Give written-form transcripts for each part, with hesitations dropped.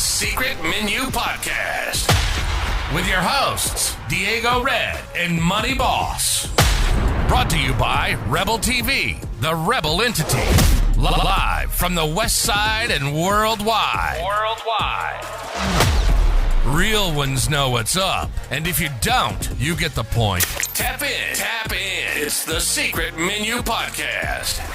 Secret Menu Podcast with your hosts, Diego Red and Money Boss. Brought to you by Rebel TV, the Rebel entity. Live from the West Side and worldwide. Real ones know what's up, and if you don't, you get the point. Tap in. It's the Secret Menu Podcast.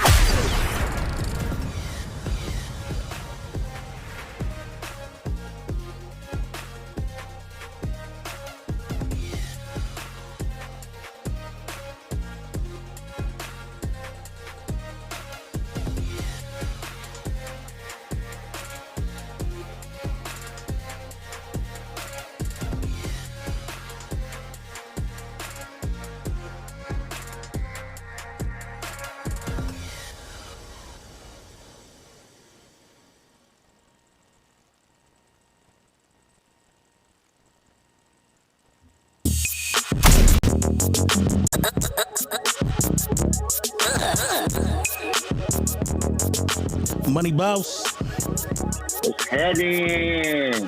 Money Boss. It's heading.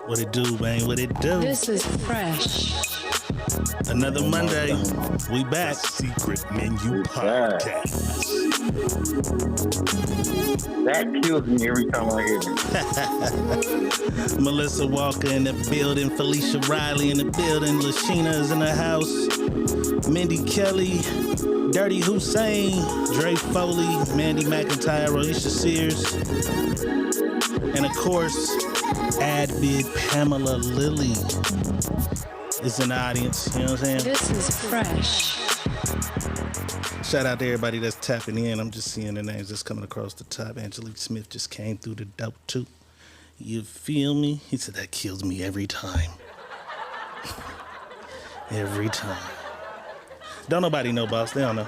What it do, man? What it do? This is fresh. Another Monday. We back. Secret Menu Podcast. That kills me every time I hear it. Melissa Walker in the building. Felicia Riley in the building. Lashina is in the house. Mindy Kelly. Dirty Hussein. Dre Foley. Mandy McIntyre. Alicia Sears. And of course, Adbid Pamela Lilly is in the audience. You know what I'm saying? This is fresh. Shout out to everybody that's tapping in. I'm just seeing the names just coming across the top. Angelique Smith just came through the dope too. You feel me? He said that kills me every time. Every time. Don't nobody know, boss. They don't know.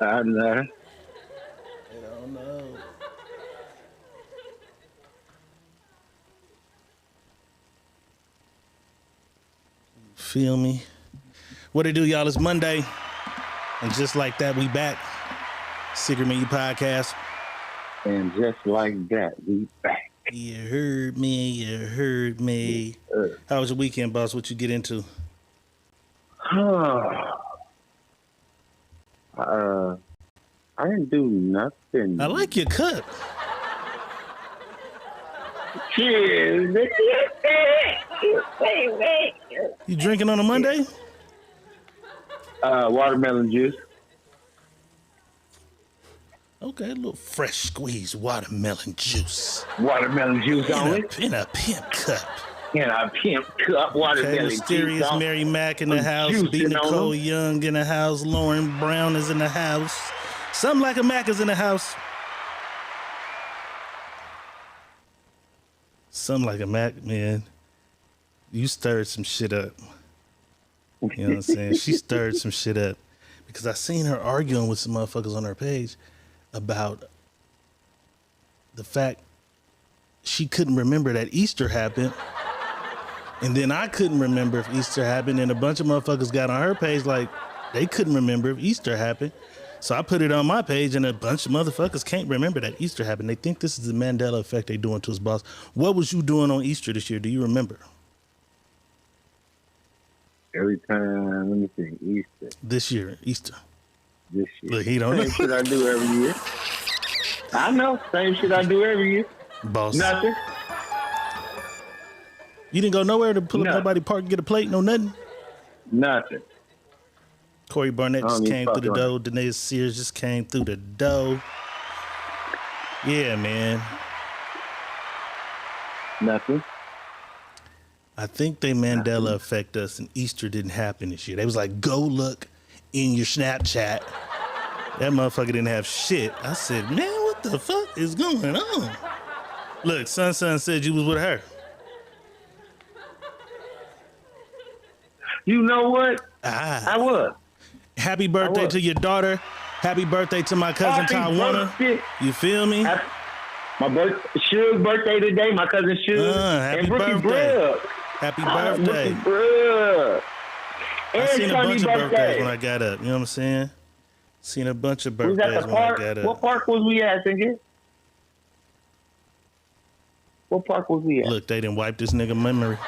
I know. They don't know. Feel me? What it do, y'all? It's Monday. And just like that, we back. Secret Menu Podcast. And just like that, we back. You heard me. How was your weekend, boss? What you get into? I didn't do nothing. I like your cut. Cheers. You drinking on a Monday? Watermelon juice. Okay, a little fresh squeezed watermelon juice. Watermelon juice on it. In a pimp cup. In a pimp cup, watermelon Okay, juice. Mysterious Mary Mack in the house. B. Nicole Young in the house. Lauren Brown is in the house. Something Like a Mac is in the house. Something Like a Mac, man. You stirred some shit up. You know what I'm saying? She stirred some shit up. Because I seen her arguing with some motherfuckers on her page about the fact she couldn't remember that Easter happened. And then I couldn't remember if Easter happened. And a bunch of motherfuckers got on her page like they couldn't remember if Easter happened. So I put it on my page and a bunch of motherfuckers can't remember that Easter happened. They think this is the Mandela effect they doing to his boss. What was you doing on Easter this year? Do you remember? Every time, let me think, Easter. This year, Easter. This year. Look, he don't know. Same shit I do every year. I know. Same shit I do every year. Boss. Nothing. You didn't go nowhere to pull up No. nobody park and get a plate? No nothing? Nothing. Corey Barnett I don't just need came through the fuck door. Danae Sears just came through the door. Yeah, man. Nothing. I think they Mandela affect us and Easter didn't happen this year. They was like, go look in your Snapchat. That motherfucker didn't have shit. I said, man, what the fuck is going on? Look, Sun said you was with her. You know what? I was. Happy birthday to your daughter. Happy birthday to my cousin Tawana. You feel me? My Suge's birthday today. My cousin Suge. Happy and Brookie birthday. Brugg. Happy birthday. And I seen a bunch of birthday. birthdays when I got up. You know what I'm saying? Seen a bunch of We was at birthdays the when park. I got up. What park was we at, Thinking? What park was he at? Look, they didn't wipe this nigga memory.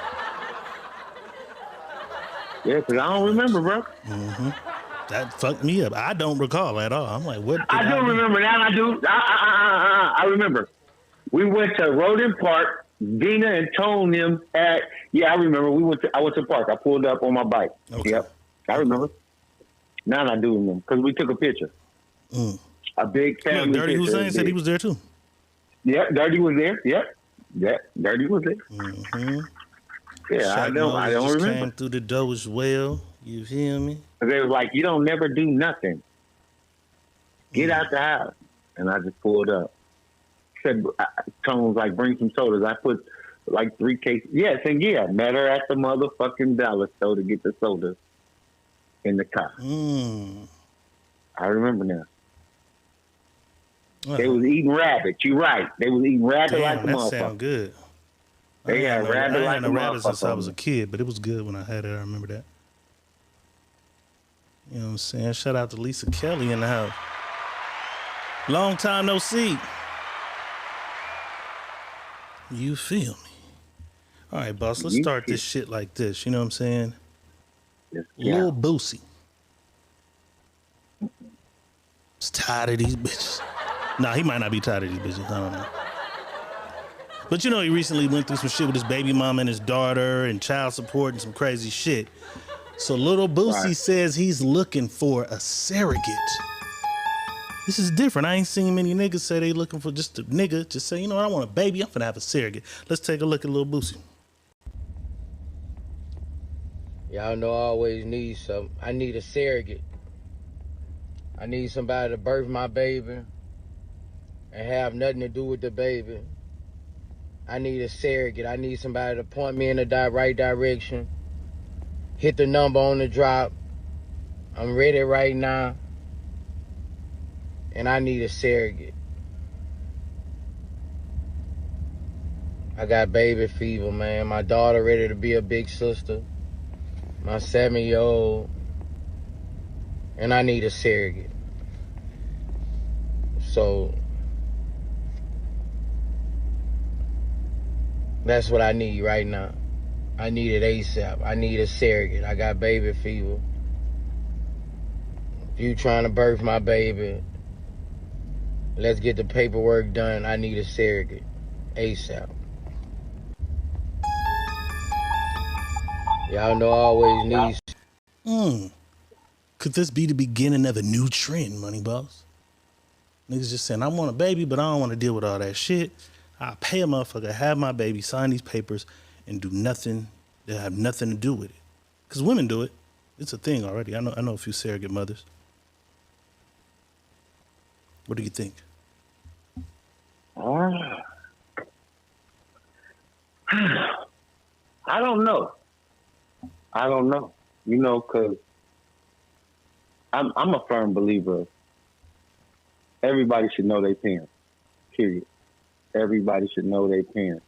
Yeah, because I don't remember, bro. That fucked me up. I don't recall at all. I'm like, what? I do remember that. I do. I remember. We went to Rodin Park. Dina and Tone them at. Yeah, I remember. I went to the park. I pulled up on my bike. Okay. Yep, I remember. Now I do remember because we took a picture. A big family. Look, Dirty picture. Hussein said he was there too. Yep, Dirty was there. Yep, Dirty was there. Yeah, I don't remember. Came through the door as well. You feel me? They was like, you don't never do nothing. Get out the house. And I just pulled up. Said, Tone was like, bring some sodas. I put like 3 cases. Yes, and yeah, met her at the motherfucking dollar store to get the sodas in the car. I remember now. They was eating rabbit. You right. They was eating rabbit like a motherfucker. That sound good. They had rabbit like a motherfucker. Rabbit since I was a kid, but it was good when I had it. I remember that. You know what I'm saying? Shout out to Lisa Kelly in the house. Long time no see. You feel me? All right, boss, let's start this shit like this. You know what I'm saying? Yeah. Lil Boosie. He's tired of these bitches. Nah, he might not be tired of these bitches. I don't know. But you know, he recently went through some shit with his baby mama and his daughter and child support and some crazy shit. So Little Boosie says he's looking for a surrogate. This is different. I ain't seen many niggas say they looking for just a nigga. Just say, you know what, I want a baby. I'm finna have a surrogate. Let's take a look at Little Boosie. Y'all know I always need something. I need a surrogate. I need somebody to birth my baby and have nothing to do with the baby. I need a surrogate. I need somebody to point me in the right direction. Hit the number on the drop. I'm ready right now. And I need a surrogate. I got baby fever, man. My daughter ready to be a big sister. My 7-year-old. And I need a surrogate. So that's what I need right now. I need it ASAP. I need a surrogate. I got baby fever. If you trying to birth my baby, let's get the paperwork done. I need a surrogate ASAP. Y'all know I always need. Could this be the beginning of a new trend, Money Boss? Niggas just saying, I want a baby, but I don't want to deal with all that shit. I'll pay a motherfucker, have my baby, sign these papers, and do nothing that have nothing to do with it. Because women do it. It's a thing already. I know a few surrogate mothers. What do you think? I don't know. You know, because I'm a firm believer of everybody should know their parents, period. Everybody should know their parents.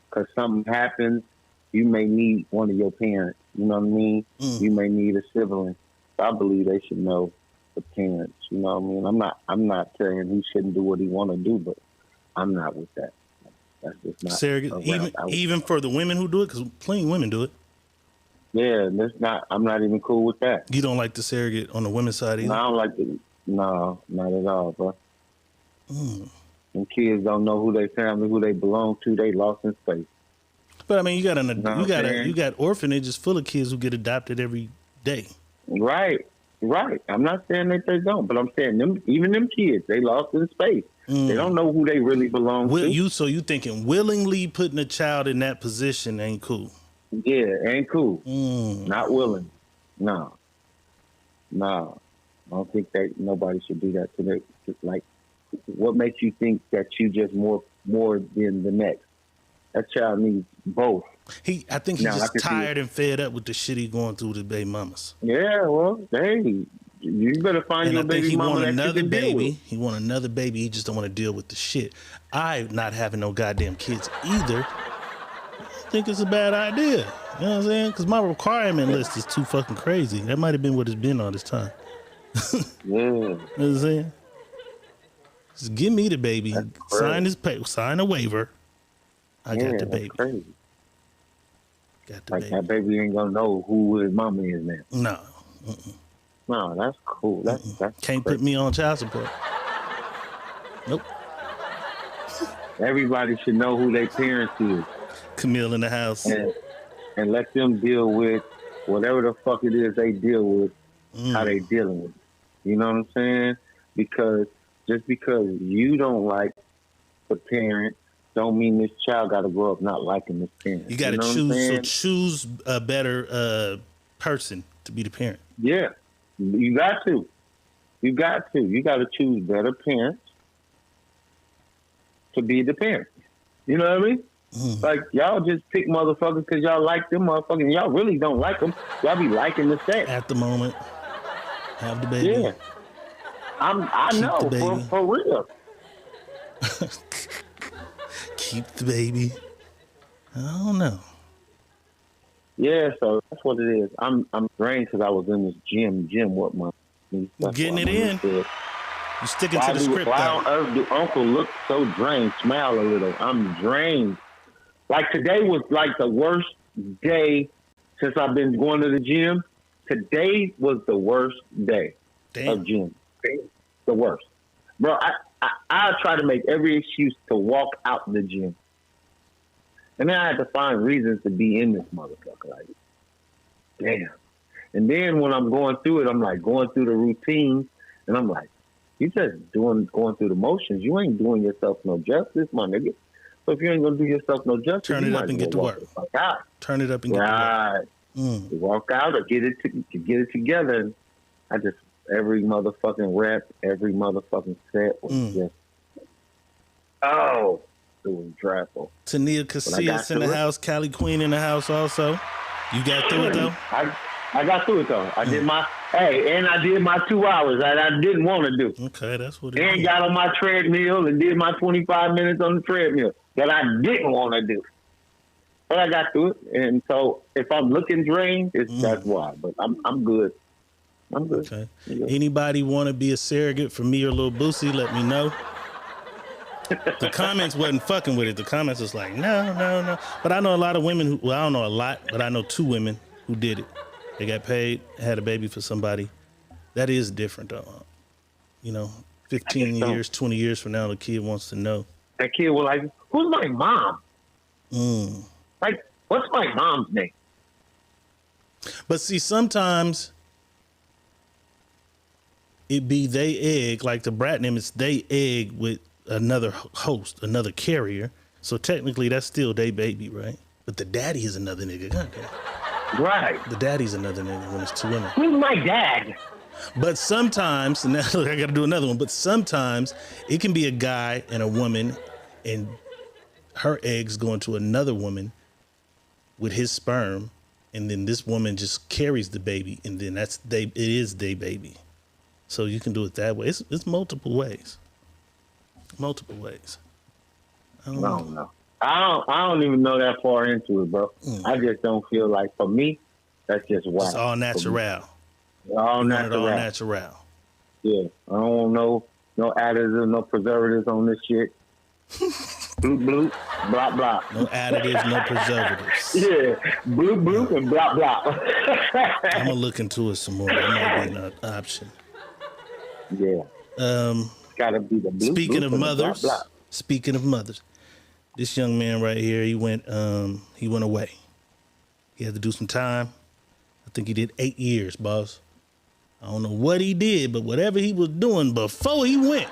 Because something happens, you may need one of your parents. You know what I mean? You may need a sibling. So I believe they should know the parents. You know what I mean? I'm not saying he shouldn't do what he want to do, but I'm not with that. That's just not surrogate. Even for the women who do it, because plenty of women do it. Yeah, I'm not even cool with that. You don't like the surrogate on the women's side either? No, I don't like the. No, not at all, bro. And kids don't know who they family, who they belong to. They lost in space. But I mean, you got orphanages full of kids who get adopted every day. Right. I'm not saying that they don't, but I'm saying even them kids, they lost in space. They don't know who they really belong to. So you thinking willingly putting a child in that position ain't cool? Yeah, ain't cool. Not willing. No. I don't think that nobody should do that to them. Like, what makes you think that you just more than the next? That child needs both. I think he's just tired and fed up with the shit he's going through with his baby mamas. Yeah, well, hey, you better find your baby mama that you can deal with. He want another baby. He just don't want to deal with the shit. I not having no goddamn kids either. I think it's a bad idea. You know what I'm saying? Because my requirement list is too fucking crazy. That might have been what it's been all this time. Yeah. You know what I'm saying? Just give me the baby. Sign this paper. Sign a waiver. I got the that's baby. crazy. Got the Like baby. that baby ain't gonna know who his mama is now. No. No, that's cool. That's Can't crazy. put me on child support. Nope. Everybody should know who their parents is. Camille in the house. And let them deal with whatever the fuck it is they deal with, how they dealing with it. You know what I'm saying? Because just because you don't like the parent, don't mean this child got to grow up not liking this parent. You got to choose. So choose a better person to be the parent. Yeah, you got to. You got to. You got to choose better parents to be the parent. You know what I mean? Like, y'all just pick motherfuckers because y'all like them motherfuckers. Y'all really don't like them. Y'all be liking the sex. At the moment, have the baby. Yeah. I know, for real. Keep the baby. I don't know. Yeah, so that's what it is. I'm drained because I was in this gym what month? Getting it in. You sticking to the script. Why on earth do Uncle look so drained? Smile a little. I'm drained. Like today was like the worst day since I've been going to the gym. Today was the worst day of gym. The worst. Bro, I try to make every excuse to walk out the gym. And then I had to find reasons to be in this motherfucker. Like, damn. And then when I'm going through it, I'm like going through the routine, and I'm like, you just going through the motions. You ain't doing yourself no justice, my nigga. So if you ain't gonna do yourself no justice, turn it up and get to work. Turn it up and get to work. You walk out or get it together. And I just every motherfucking rep, every motherfucking set was just it was dreadful. Tania Casillas in the house, Cali Queen in the house also. You got through it though? I got through it though. I did my and I did my 2 hours that I didn't want to do. Okay, that's what it and is. Got on my treadmill and did my 25 minutes on the treadmill that I didn't want to do. But I got through it, and so if I'm looking drained, that's why. But I'm good. I'm good. Okay. Anybody want to be a surrogate for me or Lil Boosie? Let me know. The comments wasn't fucking with it. The comments was like, no. But I know a lot of women who, I don't know a lot, but I know 2 women who did it. They got paid, had a baby for somebody. That is different though. 15 years, 20 years from now, the kid wants to know. That kid was like, who's my mom? Like, what's my mom's name? But see, sometimes it be they egg, like the brat name is they egg with another host, another carrier. So technically that's still they baby, right? But the daddy is another nigga. Goddamn. Right. The daddy's another nigga when it's 2 women. Who's my dad? But sometimes, now look, I gotta do another one, but sometimes it can be a guy and a woman and her eggs going to another woman with his sperm, and then this woman just carries the baby, and then it is their baby. So you can do it that way. It's multiple ways. Multiple ways. I don't know. I don't even know that far into it, bro. I just don't feel like, for me, that's just wild. It's all natural. All natural. Yeah. I don't want no additives, no preservatives on this shit. Bloop, bloop, blah, blah. No additives, no preservatives. Yeah. Bloop, bloop, and blah, blah. I'm going to look into it some more. That might be an option. Yeah. Gotta be the bloop, speaking bloop, of mothers, blah, blah. Speaking of mothers, this young man right here, he went away. He had to do some time. I think he did 8 years, boss. I don't know what he did, but whatever he was doing before he went.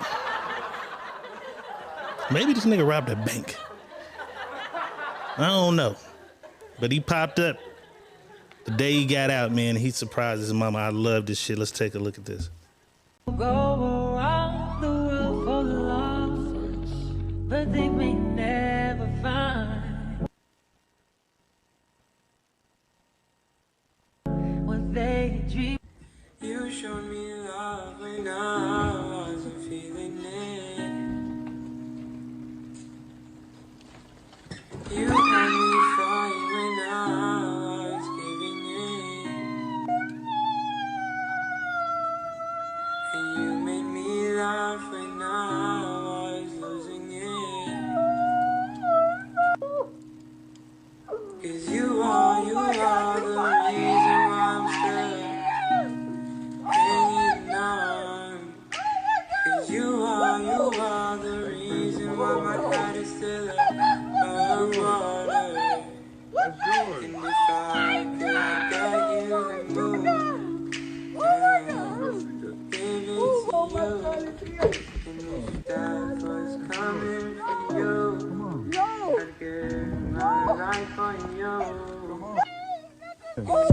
Maybe this nigga robbed a bank. I don't know. But he popped up the day he got out, man. He surprised his mama. I love this shit. Let's take a look at this. Go around the world for love, but they may never find what they dream. You showed me love when I wasn't feeling it. You had me fight when I was giving in. And you made me laugh when I was losing it.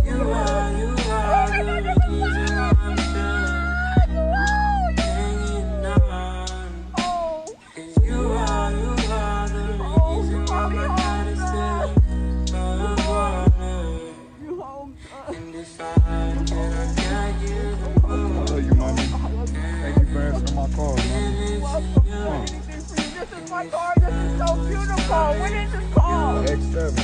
You are the reason why I'm still hanging on. 'Cause you are the reason why my heart is still above water. And decide that I got you the most. Love you, mommy. Thank you for answering my call, mommy. This is my car. This is so beautiful. When is this call? X7.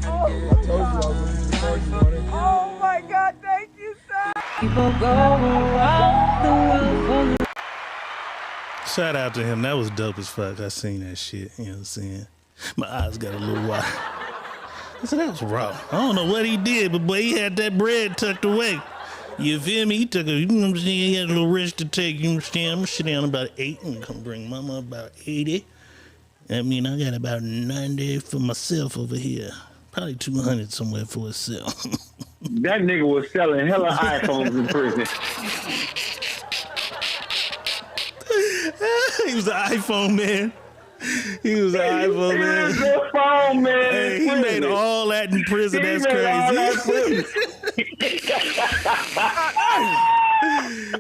Oh, I told you I was going to use the car you wanted. oh my God. Thank you, sir. People go around the world for the Shout out to him. That was dope as fuck. I seen that shit. You know what I'm saying? My eyes got a little wide. I said, that was raw. I don't know what he did, but boy, he had that bread tucked away. You feel me? He took a, you know what I'm saying? He had a little risk to take. You understand? I'm gonna sit down about 8 and come bring mama about 80. I mean, I got about 90 for myself over here. Probably 200 somewhere for itself. That nigga was selling hella iPhones in prison. He was an iPhone man. He was an iPhone man. He was a phone man. Hey, he made all that in prison. That's crazy.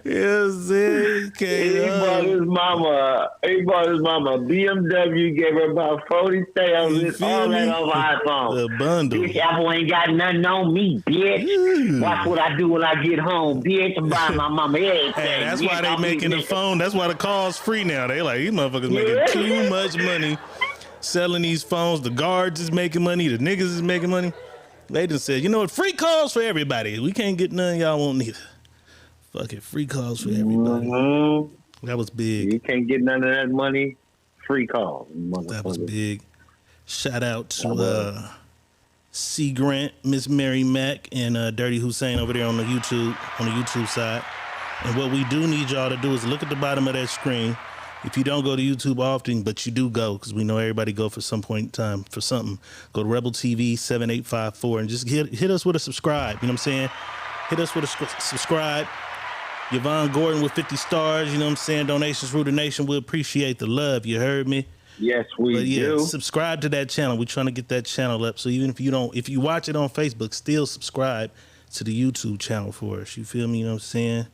Yes, He bought his mama a BMW, gave her about 40,000, all that on iPhone. The bundle. This Apple ain't got nothing on me, bitch. Watch what I do when I get home, bitch. I'm buying my mama everything. Hey, that's why they making the phone. That's why the call's free now. They like, these motherfuckers making too much money selling these phones. The guards is making money. The niggas is making money. They just said, you know what? Free calls for everybody. We can't get none y'all won't neither. Fuck it. Free calls for everybody. Mm-hmm. That was big. You can't get none of that money. Free calls. That was big. Shout out to C. Grant, Miss Mary Mack, and Dirty Hussein over there on the YouTube side. And what we do need y'all to do is look at the bottom of that screen. If you don't go to YouTube often, but you do go, because we know everybody go for some point in time for something, go to Rebel TV 7854 and just hit us with a subscribe. You know what I'm saying? Hit us with a subscribe. Yvonne Gordon with 50 stars. You know what I'm saying? Donations through the nation. We appreciate the love. You heard me? Yes, we do. Subscribe to that channel. We're trying to get that channel up. So even if you watch it on Facebook, still subscribe to the YouTube channel for us. You feel me? You know what I'm saying?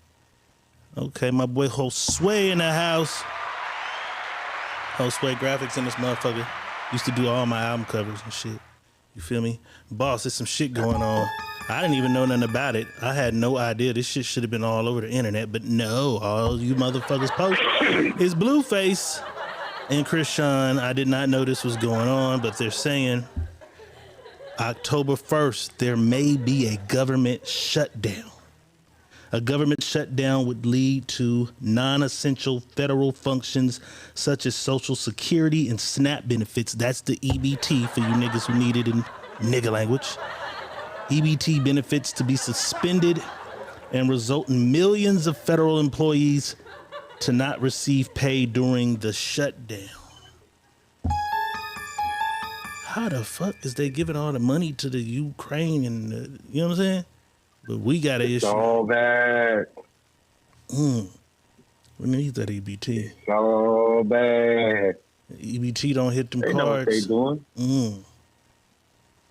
Okay, my boy Josue in the house. Josue Graphics in this motherfucker. Used to do all my album covers and shit. You feel me? Boss, there's some shit going on. I didn't even know nothing about it. I had no idea. This shit should have been all over the internet, but no, all you motherfuckers post is Blueface and Krishan. I did not know this was going on, but they're saying October 1st, there may be a government shutdown. A government shutdown would lead to non-essential federal functions such as Social Security and SNAP benefits. That's the EBT for you niggas who need it in nigga language. EBT benefits to be suspended and result in millions of federal employees to not receive pay during the shutdown. How the fuck is they giving all the money to the Ukraine and you know what I'm saying? But we got an issue. So bad. We need that EBT. So bad. EBT don't hit them They cards. know what they doing.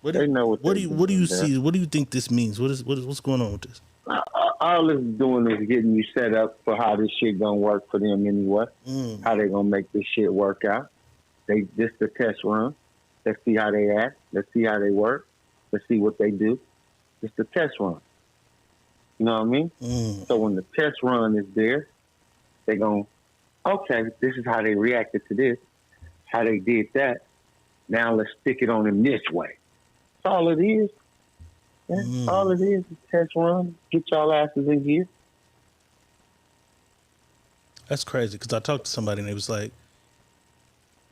What They know what do you see? What do you think this means? What's going on with this? All it's doing is getting you set up for how this shit gonna work for them anyway. How they gonna make this shit work out. This the test run. Let's see how they act. Let's see how they work. Let's see what they do. It's the test run. You know what I mean? So when the test run is there, they going, okay, this is how they reacted to this, how they did that. Now let's stick it on them this way. That's all it is. Yeah, all it is test run. Get y'all asses in here. That's crazy because I talked to somebody and they was like,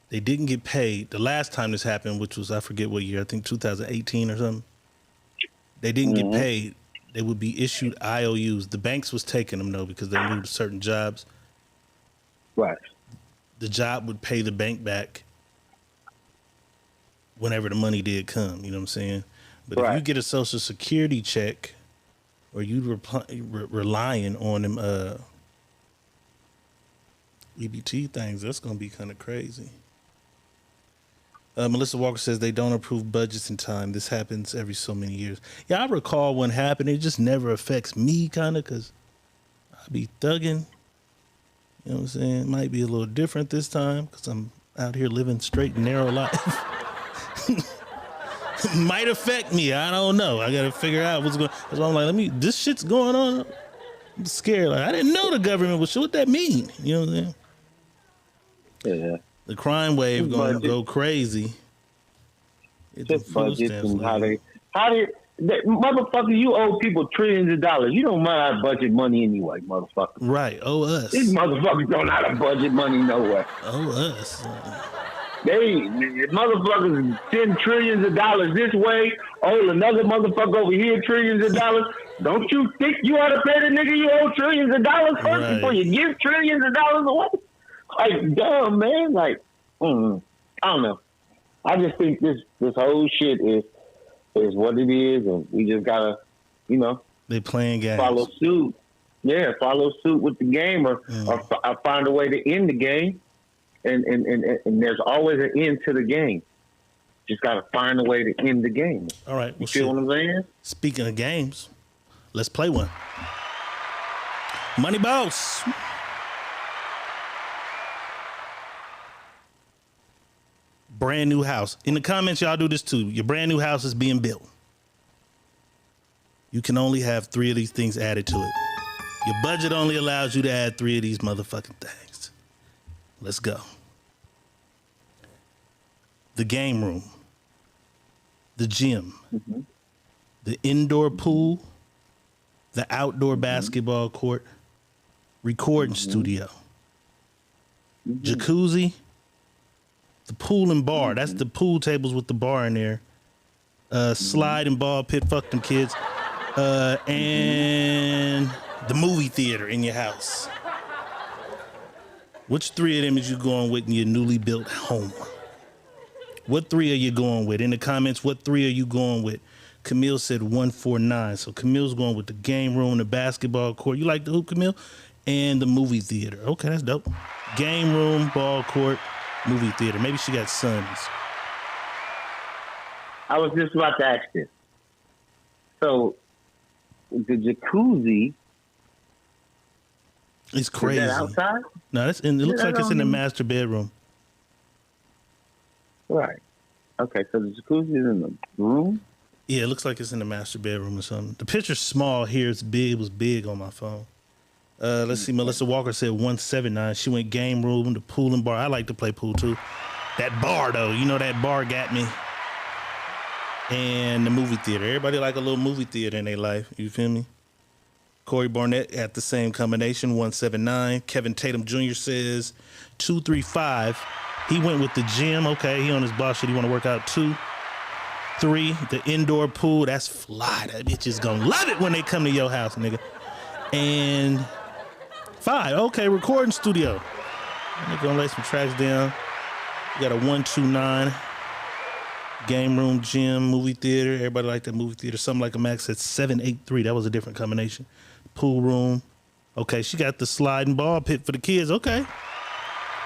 they didn't get paid. The last time this happened, which was, I forget what year, I think 2018 or something. They didn't get paid. They would be issued IOUs. The banks was taking them, though, because they moved to certain jobs. Right. The job would pay the bank back whenever the money did come. You know what I'm saying? But if you get a Social Security check or you relying on them EBT things, that's going to be kind of crazy. Melissa Walker says they don't approve budgets in time. This happens every so many years. Yeah, I recall one happened. It just never affects me, kind of, because I be thugging. You know what I'm saying? It might be a little different this time because I'm out here living straight and narrow life. Might affect me. I don't know. I got to figure out what's going on. So I'm like, this shit's going on. I'm scared. Like, I didn't know the government was sure what that mean. You know what I'm saying? Yeah. The crime wave going to go crazy. It's just budgets and how they motherfucker, you owe people trillions of dollars. You don't know how to budget money anyway, motherfucker. Right, owe us. These motherfuckers don't know how to budget money nowhere. Owe us. Motherfuckers send trillions of dollars this way, owe another motherfucker over here trillions of dollars. Don't you think you ought to pay the nigga you owe trillions of dollars first before you give trillions of dollars away? Like, dumb, man. Like, I don't know. I just think this whole shit is what it is, and we just gotta, they playing games. Follow suit. Yeah, follow suit with the game, or find a way to end the game. And there's always an end to the game. Just gotta find a way to end the game. All right, you feel what I'm saying? Speaking of games, let's play one. Money Boss. Brand new house. In the comments, y'all do this too. Your brand new house is being built. You can only have 3 of these things added to it. Your budget only allows you to add 3 of these motherfucking things. Let's go. The game room. The gym. Mm-hmm. The indoor pool. The outdoor basketball court. Recording studio. Mm-hmm. Jacuzzi. The pool and bar. That's the pool tables with the bar in there. Slide and ball pit. Fuck them kids. And the movie theater in your house. Which 3 of them is you going with in your newly built home? What 3 are you going with? In the comments, what 3 are you going with? Camille said 149. So Camille's going with the game room, the basketball court. You like the hoop, Camille? And the movie theater. Okay, that's dope. Game room, ball court, movie theater. Maybe she got sons. I was just about to ask this. So, the jacuzzi... It's crazy. Is that outside? No, it looks like it's in the master bedroom. Right. Okay, so the jacuzzi is in the room? Yeah, it looks like it's in the master bedroom or something. The picture's small here. It's big. It was big on my phone. Let's see. Melissa Walker said 179. She went game room, the pool and bar. I like to play pool too. That bar though, that bar got me. And the movie theater. Everybody like a little movie theater in their life. You feel me? Corey Barnett at the same combination, 179. Kevin Tatum Jr. says 235. He went with the gym. Okay, he on his boss shit. He want to work out 2. 3, the indoor pool. That's fly. That bitch is gonna love it when they come to your house, nigga. And 5, okay, recording studio. I'm gonna lay some tracks down. We got a 129. Game room, gym, movie theater. Everybody like that movie theater. Something like a Max at 783. That was a different combination. Pool room. Okay, she got the sliding ball pit for the kids. Okay.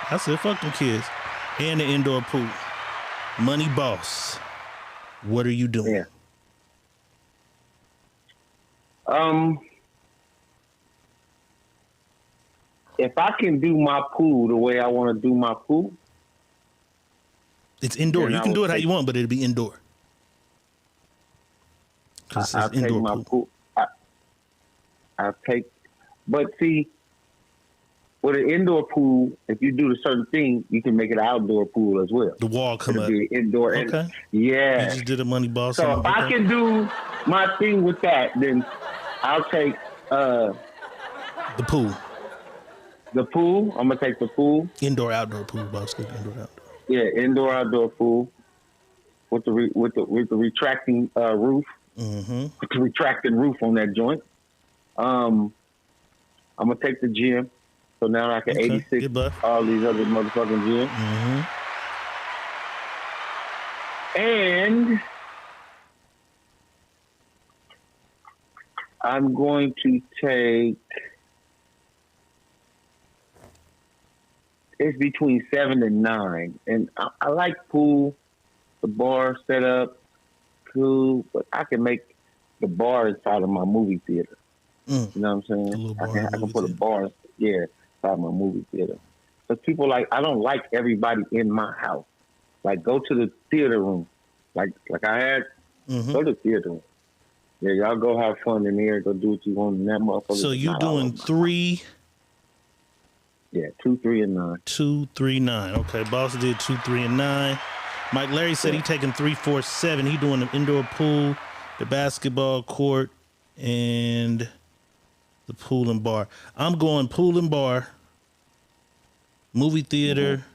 I said, fuck them kids. And the indoor pool. Money Boss. What are you doing? Yeah. If I can do my pool the way I want to do my pool. It's indoor. You can do it how you want, but it'll be indoor. I'll take my pool. But see, with an indoor pool, if you do a certain thing, you can make it an outdoor pool as well. The wall come It'll up. Be indoor. Okay. Yeah. You just did a Money Boss. So if I can do my thing with that, then I'll take the pool. The pool. I'm gonna take the pool. Indoor, outdoor pool, boss. Indoor, outdoor. Yeah, indoor, outdoor pool with the retracting roof. Mm-hmm. With the retracting roof on that joint. I'm gonna take the gym. So now I can 86 all these other motherfucking gyms. Mm-hmm. And I'm going to take. It's between 7 and 9, and I like pool. the bar set up, cool, but I can make the bar inside of my movie theater. You know what I'm saying? I can put a bar, inside my movie theater. But people I don't like everybody in my house. Like, go to the theater room. Like I had, go to the theater room. Yeah, y'all go have fun in there. Go do what you want in that motherfucker. So you doing 3? Yeah, 2, 3, and 9. 2, 3, 9. Okay, Boss did 2, 3, and 9. Mike Larry said he taking 3, 4, 7. He doing the indoor pool, the basketball court, and the pool and bar. I'm going pool and bar, movie theater,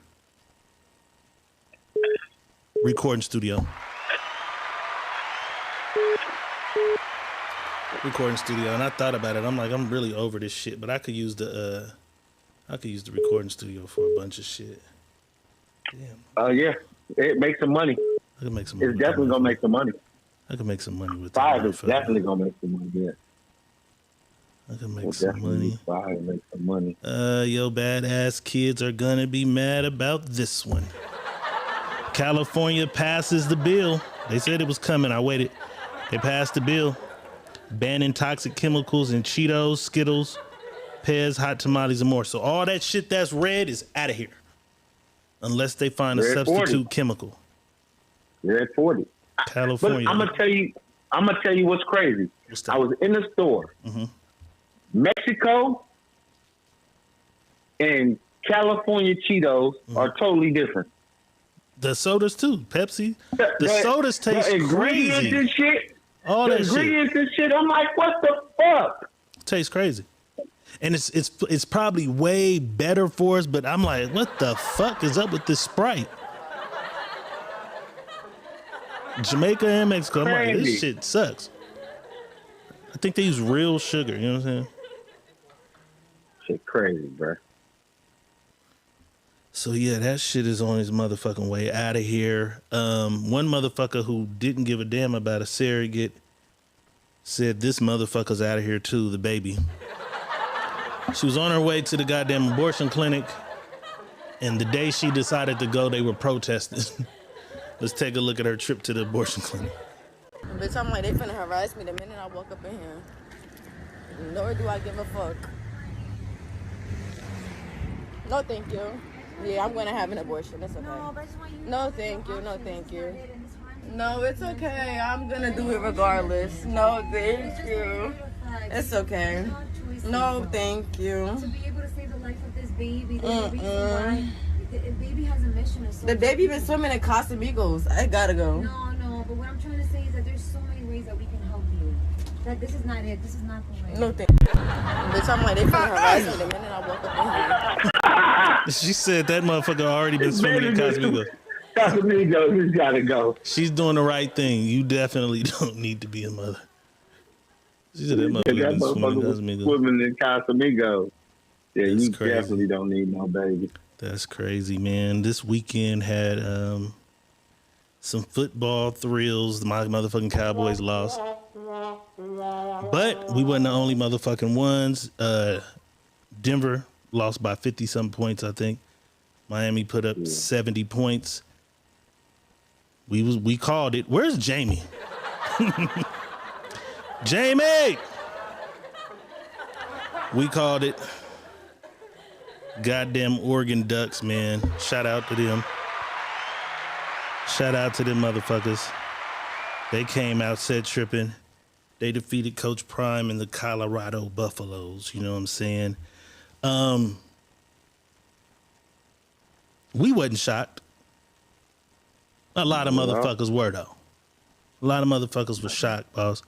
recording studio. Recording studio. And I thought about it. I'm like, I'm really over this shit, but I could use the recording studio for a bunch of shit. Damn. Yeah. It makes some money. I can make some money. It's definitely gonna make some money. I can make some money with 5 is definitely gonna make some money, yeah. I can make some money. 5 make some money. Yo, badass kids are gonna be mad about this one. California passes the bill. They said it was coming. I waited. They passed the bill. Banning toxic chemicals in Cheetos, Skittles, Pez, Hot Tamales, and more. So all that shit that's red is out of here. Unless they find a substitute 40. Chemical. You're at 40. California. But I'm gonna tell you what's crazy. I was in the store. Mexico and California Cheetos are totally different. The sodas too, Pepsi. The sodas taste ingredients crazy. And shit. All the that ingredients and shit. I'm like, what the fuck? Tastes crazy. And it's probably way better for us, but I'm like, what the fuck is up with this Sprite? Jamaica and Mexico, I'm like, this shit sucks. I think they use real sugar, you know what I'm saying? Shit crazy, bro. So yeah, that shit is on his motherfucking way out of here. One motherfucker who didn't give a damn about a surrogate said this motherfucker's out of here too, the baby. She was on her way to the goddamn abortion clinic, and the day she decided to go, they were protesting. Let's take a look at her trip to the abortion clinic. Bitch, I'm like, they finna harass me the minute I walk up in here. Nor do I give a fuck. No, thank you. Yeah, I'm gonna have an abortion. It's okay. No, but I just want you. No, thank you. No, thank you. No, it's okay. I'm gonna do it regardless. No, thank you. It's okay. No, thank you. To be able to save the life of this baby, there's a reason why the baby has a mission. The baby been swimming in Casamigos. I gotta go. No, but what I'm trying to say is that there's so many ways that we can help you. That this is not it. This is not the way. No, thank you. Bitch, I'm like, they finna harass me the minute I walk up in here. She said that motherfucker already been swimming in Casamigos. Casamigos, he's gotta go. She's doing the right thing. You definitely don't need to be a mother. She said that motherfucker swimming in Casamigos. Yeah, you definitely don't need no baby. That's crazy, man. This weekend had some football thrills. My motherfucking Cowboys lost. But we wasn't the only motherfucking ones. Denver lost by 50-something points, I think. Miami put up 70 points. We called it. Where's Jamie? Jamie! We called it. Goddamn Oregon Ducks, man. Shout out to them. Shout out to them motherfuckers. They came out set tripping. They defeated Coach Prime and the Colorado Buffaloes. You know what I'm saying? We wasn't shocked. A lot of motherfuckers were, though. A lot of motherfuckers were shocked, boss.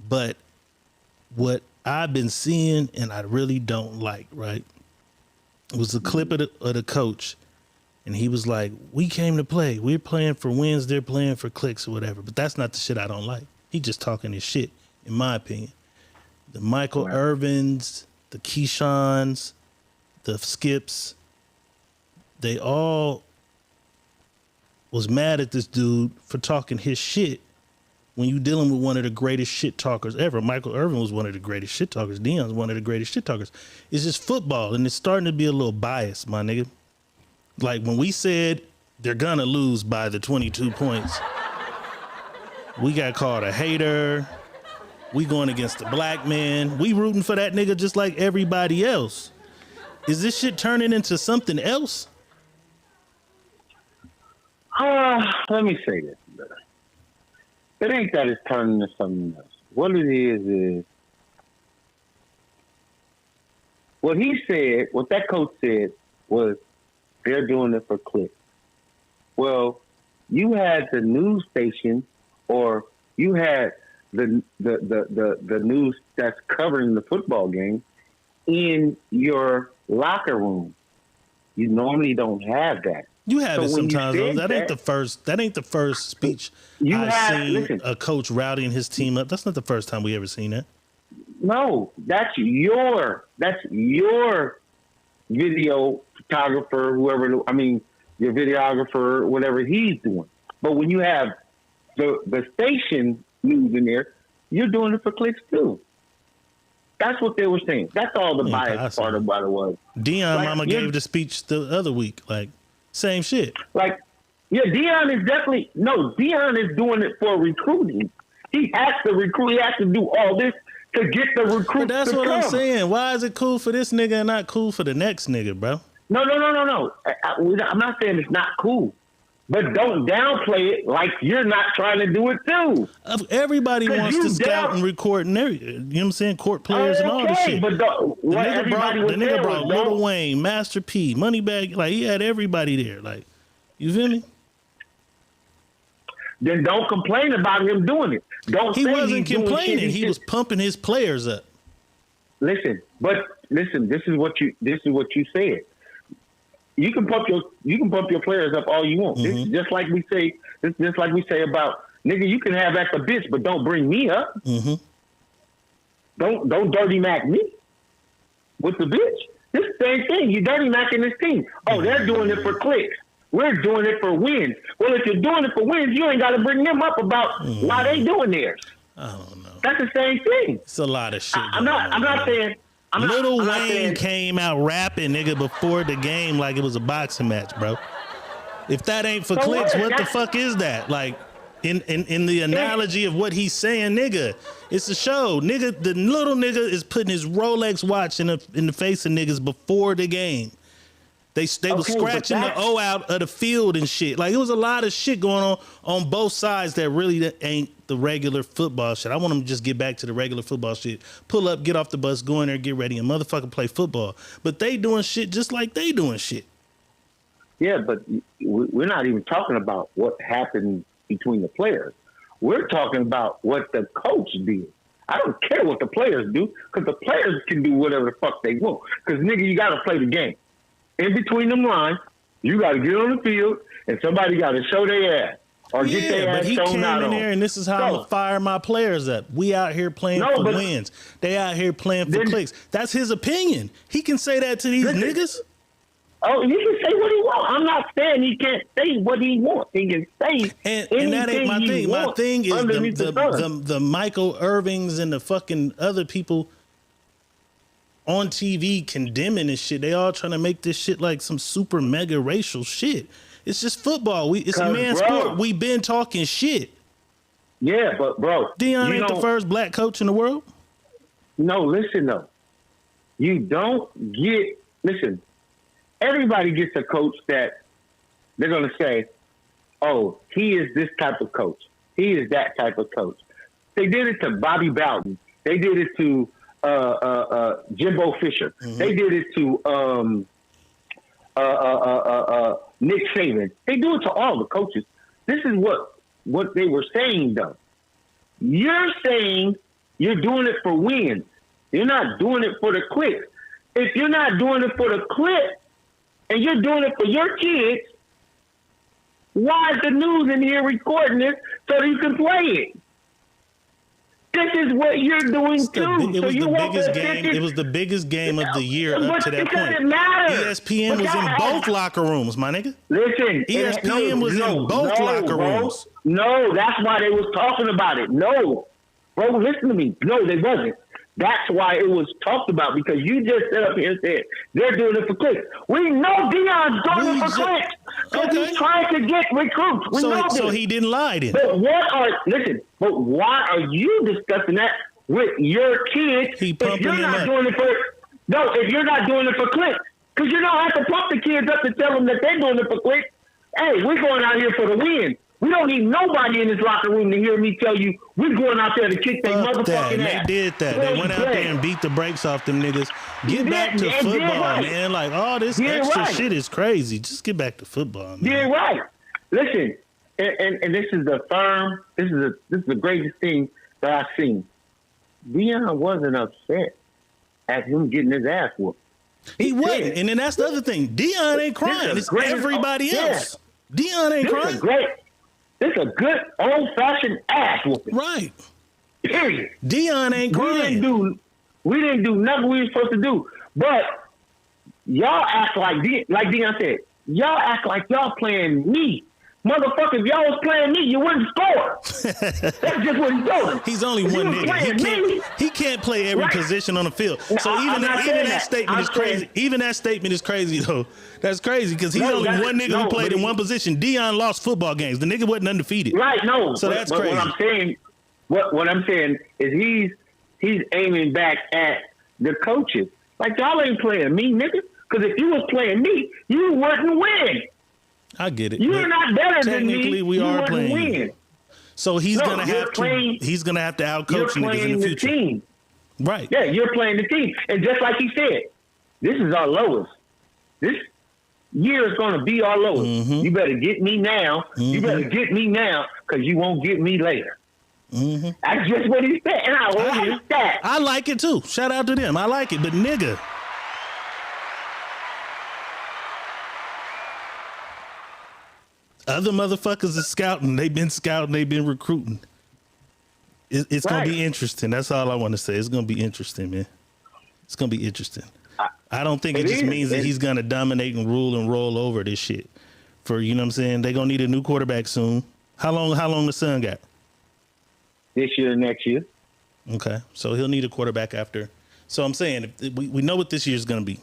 But what I've been seeing, and I really don't like, right, was a clip of the coach. And he was like, we came to play. We're playing for wins. They're playing for clicks or whatever. But that's not the shit I don't like. He just talking his shit, in my opinion. The Michael Irvins, the Keyshawn's, the Skips, they all was mad at this dude for talking his shit when you dealing with one of the greatest shit talkers ever. Michael Irvin was one of the greatest shit talkers. Deion's one of the greatest shit talkers. It's just football, and it's starting to be a little biased, my nigga. Like when we said they're gonna lose by the 22 points. We got called a hater. We going against the black man. We rooting for that nigga just like everybody else. Is this shit turning into something else? Let me say this. It ain't that it's turning into something else. What it is what he said, what that coach said was they're doing it for clicks. Well, you had the news station or you had the news that's covering the football game in your locker room. You normally don't have that. You have it sometimes, though. That ain't the first speech I've seen a coach rallying his team up. That's not the first time we ever seen that. No, that's your video photographer, your videographer, whatever he's doing. But when you have the station news in there, you're doing it for clicks too. That's what they were saying. That's all the bias part about it was. Deion Mama gave the speech the other week, same shit. Deion is doing it for recruiting. He has to recruit. He has to do all this to get the recruits. But that's what I'm saying. Why is it cool for this nigga and not cool for the next nigga, bro? No. I'm not saying it's not cool. But don't downplay it like you're not trying to do it too. Everybody wants to scout and record and everything. You know what I'm saying? Court players and all this shit. But the nigga brought Lil Wayne, Master P, Moneybag. He had everybody there. You feel me? Then don't complain about him doing it. He wasn't complaining. He was pumping his players up. Listen. This is what you said. You can pump your players up all you want. Mm-hmm. This is just like we say about nigga. You can have at the bitch, but don't bring me up. Mm-hmm. Don't dirty mac me with the bitch. This is the same thing. You dirty macking this team. Oh, they're doing it for clicks. We're doing it for wins. Well, if you're doing it for wins, you ain't got to bring them up about why they doing theirs. I don't know. That's the same thing. It's a lot of shit. I'm not saying. Lil Wayne came out rapping, nigga, before the game like it was a boxing match, bro. If that ain't for clicks, what the fuck is that? In the analogy of what he's saying, nigga, it's a show. Nigga, the little nigga is putting his Rolex watch in the face of niggas before the game. They was scratching the O out of the field and shit. It was a lot of shit going on both sides that really ain't the regular football shit. I want them to just get back to the regular football shit. Pull up, get off the bus, go in there, get ready, and motherfucker play football. But they doing shit just like they doing shit. Yeah, but we're not even talking about what happened between the players. We're talking about what the coach did. I don't care what the players do, because the players can do whatever the fuck they want. Because, nigga, you got to play the game. In between them lines, you got to get on the field, and somebody got to show their ass or get their ass shown out on. But he came in there, and this is how I'm going to fire my players up. We out here playing for wins. They out here playing for clicks. That's his opinion. He can say that to these niggas. Oh, he can say what he wants. I'm not saying he can't say what he wants. He can say and that ain't my thing. My thing is the Michael Irvings and the fucking other people on TV condemning this shit. They all trying to make this shit like some super mega racial shit. It's just football. It's a man's sport. We been talking shit. Yeah, but bro, Deion ain't the first black coach in the world. No, listen though. You don't get everybody gets a coach that they're gonna say, oh, he is this type of coach. He is that type of coach. They did it to Bobby Bowden. They did it to Jimbo Fisher. Mm-hmm. They did it to Nick Saban. They do it to all the coaches. This is what they were saying, though. You're saying you're doing it for wins. You're not doing it for the clicks. If you're not doing it for the clicks and you're doing it for your kids, why is the news in here recording this so you can play it? This is what you're doing too. It was the biggest game of the year up to that point. ESPN was in both locker rooms, my nigga. Listen, ESPN was in both locker rooms. No, that's why they was talking about it. No, bro, listen to me. No, they wasn't. That's why it was talked about, because you just set up here and said they're doing it for clicks. We know Dion's doing it for clicks because he's trying to get recruits. We know this. So he didn't lie then. But why are you discussing that with your kids if you're not doing it for if you're not doing it for clicks? Because you don't have to pump the kids up to tell them that they're doing it for clicks. Hey, we're going out here for the win. We don't need nobody in this locker room to hear me tell you we're going out there to kick their motherfucking ass. They did that. They went out there and beat the brakes off them niggas. Get back to football, man. Like, all this extra shit is crazy. Just get back to football, man. Yeah, right. Listen, and this is this is the greatest thing that I've seen. Deion wasn't upset at him getting his ass whooped. He wasn't. And then that's the other thing. Deion ain't crying. It's everybody else. Deion ain't crying. This is a good old-fashioned ass whooping. Right. Period. Deion ain't crying. We didn't do nothing we were supposed to do. But y'all act like Deion said, y'all act like y'all playing me. Motherfucker, if y'all was playing me, you wouldn't score. That's just what he's doing. He's only one nigga. He can't play every position on the field. No, so even that statement is crazy. Even that statement is crazy, though. That's crazy because he's only one nigga who played in one position. Deion lost football games. The nigga wasn't undefeated. Right, no. So that's crazy. What I'm saying is he's aiming back at the coaches. Like, y'all ain't playing me, nigga. Because if you was playing me, you wouldn't win. I get it. You're not better than me. Technically, we are playing. Win. So he's gonna have to outcoach niggas in the future. Team. Right. Yeah, you're playing the team. And just like he said, this is our lowest. This year is gonna be our lowest. Mm-hmm. You better get me now. Mm-hmm. You better get me now, because you won't get me later. Mm-hmm. That's just what he said. And I like that. I like it too. Shout out to them. I like it. But nigga, other motherfuckers are scouting. They've been scouting. They've been recruiting. It's going to be interesting. That's all I want to say. It's going to be interesting, man. It's going to be interesting. I don't think it just means that he's going to dominate and rule and roll over this shit. For, you know what I'm saying? They're going to need a new quarterback soon. How long the son got? This year, next year. Okay. So he'll need a quarterback after. So I'm saying, we know what this year's going to be.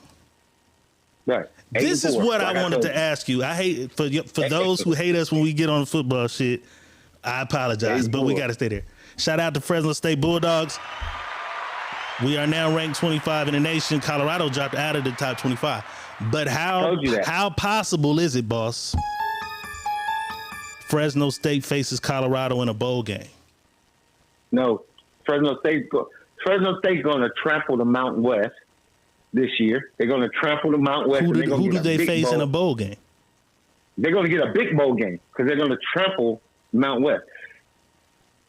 Right. This is what I wanted to ask you. I hate for those who hate us when we get on football shit. I apologize, but we got to stay there. Shout out to Fresno State Bulldogs. We are now ranked 25 in the nation. Colorado dropped out of the top 25. But how possible is it, boss? Fresno State faces Colorado in a bowl game. No, Fresno State's going to trample the Mountain West. This year, they're going to trample the Mount West. Who do they face in a bowl game? They're going to get a big bowl game because they're going to trample Mount West.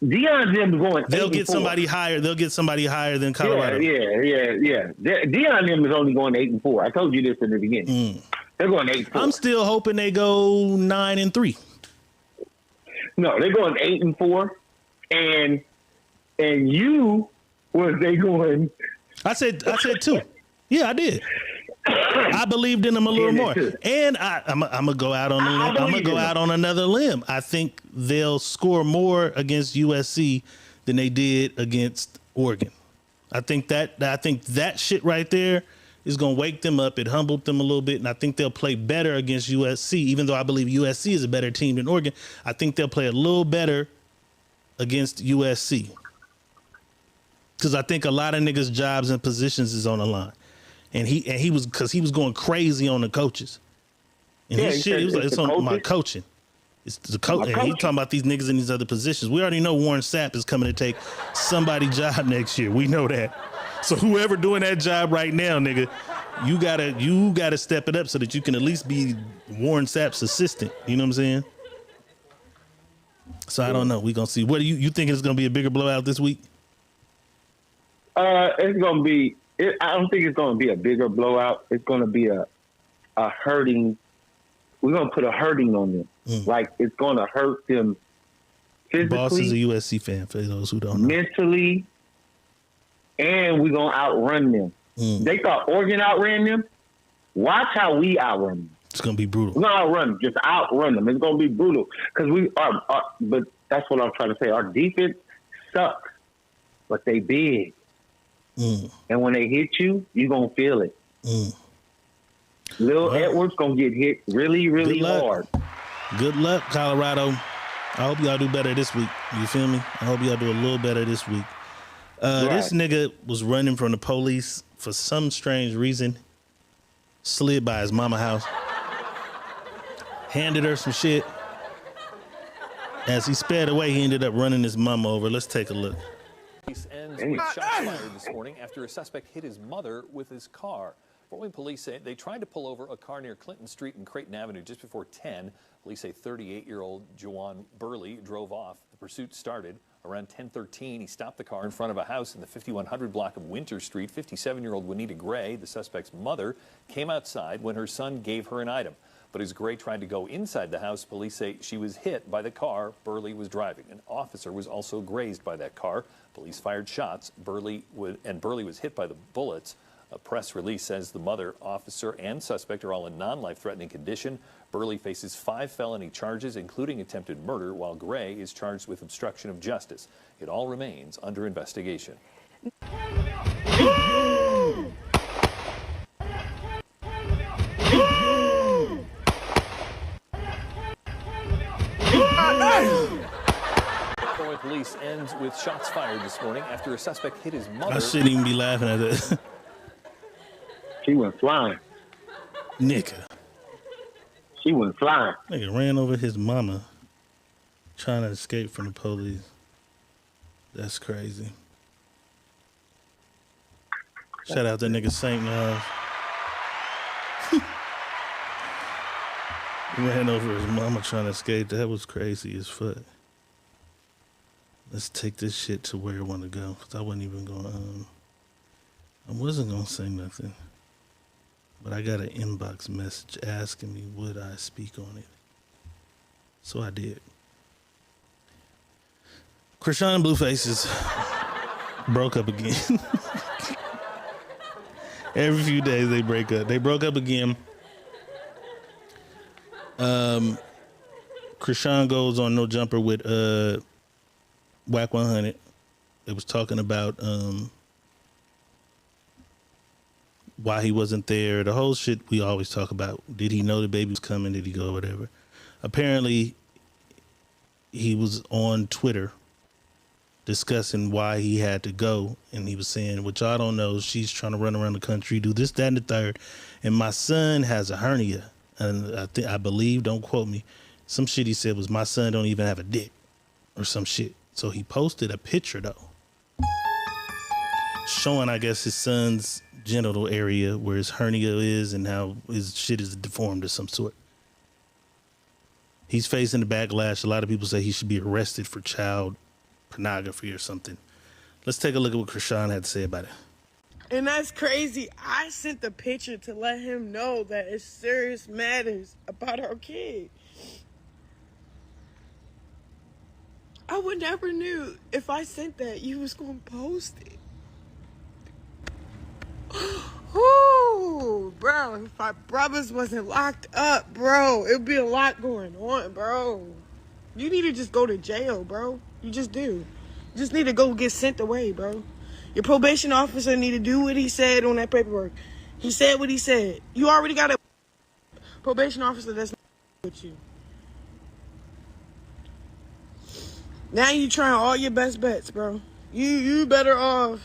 Deion's them going. They'll get somebody higher. They'll get somebody higher than Colorado. Yeah. Deion them is only going 8-4. I told you this in the beginning. They're going 8-4. I'm still hoping they go 9-3. No, they're going 8-4, and you was they going? I said 2. Yeah, I did. I believed in them a little more, and I'm gonna go out on I'm gonna go out on another limb. I think they'll score more against USC than they did against Oregon. I think that shit right there is gonna wake them up. It humbled them a little bit, and I think they'll play better against USC. Even though I believe USC is a better team than Oregon, I think they'll play a little better against USC because I think a lot of niggas' jobs and positions is on the line. And he was going crazy on the coaches. And his shit, he was like, it's on my coaching. It's the coach. And he's talking about these niggas in these other positions. We already know Warren Sapp is coming to take somebody's job next year. We know that. So whoever doing that job right now, nigga, you gotta step it up so that you can at least be Warren Sapp's assistant. You know what I'm saying? So I don't know. We gonna see. What do you think it's gonna be a bigger blowout this week? It's gonna be. I don't think it's going to be a bigger blowout. It's going to be a hurting. We're going to put a hurting on them. Like, it's going to hurt them physically. Boss is a USC fan, for those who don't know. Mentally, and we're going to outrun them. They thought Oregon outran them. Watch how we outrun them. It's going to be brutal. We're going to outrun them. Just outrun them. It's going to be brutal. Because we are, but that's what I'm trying to say. Our defense sucks, but they big. And when they hit you, you're going to feel it. Lil Edwards going to get hit really, really hard. Good luck, Colorado. I hope y'all do better this week. You feel me? I hope y'all do a little better this week. This nigga was running from the police for some strange reason. Slid by his mama house. Handed her some shit. As he sped away, he ended up running his mama over. Let's take a look. Police ends with shots fired this morning after a suspect hit his mother with his car. Fort Wayne police say they tried to pull over a car near Clinton Street and Creighton Avenue just before 10. Police say 38-year-old Juwan Burley drove off. The pursuit started around 10:13. He stopped the car in front of a house in the 5100 block of Winter Street. 57-year-old Juanita Gray, the suspect's mother, came outside when her son gave her an item. But as Gray tried to go inside the house, police say she was hit by the car Burley was driving. An officer was also grazed by that car. Police fired shots. Burley was hit by the bullets. A press release says the mother, officer, and suspect are all in non-life-threatening condition. Burley faces 5 felony charges, including attempted murder, while Gray is charged with obstruction of justice. It all remains under investigation. Police ends with shots fired this morning after a suspect hit his mother. I shouldn't even be laughing at that. She went flying. Nigga. She went flying. Nigga ran over his mama trying to escape from the police. That's crazy. Shout out that nigga St. Niles. Ran over his mama trying to escape. That was crazy as fuck. Let's take this shit to where I want to go. Because I wasn't even going to... I wasn't going to say nothing. But I got an inbox message asking me would I speak on it. So I did. Krishan and Bluefaces broke up again. Every few days they break up. They broke up again. Krishan goes on No Jumper with Whack 100. It was talking about why he wasn't there. The whole shit we always talk about. Did he know the baby was coming? Did he go? Whatever. Apparently, he was on Twitter discussing why he had to go, and he was saying, "What y'all don't know, she's trying to run around the country, do this, that, and the third, and my son has a hernia." And I believe, don't quote me, some shit he said was, "My son don't even have a dick," or some shit. So he posted a picture though, showing, I guess, his son's genital area where his hernia is and how his shit is deformed of some sort. He's facing the backlash. A lot of people say he should be arrested for child pornography or something. Let's take a look at what Krishan had to say about it. And that's crazy. I sent the picture to let him know that it's serious matters about our kid. I would never knew if I sent that you was gonna post it. Ooh, bro, if my brothers wasn't locked up, bro, it'd be a lot going on, bro. You need to just go to jail, bro. You just do. You just need to go get sent away, bro. Your probation officer need to do what he said on that paperwork. He said what he said. You already got a probation officer that's with you. Now you trying all your best bets, bro. You better off.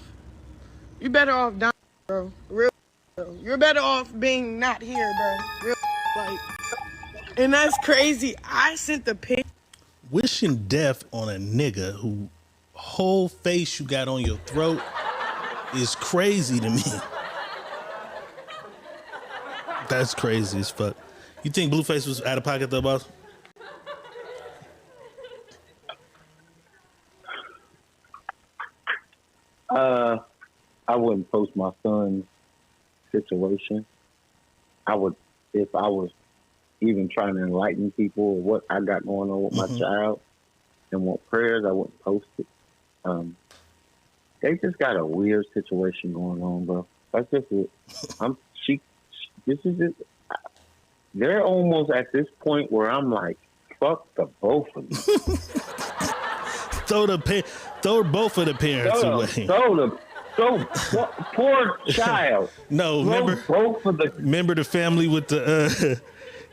You better off dying, bro. Real. Bro. You're better off being not here, bro. Real. Like, and that's crazy. I sent the picture. Wishing death on a nigga who whole face you got on your throat is crazy to me. That's crazy as fuck. You think Blueface was out of pocket though, boss? I wouldn't post my son's situation. I would, if I was even trying to enlighten people or what I got going on with my child and want prayers, I wouldn't post it. They just got a weird situation going on, bro. That's just it. This is it. They're almost at this point where I'm like, fuck the both of them. Throw both of the parents away. So poor child. No, remember the family with the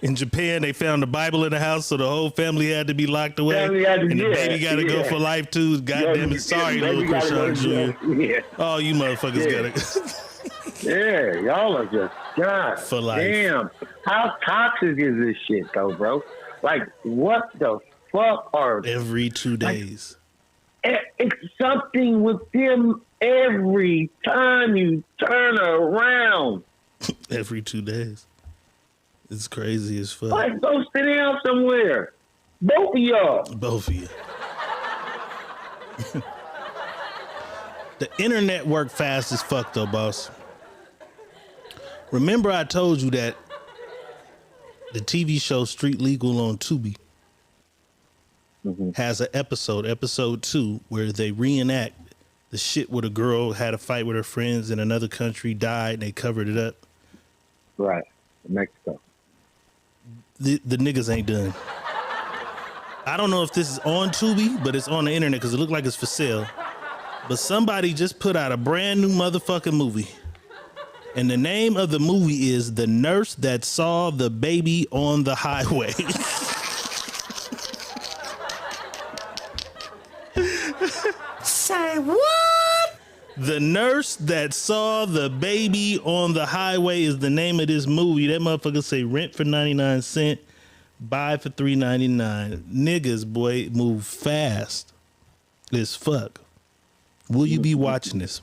in Japan, they found the Bible in the house, so the whole family had to be locked away. And the baby got to go for life too. Goddamn it! Sorry, little Krishan Jr. Yeah. Oh, you motherfuckers got it. Yeah, y'all are just God. For life. Damn, how toxic is this shit though, bro? Like, what the fuck are every 2 days? It's something with them every time you turn around. Every 2 days. It's crazy as fuck. Like, go sit down somewhere. Both of y'all. Both of you. The internet worked fast as fuck though, boss. Remember I told you that the TV show Street Legal on Tubi has an episode 2, where they reenact the shit where the girl had a fight with her friends in another country, died, and they covered it up. Right. Mexico. The niggas ain't done. I don't know if this is on Tubi, but it's on the internet because it looked like it's for sale. But somebody just put out a brand new motherfucking movie. And the name of the movie is The Nurse That Saw the Baby on the Highway. Say what? The Nurse That Saw the Baby on the Highway is the name of this movie. That motherfucker say rent for 99 cents, buy for $3.99. Niggas, boy, move fast as fuck. Will you be watching this?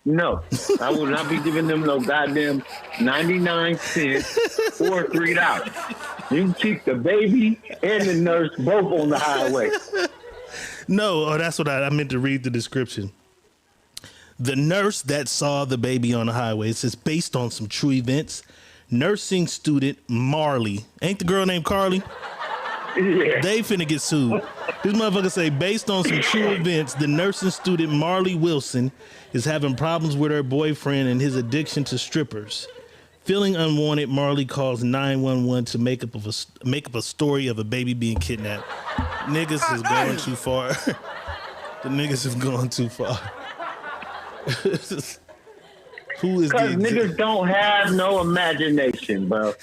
No, I will not be giving them no goddamn 99 cents or $3. You can keep the baby and the nurse both on the highway. No, that's what I meant to read the description. The Nurse That Saw the Baby on the Highway. It says based on some true events. Nursing student Marley. Ain't the girl named Carly? Yeah. They finna get sued. This motherfucker say based on some true events, the nursing student Marley Wilson is having problems with her boyfriend and his addiction to strippers. Feeling unwanted, Marley calls 911 to make up a story of a baby being kidnapped. Niggas has gone too far. The niggas have gone too far. Who is because niggas don't have no imagination, bro.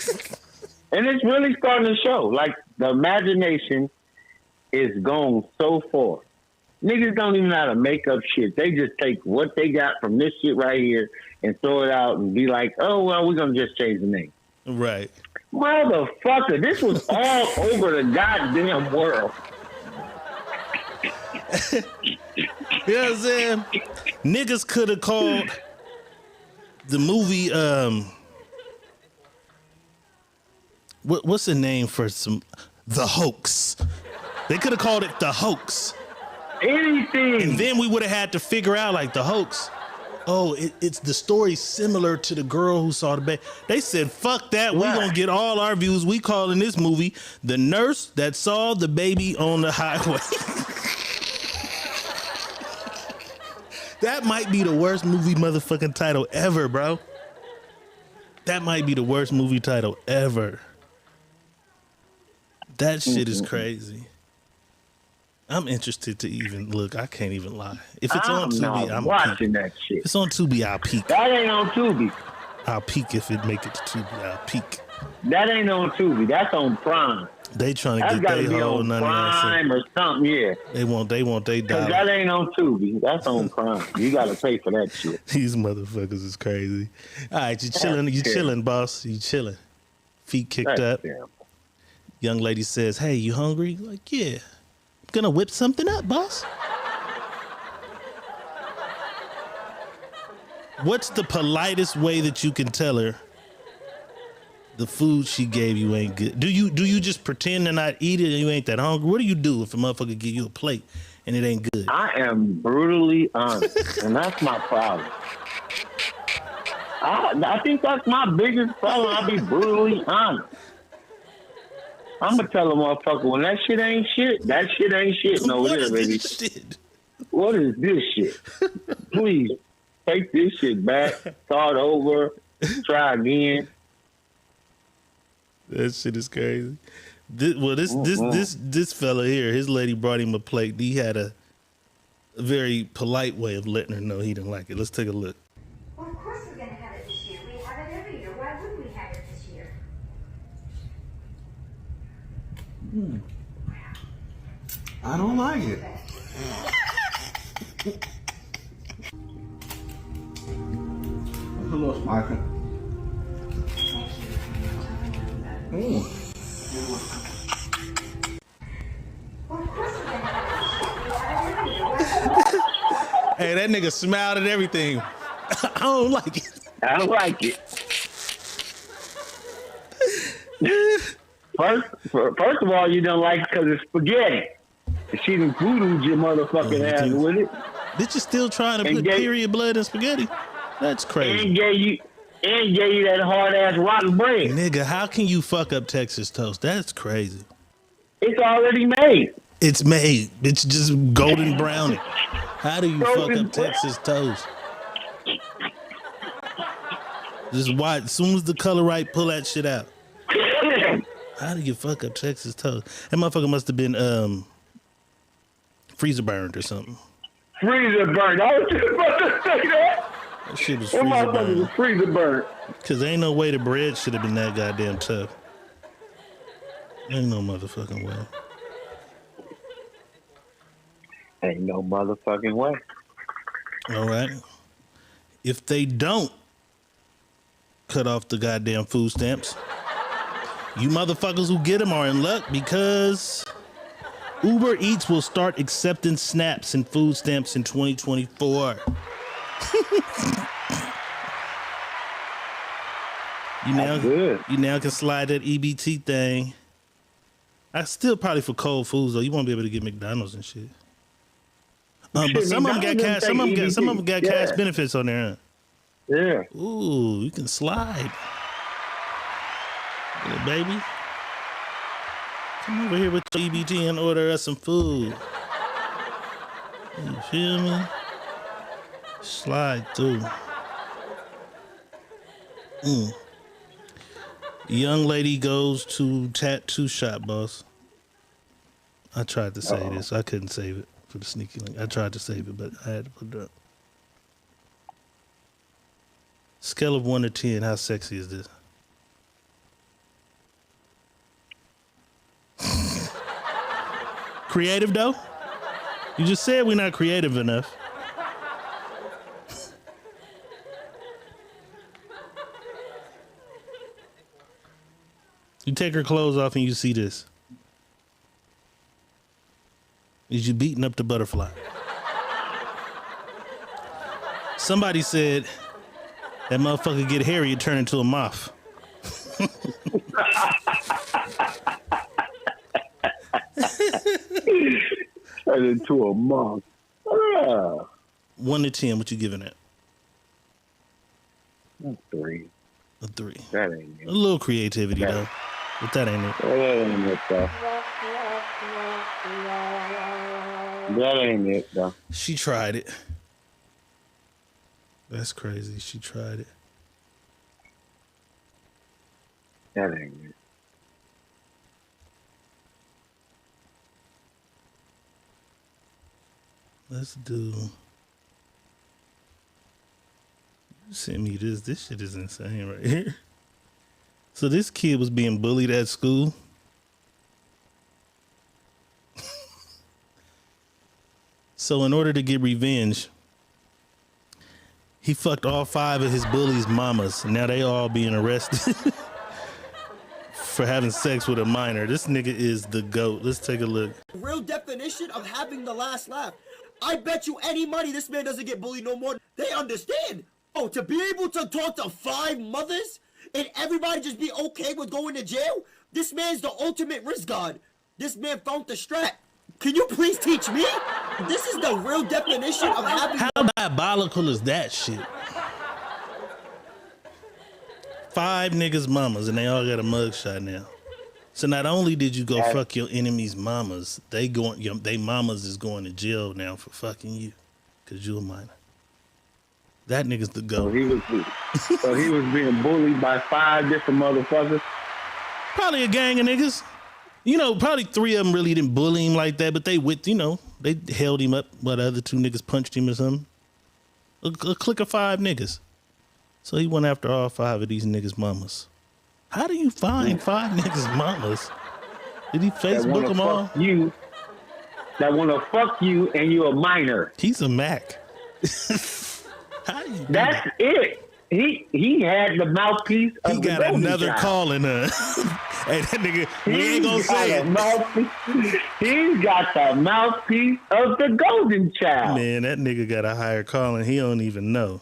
And it's really starting to show. Like, the imagination is going so far. Niggas don't even know how to make up shit. They just take what they got from this shit right here and throw it out and be like, oh, well, we're going to just change the name. Right. Motherfucker, this was all over the goddamn world. You know what I'm saying? Niggas could have called the movie, what's the name for The Hoax. They could have called it The Hoax. Anything. And then we would have had to figure out, like, The Hoax. Oh, it's the story similar to the girl who saw the baby. They said, fuck that. Right. We gonna get all our views. We calling this movie The Nurse That Saw the Baby on the Highway. That might be the worst movie motherfucking title ever, bro. That might be the worst movie title ever. That shit is crazy. I'm interested to even look. I can't even lie. If it's on Tubi, I'm watching that shit. If it's on Tubi, I'll peek. That ain't on Tubi. I'll peek if it make it to Tubi. I'll peek. That ain't on Tubi. That's on Prime. They trying to get their whole 99 Prime or something. Yeah. They want they dollar. That ain't on Tubi. That's on Prime. You gotta pay for that shit. These motherfuckers is crazy. All right, you chilling. You chilling, boss. You chilling. Feet kicked up. Terrible. Young lady says, "Hey, you hungry?" Like, yeah. Gonna whip something up, boss. What's the politest way that you can tell her the food she gave you ain't good? Do you just pretend to not eat it and you ain't that hungry? What do you do if a motherfucker give you a plate and it ain't good? I am brutally honest, and that's my problem. I think that's my biggest problem. I be brutally honest. I'm gonna tell a motherfucker when that shit ain't shit, that shit ain't shit. No, it is, baby. Shit? What is this shit? Please take this shit back, start over, try again. That shit is crazy. This fella here, his lady brought him a plate. He had a a very polite way of letting her know he didn't like it. Let's take a look. Well, of course we're gonna have it this year. We have it every year. Why wouldn't we have it this year? I don't like it. It's a little spicy. Hey, that nigga smiled at everything. I don't like it. I don't like it. First of all, you don't like it because it's spaghetti. She done voodooed your motherfucking ass with it. Bitch, you still trying to put period blood in spaghetti? That's crazy. And gave you that hard ass rotten bread. Nigga, how can you fuck up Texas toast? That's crazy. It's already made. It's made. It's just golden brownie. How do you fuck up Texas toast? Just watch. As soon as the color right, pull that shit out. How do you fuck up Texas toast? That motherfucker must have been freezer burned or something. Freezer burned. I was just about to say that. That shit was freezer burned. Was freezer burned. Cause ain't no way the bread should have been that goddamn tough. Ain't no motherfucking way. Ain't no motherfucking way. All right. If they don't cut off the goddamn food stamps, you motherfuckers who get them are in luck because Uber Eats will start accepting snaps and food stamps in 2024. You now can slide that EBT thing. I still probably for cold foods though. You won't be able to get McDonald's and shit. But some of them got cash. Some of them got cash benefits on there. Huh? Yeah. Ooh, you can slide. Yeah, baby. Come over here with your EBT and order us some food. You feel me? Slide through. Young lady goes to tattoo shop, boss. I tried to save this. I couldn't save it for the sneaky link. I tried to save it, but I had to put it up. Scale of 1 to 10, how sexy is this? Creative though? You just said we're not creative enough. You take her clothes off and you see this. Is you beating up the butterfly? Somebody said that motherfucker get hairy and turn into a moth. Turn into a moth. 1 to 10, what you giving it? A 3. A 3. That ain't it. A little creativity though, but that ain't it. That ain't it though. That ain't it though. She tried it. That's crazy. She tried it. That ain't it. Let's do. Send me this. This shit is insane right here. So this kid was being bullied at school. So in order to get revenge, he fucked all 5 of his bullies' mamas. Now they all being arrested for having sex with a minor. This nigga is the GOAT. Let's take a look. Real definition of having the last laugh. I bet you any money this man doesn't get bullied no more. They understand. Oh, to be able to talk to 5 mothers and everybody just be okay with going to jail? This man's the ultimate risk god. This man found the strap. Can you please teach me? This is the real definition of having... How diabolical is that shit? 5 niggas' mamas, and they all got a mugshot now. So not only did you go fuck your enemy's mamas, they mamas is going to jail now for fucking you, cause you a minor. That nigga's the GOAT. So he was being bullied by 5 different motherfuckers. Probably a gang of niggas. You know, probably 3 of them really didn't bully him like that, but they with, you know, They held him up while the other 2 niggas punched him or something. A clique of 5 niggas. So he went after all 5 of these niggas' mamas. How do you find 5 niggas' mamas? Did he Facebook them all? That want to fuck you and you're a minor. He's a Mac. How do you do That's that? it. He had the mouthpiece of he the got golden another child. call in her. Hey, that nigga, we ain't gonna say it. He's got the mouthpiece of the golden child. Man, that nigga got a higher calling. He don't even know.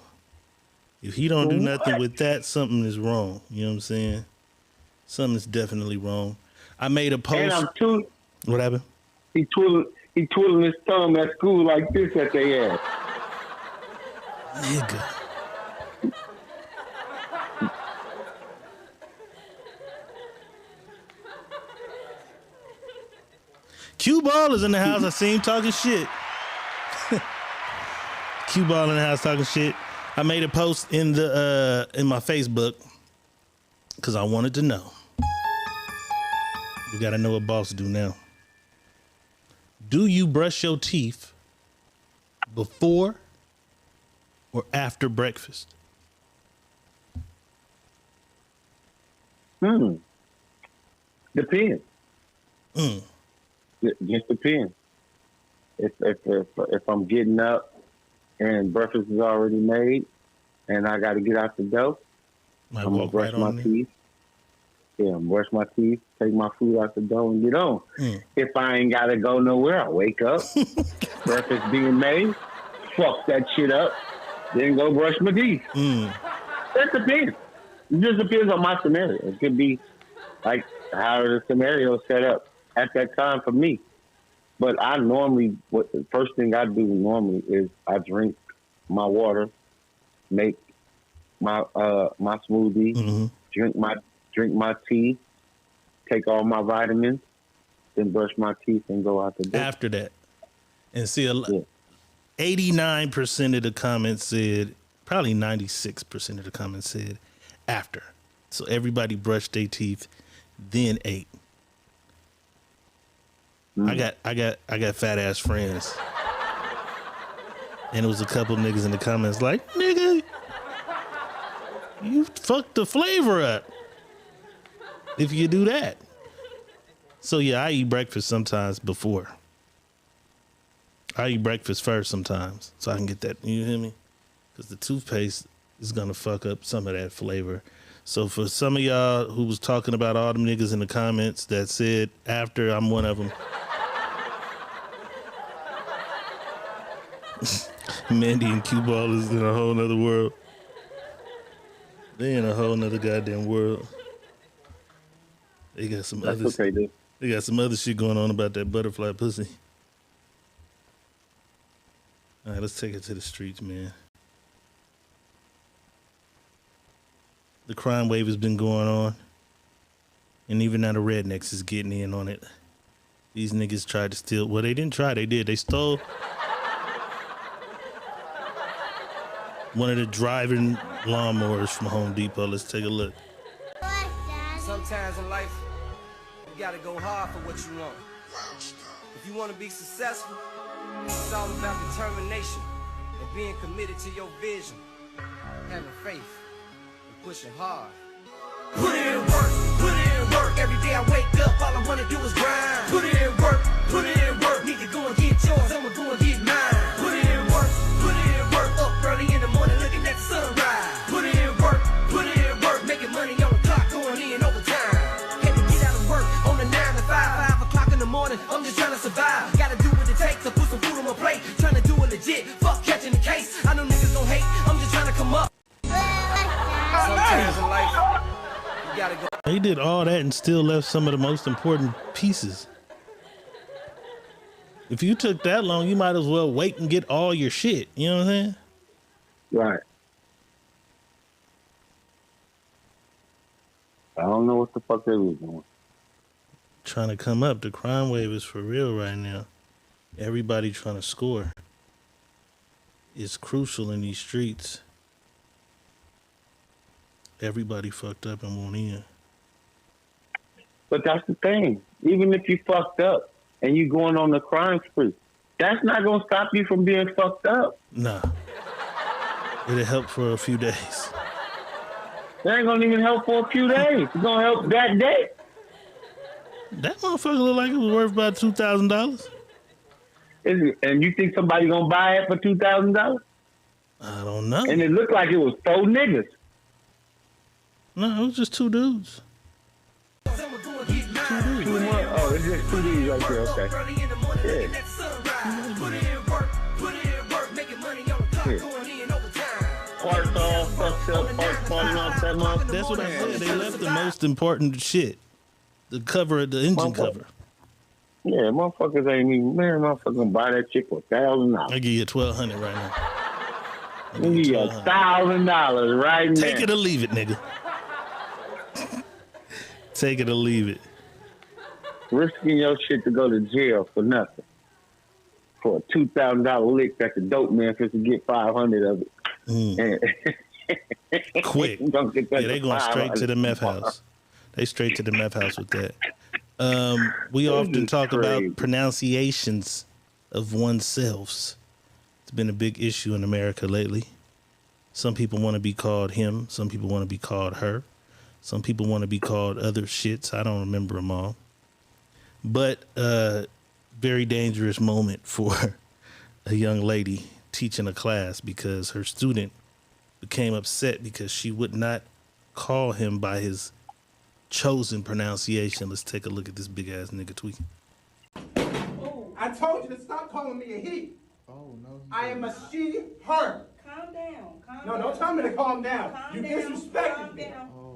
If he don't do nothing with that, something is wrong. You know what I'm saying? Something's definitely wrong. I made a post. And what happened? He twiddling his thumb at school like this at their ass. Nigga. Q Ball is in the house. I seen him talking shit. Q Ball in the house talking shit. I made a post in my Facebook because I wanted to know. We gotta know what boss do now. Do you brush your teeth before or after breakfast? Depends. It just depends. If I'm getting up and breakfast is already made and I got to get out the door, I'm gonna brush my teeth. Yeah, brush my teeth, take my food out the door, and get on. If I ain't gotta go nowhere, I wake up, breakfast being made, fuck that shit up, then go brush my teeth. That depends. It just depends on my scenario. It could be like how the scenario set up at that time for me. But I normally, the first thing I do normally is I drink my water, make my my smoothie, drink my tea, take all my vitamins, then brush my teeth and go out the door. After that. And see, 89% of the comments said, probably 96% of the comments said after. So everybody brushed their teeth, then ate. I got fat ass friends. And it was a couple niggas in the comments like, nigga, you fucked the flavor up if you do that. So yeah, I eat breakfast sometimes before. I eat breakfast first sometimes so I can get that, you hear me? Because the toothpaste is going to fuck up some of that flavor. So for some of y'all who was talking about all them niggas in the comments that said after, I'm one of them. Mandy and Q-Ball is in a whole nother world. They in a whole nother goddamn world. They got some other. That's what they do. They got some other shit going on about that butterfly pussy. All right, let's take it to the streets, man. The crime wave has been going on, and even now the rednecks is getting in on it. These niggas tried to steal. Well, they didn't try. They did. They stole one of the driving lawnmowers from Home Depot. Let's take a look. Sometimes in life, you gotta go hard for what you want. If you want to be successful, it's all about determination and being committed to your vision, having faith, and pushing hard. Put in work, every day I wake up, all I wanna do is grind. Put in work, need to go and get yours, I'ma go and get mine. Put in work, up early in the morning looking at the sunrise. Put in work, making money on the clock, going in overtime. Had to get out of work on the 9 to 5 o'clock in the morning, I'm just trying to survive. Gotta do what it takes to put some food on my plate, trying to do it legit, fuck catching the case. I know niggas gon' hate, I'm just trying to come up. Sometimes in life, you gotta go. They did all that and still left some of the most important pieces. If you took that long, you might as well wait and get all your shit. You know what I'm saying? Right. I don't know what the fuck they was doing. Trying to come up. The crime wave is for real right now. Everybody trying to score. It's crucial in these streets. Everybody fucked up and won't in. But that's the thing. Even if you fucked up and you going on the crime spree, That's not gonna stop you from being fucked up. Nah. It'll help for a few days. It ain't gonna even help for a few days. It's gonna help that day. That motherfucker looked like it was worth about $2,000. And you think somebody gonna buy it for $2,000? I don't know. And it looked like it was 4 niggas. No, it was just 2 dudes. Oh, it's just 2 dudes right there. Okay. Yeah. Parts all fucked up, parts falling off that motherfucker. That's what I said. They left the most important shit. The cover, the engine cover. Yeah, motherfuckers ain't even, man, motherfuckers gonna buy that chick for $1,000. I give you $1,200 right now. I give you $1,000 right now. Take it or leave it, nigga. Take it or leave it. Risking your shit to go to jail for nothing. For a $2,000 lick that the dope man supposed to get 500 of it. Quick. Yeah, they going straight to the meth house. They straight to the meth house with that. We often talk about pronunciations of oneself. It's been a big issue in America lately. Some people want to be called him. Some people want to be called her. Some people want to be called other shits. I don't remember them all. But very dangerous moment for a young lady teaching a class because her student became upset because she would not call him by his chosen pronunciation. Let's take a look at this big ass nigga tweet. I told you to stop calling me a he. Oh no. I am a she, her. Calm down. No, don't tell me to calm down. You disrespected me.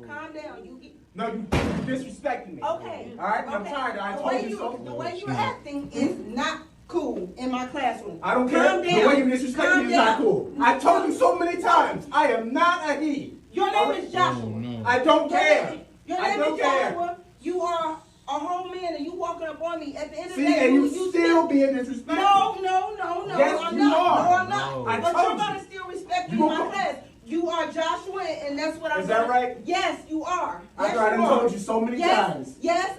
Calm down. No, you disrespecting me. Okay. All right, I'm tired. I told you so. The way you're acting is not cool in my classroom. I don't care. Calm down. The way you disrespect me is not cool. I told you so many times. I am not a he. Your name is Joshua. Oh, no. I don't care. Your name is Joshua. You are a whole man and you walking up on me at the end of the See, day. and you still being disrespectful. No. Yes, I'm you not. are. No, I'm not. I But told you're gonna still respect me in my class. You are Joshua, and that's what I'm. Is that right? Yes, you are. I told you so many times. Yes,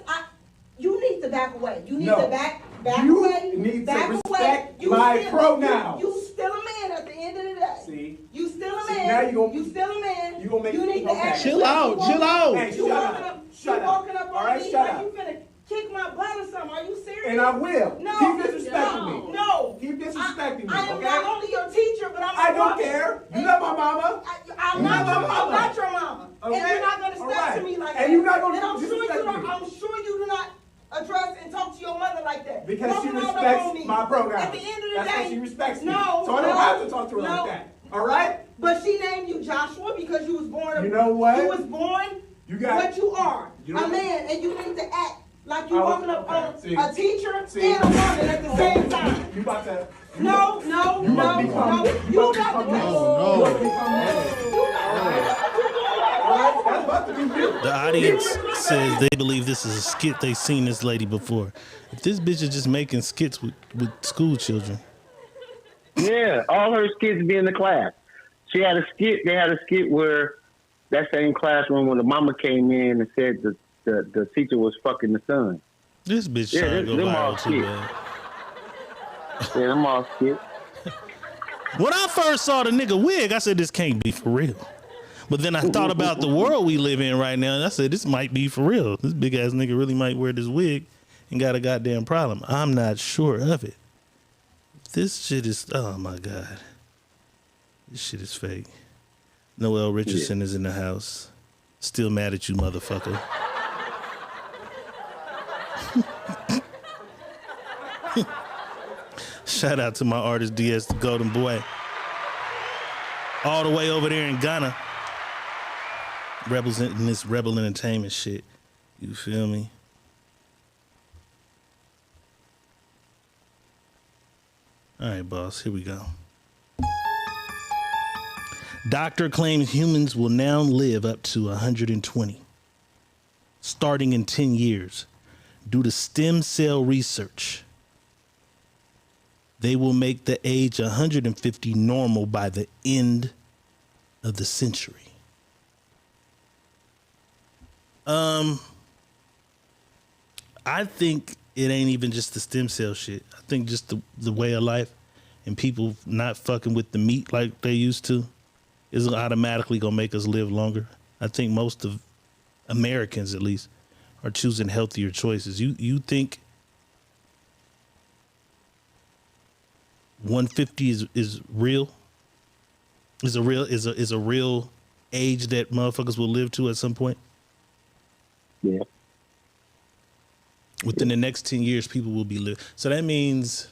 you need to back away. You need No. to back You away. need back to away. respect my pronouns. You still a man at the end of the day. See? You still a See, man. now you still a man. You gonna make You need to act. Chill out. Chill out. Hey, You shut walking up. up. Shut You up. walking up All on right, me shut like up. you finna kick my butt or something. Are you serious? And I will. No. Keep disrespecting me. No. Keep disrespecting me, I am okay? not only your teacher, but I'm. I don't care. You love my mama. I'm not your mama. Okay? And you're not gonna All step right. to me like And that. you're not gonna And I'm disrespect me. I'm sure you do not address and talk to your mother like that. Because she Walking all up respects on me. my pronouns. At the end of the That's day, why she respects me. No. So I don't have to talk to her like that. All right? But she named you Joshua because you was born. You know what? You was born. You got what you are. You know A man, and you need to act like you Oh, walking up okay. on See. a teacher See. and a woman at the same time. You about to. No. You got to do The audience says they believe this is a skit. They've seen this lady before. If this bitch is just making skits with school children. Yeah, all her skits be in the class. She had a skit. They had a skit where that same classroom when the mama came in and said the teacher was fucking the son. This bitch trying to go viral too bad. Yeah, them all skit. When I first saw the nigga wig, I said this can't be for real. But then I thought about the world we live in right now, and I said this might be for real. This big ass nigga really might wear this wig and got a goddamn problem. I'm not sure of it. This shit is, oh my God. This shit is fake. Noel Richardson is in the house. Still mad at you, motherfucker. Shout out to my artist DS the Golden Boy. All the way over there in Ghana. Representing this rebel entertainment shit. You feel me? All right, boss, here we go. Doctor claims humans will now live up to 120, starting in 10 years. Due to stem cell research, they will make the age 150 normal by the end of the century. I think it ain't even just the stem cell shit. I think just the way of life and people not fucking with the meat like they used to is automatically gonna make us live longer. I think most of Americans, at least, are choosing healthier choices. You think 150 is real? Is a real age that motherfuckers will live to at some point? Yeah. Within the next 10 years, people will be living. So that means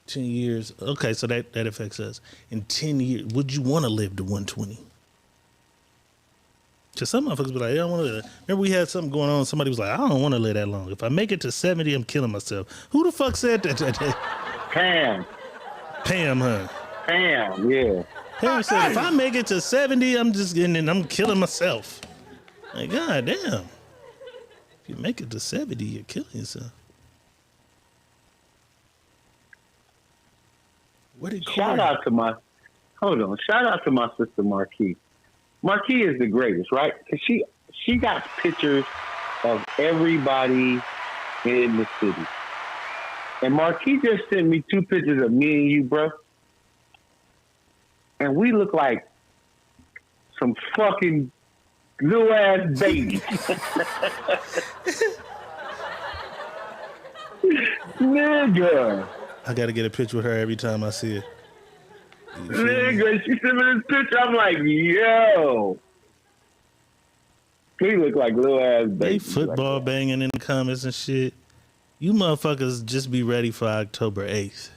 10 years. Okay, so that affects us. In 10 years, would you want to live to 120? Because some motherfuckers be like, yeah, I want to live. Remember we had something going on. Somebody was like, I don't want to live that long. If I make it to 70, I'm killing myself. Who the fuck said that? Pam. Pam, huh? Pam, yeah. Pam said, if I make it to 70, I'm killing myself. Like, God damn. If you make it to 70, you're killing yourself. Shout out to my sister Marquis. Marquis is the greatest, right? Because she got pictures of everybody in the city. And Marquis just sent me 2 pictures of me and you, bro. And we look like some fucking little ass babies. Nigga. I gotta get a picture with her every time I see her. Nigga, she sent me this picture. I'm like, yo. We look like little ass babies. They football banging in the comments and shit. You motherfuckers just be ready for October 8th.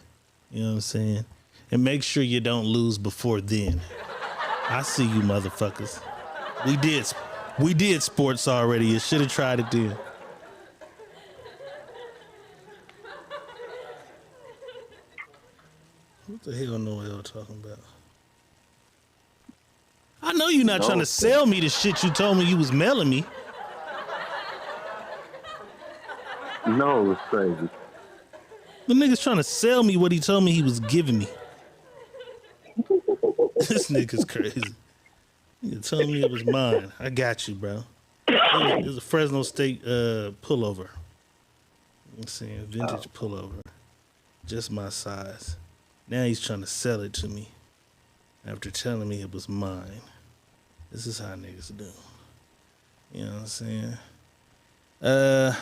You know what I'm saying? And make sure you don't lose before then. I see you motherfuckers. We did sports already. You should have tried it then. What the hell Noel talking about? I know you're not trying to sell me the shit you told me you was mailing me. No, it's crazy. The nigga's trying to sell me what he told me he was giving me. This nigga's crazy. He told me it was mine. I got you, bro. It was a Fresno State pullover. Let's see, a vintage pullover. Just my size. Now he's trying to sell it to me after telling me it was mine. This is how niggas do. You know what I'm saying?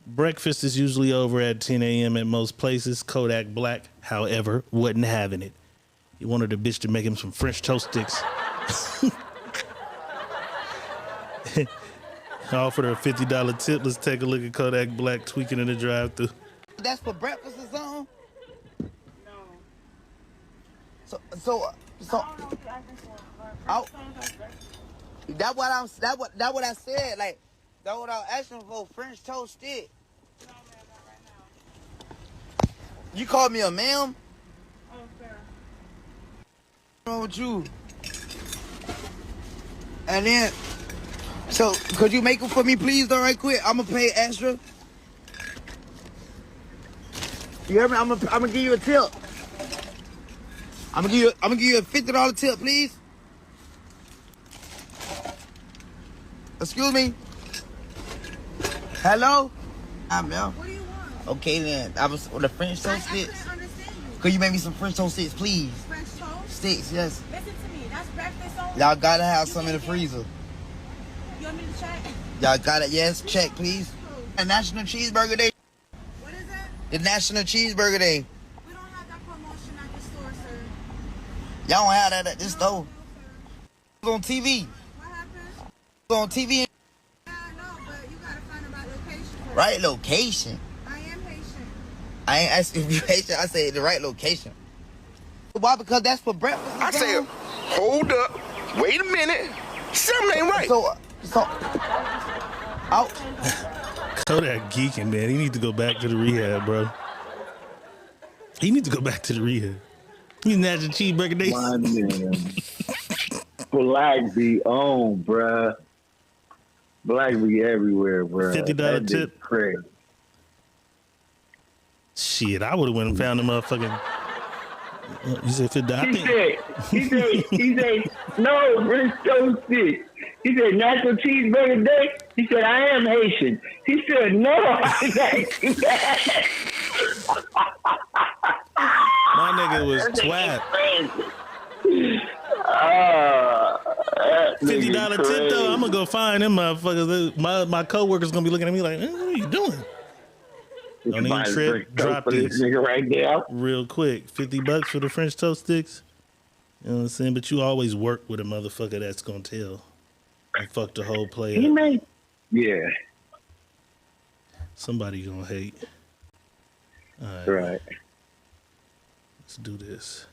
Breakfast is usually over at 10 a.m. at most places. Kodak Black, however, wasn't having it. He wanted the bitch to make him some French toast sticks. I offered her a $50 tip. Let's take a look at Kodak Black tweaking in the drive-thru. That's for breakfast or something? So. That's what I said. Like, that's what I was asking for. French toast stick. You called me a ma'am? Okay. What's wrong with you? And then, so could you make it for me, please, though, right quick? I'm gonna pay extra. You hear me? I'm gonna give you a tip. I'm gonna give you a $50 tip, please. Excuse me. Hello? I'm Mel. What do you want? Okay then. I was on the French toast sticks. I couldn't understand you. Could you make me some French toast sticks, please? French toast? Sticks, yes. Listen to me. That's breakfast only. Y'all gotta have some in the freezer. You want me to check? Y'all got it, yes. Check, please. And National Cheeseburger Day. What is it? The National Cheeseburger Day. We don't have that promotion at the store, sir. Y'all don't have that at this store. It's on TV. What happened? It's on TV. Yeah, I know, but you gotta find the right location. Right location. I am patient. I ain't asking if you patient. I said the right location. Why? Because that's for breakfast. I said, hold up. Wait a minute. Something ain't right. So out. Kodak geeking, man. He need to go back to the rehab, bro. He needs to go back to the rehab. He's National Cheeseburger Day. My man. Black be on, bruh. Black be everywhere, bruh. $50 tip. Crazy. Shit, I would have went and found the motherfucking. You said $50. He said, no, French toast stick. He said, National Cheeseburger Day? He said, I am Haitian. He said, no, I'm not. My nigga was twat. $50 tip though. I'm gonna go find them motherfuckers. My coworker's gonna be looking at me like, what are you doing? Don't even trip. Drop these nigga right there real quick. $50 for the French toast sticks. You know what I'm saying? But you always work with a motherfucker that's gonna tell and fuck the whole play up. Yeah. Somebody gonna hate. All right. Right. Let's do this.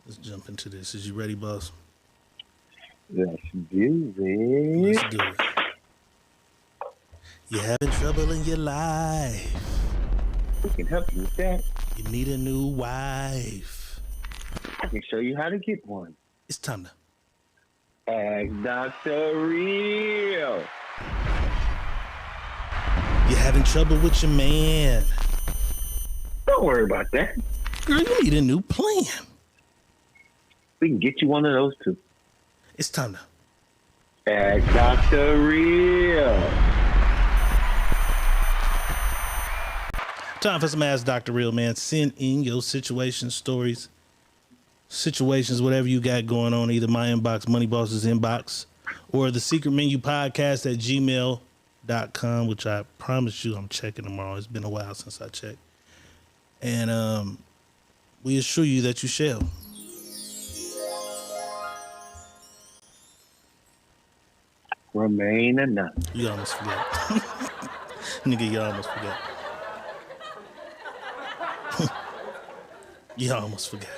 Let's jump into this. Is you ready, boss? Let's do this. Let's do it. You're having trouble in your life. We can help you with that. You need a new wife. I can show you how to get one. It's time to Ask Dr. Real. You're having trouble with your man. Don't worry about that. Girl, you need a new plan. We can get you one of those too. It's time to Ask Dr. Real. Time for some Ask Dr. Real, man. Send in your situation stories, situations, whatever you got going on, either my inbox, Money Boss's inbox, or the Secret Menu Podcast at gmail.com, which I promise you I'm checking tomorrow. It's been a while since I checked. And we assure you that you shall. Remain anonymous. You almost forgot. Nigga, you almost forgot. You almost forgot.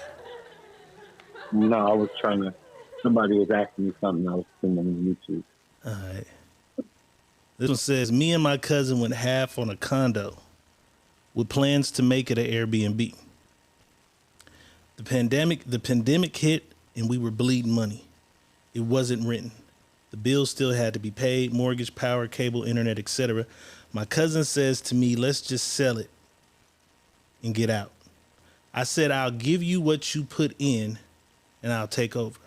No, I was trying to. Somebody was asking me something. I was filming on YouTube. All right. This one says, me and my cousin went half on a condo with plans to make it an Airbnb. The pandemic hit and we were bleeding money. It wasn't renting. The bills still had to be paid, mortgage, power, cable, internet, etc. My cousin says to me, let's just sell it and get out. I said, I'll give you what you put in and I'll take over.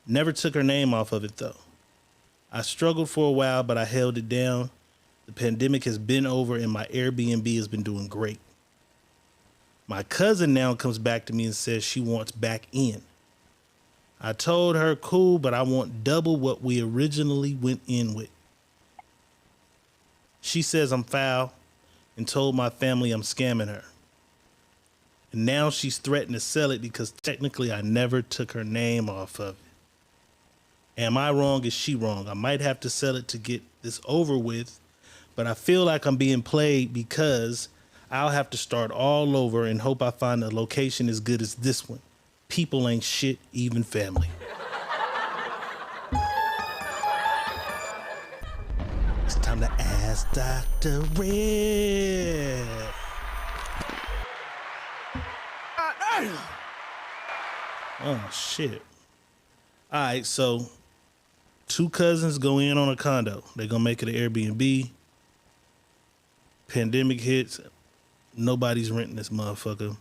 Never took her name off of it though. I struggled for a while, but I held it down. The pandemic has been over and my Airbnb has been doing great. My cousin now comes back to me and says she wants back in. I told her, cool, but I want double what we originally went in with. She says I'm foul and told my family I'm scamming her. And now she's threatened to sell it because technically I never took her name off of it. Am I wrong? Is she wrong? I might have to sell it to get this over with, but I feel like I'm being played because I'll have to start all over and hope I find a location as good as this one. People ain't shit, even family. It's time to ask Dr. Red. Oh, shit. All right, so two cousins go in on a condo. They're going to make it an Airbnb. Pandemic hits. Nobody's renting this motherfucker.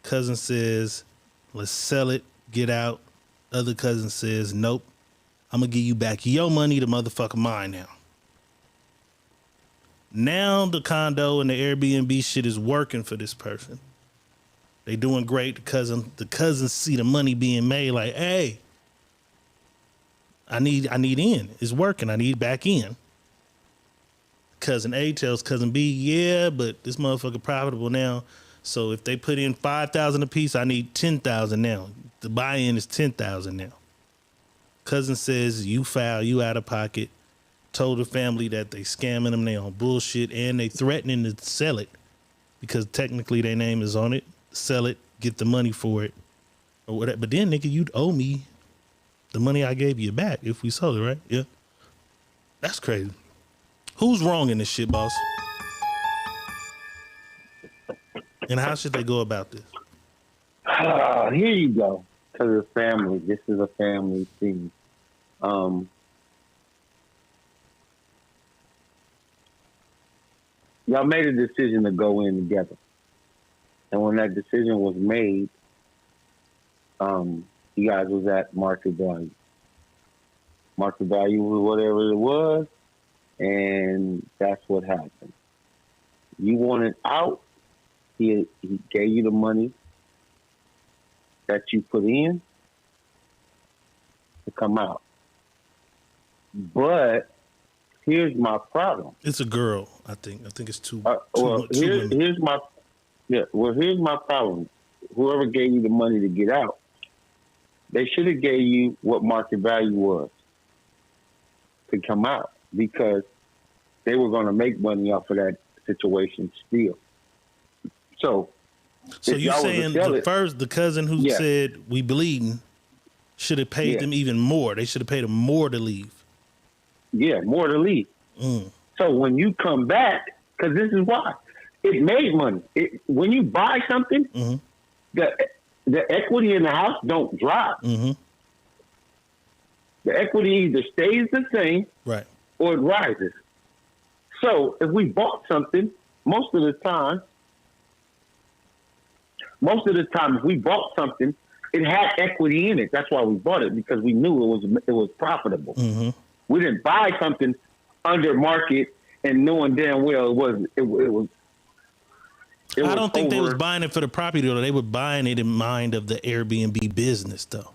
Cousin says, let's sell it, get out. Other cousin says, nope. I'm going to give you back your money, the motherfucker mine now. Now the condo and the Airbnb shit is working for this person. They doing great. The cousins see the money being made like, hey, I need in. It's working. I need back in. Cousin A tells cousin B, yeah, but this motherfucker profitable now. So if they put in $5,000 a piece, I need $10,000 now. The buy-in is $10,000 now. Cousin says, you foul, you out of pocket. Told the family that they scamming them, they on bullshit, and they threatening to sell it because technically their name is on it. Sell it, get the money for it, or whatever. But then, nigga, you'd owe me the money I gave you back if we sold it, right? Yeah. That's crazy. Who's wrong in this shit, boss? And how should they go about this? Here you go. Because of family. This is a family thing. Y'all made a decision to go in together. And when that decision was made, you guys was at market value. Market value was whatever it was, and that's what happened. You wanted out. He gave you the money that you put in to come out. But here's my problem. It's a girl, I think. I think it's two. Here's my problem. Whoever gave you the money to get out, they should have gave you what market value was to come out, because they were going to make money off of that situation still. So you're saying the cousin who said we bleeding should have paid them even more. They should have paid them more to leave. Yeah, more to leave. So when you come back, because this is why it made money. When you buy something, the equity in the house don't drop. The equity either stays the same, right, or it rises. So if we bought something, most of the time, if we bought something, it had equity in it. That's why we bought it, because we knew it was profitable. We didn't buy something under market and knowing damn well it was. I don't think they was buying it for the property, though. They were buying it in mind of the Airbnb business, though.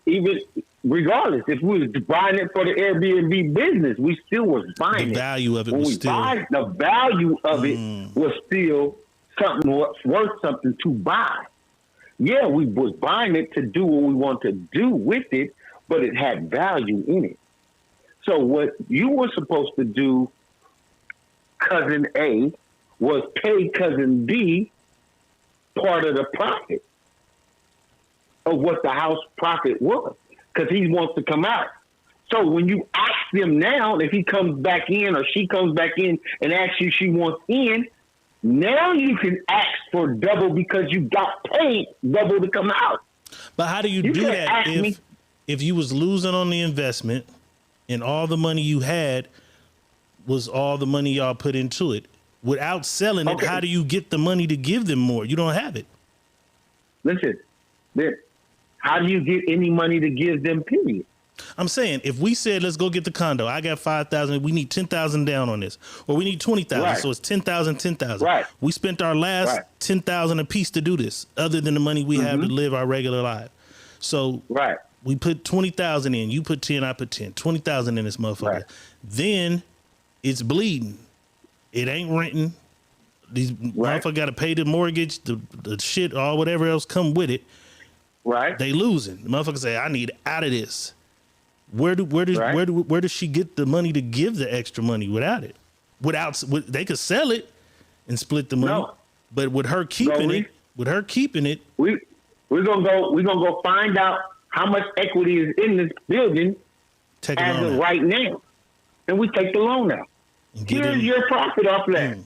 Even regardless, if we was buying it for the Airbnb business, we still was buying it. The value of it was still. The value of it was still something worth something to buy. Yeah, we was buying it to do what we want to do with it, but it had value in it. So what you were supposed to do, cousin A, was pay cousin B part of the profit of what the house profit was, because he wants to come out. So when you ask them now, if he comes back in or she comes back in and asks you she wants in, now you can ask for double because you got paid double to come out. But how do you do that if you was losing on the investment and all the money you had was all the money y'all put into it? Without selling it, how do you get the money to give them more? You don't have it. Listen, how do you get any money to give them, period? I'm saying, if we said, let's go get the condo, I got 5,000, we need 10,000 down on this, or we need 20,000, right. So it's 10,000. Right. We spent our last 10,000 a piece to do this, other than the money we have to live our regular life. So we put 20,000 in, you put 10, I put 10, 20,000 in this motherfucker. Right. Then it's bleeding. It ain't renting. These motherfuckers got to pay the mortgage, the shit, or whatever else come with it. Right. They losing. The motherfuckers say, I need out of this. Where does she get the money to give the extra money without it? They could sell it and split the money, but with her keeping it, we're gonna go find out how much equity is in this building as of right now, and we take the loan out. Here's your profit off of that.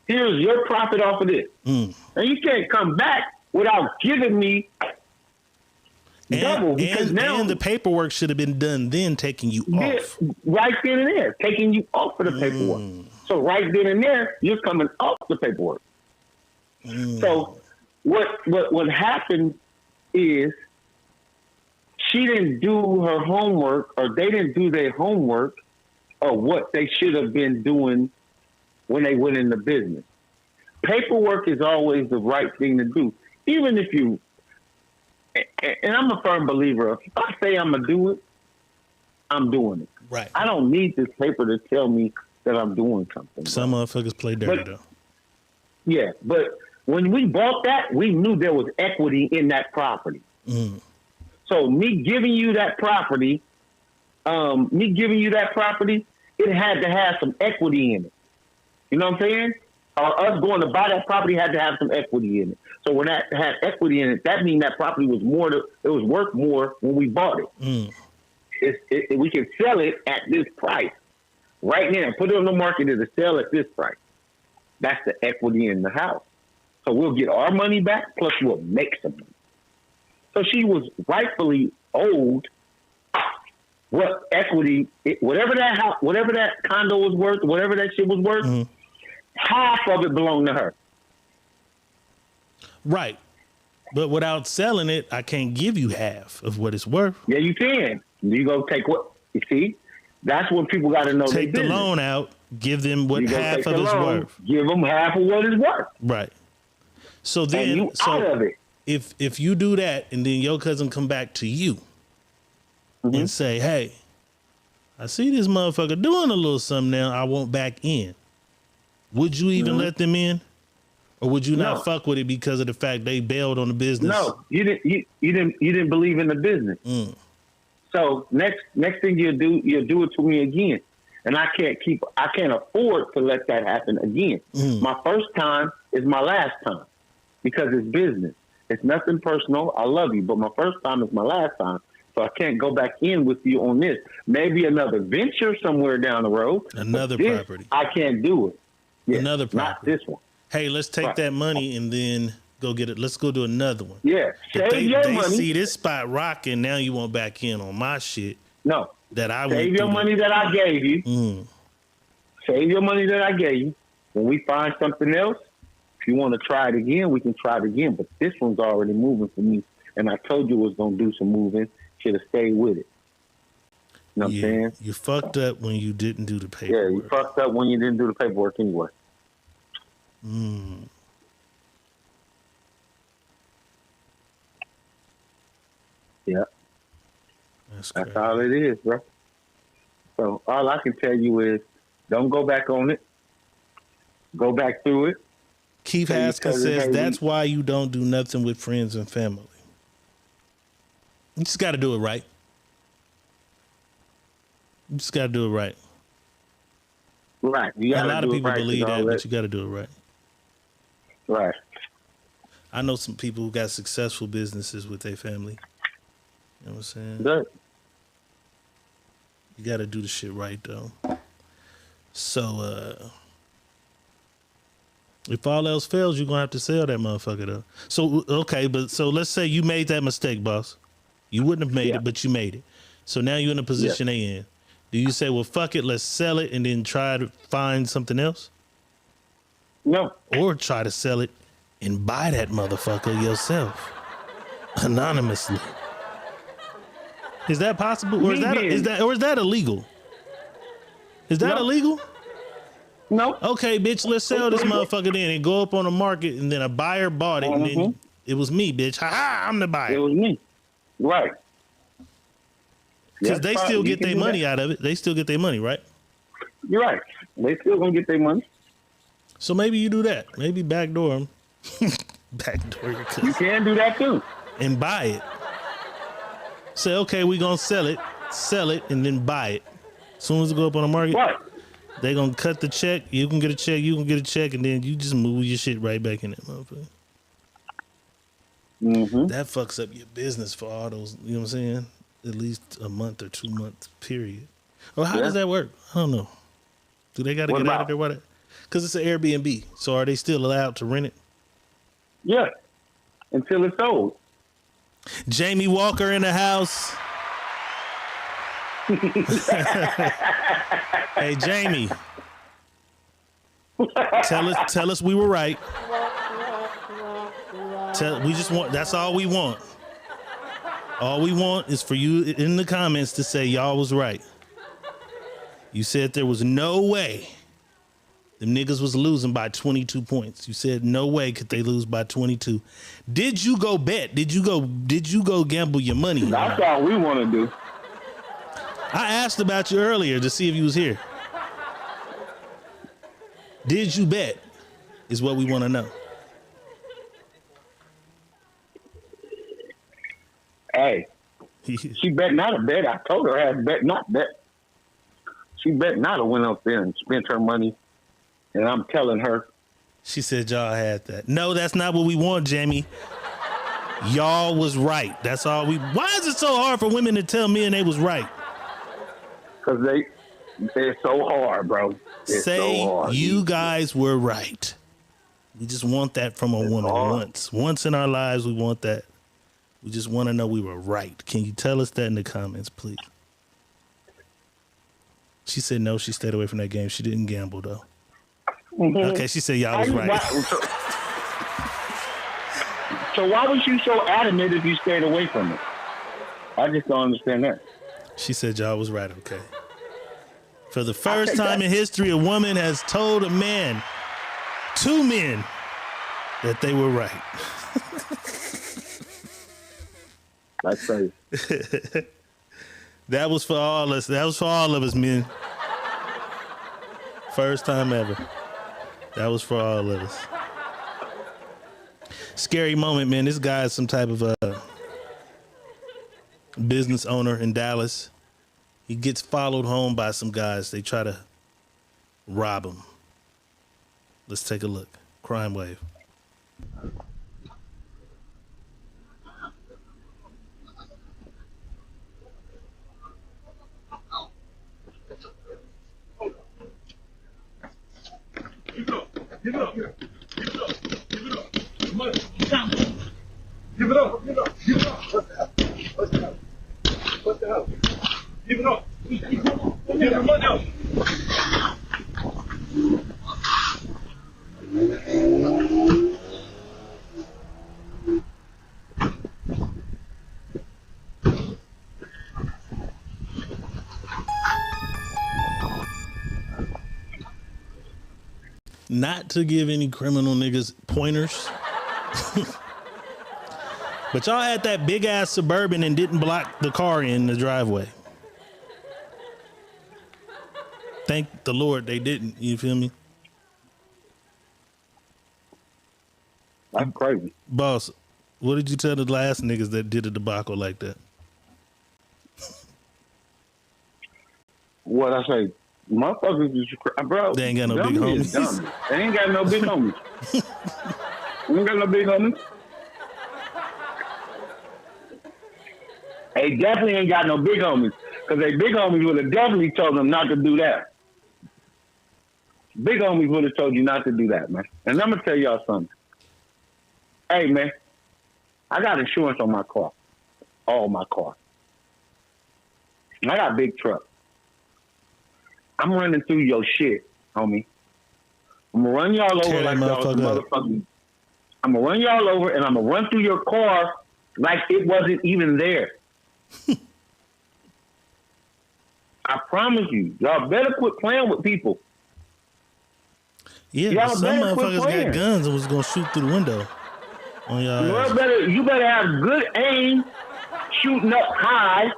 Here's your profit off of this. And you can't come back without giving me double, because now the paperwork should have been done then, taking you off. Right then and there, taking you off of the paperwork. So right then and there, you're coming off the paperwork. So what happened is she didn't do her homework, or they didn't do their homework of what they should have been doing when they went into business. Paperwork is always the right thing to do, even if you. And I'm a firm believer of, if I say I'm gonna do it, I'm doing it. Right. I don't need this paper to tell me that I'm doing something. Some motherfuckers play dirty though. Yeah, but when we bought that, we knew there was equity in that property. So me giving you that property, it had to have some equity in it. You know what I'm saying? Or us going to buy that property had to have some equity in it. So when that had equity in it, that means that property was it was worth more when we bought it. We can sell it at this price right now. Put it on the market to sell at this price. That's the equity in the house. So we'll get our money back, plus we'll make some money. So she was rightfully owed what equity, whatever that condo was worth, whatever that shit was worth, half of it belonged to her. Right. But without selling it, I can't give you half of what it's worth. Yeah, you can. You go take what? You see, that's what people got to know. Take the loan out, give them what half of it's worth. Give them half of what it's worth. Right. So then, out of it. If you do that, and then your cousin come back to you and say, "Hey, I see this motherfucker doing a little something now. I want back in." Would you even let them in, or would you not fuck with it because of the fact they bailed on the business? No, you didn't believe in the business. So next thing you'll do it to me again, and I can't afford to let that happen again. My first time is my last time because it's business. It's nothing personal. I love you, but my first time is my last time. So I can't go back in with you on this. Maybe another venture somewhere down the road. Another property. I can't do it. Yeah, another property. Not this one. Hey, let's take that money and then go get it. Let's go do another one. Yeah. They see this spot rocking. Now you want back in on my shit. No. That I Save your money that I gave you. Save your money that I gave you. When we find something else, if you want to try it again, we can try it again. But this one's already moving for me. And I told you it was going to do some moving. Should have stayed with it. You know what I'm saying? You fucked up when you didn't do the paperwork. Yeah, you fucked up when you didn't do the paperwork anyway. Yeah. That's all it is, bro. So all I can tell you is don't go back on it. Go back through it. Keith Haskins says that's why you don't do nothing with friends and family. You just got to do it right. You just got to do it right. Right. A lot of people believe that, but you got to do it right. Right. I know some people who got successful businesses with their family. You know what I'm saying? Good. You got to do the shit right, though. So, if all else fails, you're going to have to sell that motherfucker, though. So, okay, so let's say you made that mistake, boss. You wouldn't have made it, but you made it. So now you're in a position they in. Do you say, well, fuck it, let's sell it and then try to find something else? No. Or try to sell it and buy that motherfucker yourself anonymously. Is that possible? Or is that illegal? Is that illegal? No. Okay, bitch, let's sell this motherfucker then and go up on the market and then a buyer bought it and then it was me, bitch. Ha ha, I'm the buyer. It was me. Right. Because they still get their money out of it. They still get their money, right? You're right. They still gonna get their money. So maybe you do that. Maybe backdoor them. Backdoor your cousin. You can do that too. And buy it. Say, okay, we gonna sell it, and then buy it. As soon as it go up on the market, they gonna cut the check. You can get a check, and then you just move your shit right back in that motherfucker. That fucks up your business for all those, you know what I'm saying? At least a month or 2 month period. Or how does that work? I don't know. Do they got to get out of there? Because it's an Airbnb. So are they still allowed to rent it? Yeah. Until it's sold. Jamie Walker in the house. Hey, Jamie. Tell us we were right. That's all we want. All we want is for you in the comments to say y'all was right. You said there was no way the niggas was losing by 22 points. You said no way could they lose by 22. Did you go bet? Did you go gamble your money? That's all we want to do. I asked about you earlier to see if you was here. Did you bet? Is what we want to know. Hey, she bet not a bet. I told her I had bet not bet. She bet not have went up there and spent her money. And I'm telling her. She said y'all had that. No, that's not what we want, Jamie. Y'all was right. That's all we. Why is it so hard for women to tell men they was right? Because they're so hard, bro. Say so hard. You guys were right. We just want that from a woman once in our lives. We want that. We just want to know we were right. Can you tell us that in the comments, please? She said no, she stayed away from that game. She didn't gamble, though. Okay, she said y'all was right. So why was you so adamant if you stayed away from it? I just don't understand that. She said y'all was right, okay. For the first time in history, a woman has told a man, 2 men, that they were right. That's crazy. That was for all us. That was for all of us, men. First time ever. That was for all of us. Scary moment, man. This guy is some type of business owner in Dallas. He gets followed home by some guys. They try to rob him. Let's take a look. Crime wave. Give it up. Give it up. Give it up. Give it up. Give it up. Give it up. Give it up. Give it up. What's the hell? What's the hell? Give it up. Give the money up. Not to give any criminal niggas pointers. But y'all had that big ass Suburban and didn't block the car in the driveway. Thank the Lord they didn't. You feel me? That's crazy. Boss, what did you tell the last niggas that did a debacle like that? What I say? Motherfuckers is bro. They ain't got no big homies. They ain't got no big homies. They ain't got no big homies. They definitely ain't got no big homies. Because they big homies would have definitely told them not to do that. Big homies would have told you not to do that, man. And I'm going to tell y'all something. Hey, man. I got insurance on my car. All my car. I got a big truck. I'm running through your shit, homie. I'm going to run y'all over like y'all motherfucking. I'm going to run y'all over and I'm going to run through your car like it wasn't even there. I promise you. Y'all better quit playing with people. Yeah, y'all some motherfuckers got guns and was going to shoot through the window on y'all. You better have good aim shooting up high.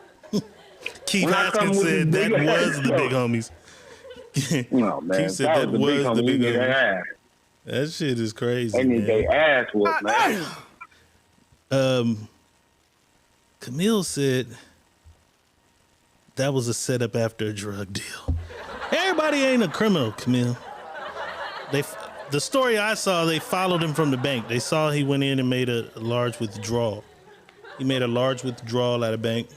Keith Haskins said that was the big homies. No, man. He said that was the big homies. That shit is crazy, they need their ass whooped, man. Camille said that was a setup after a drug deal. Everybody ain't a criminal, Camille. The story I saw, they followed him from the bank. They saw he went in and made a large withdrawal. He made a large withdrawal at a bank,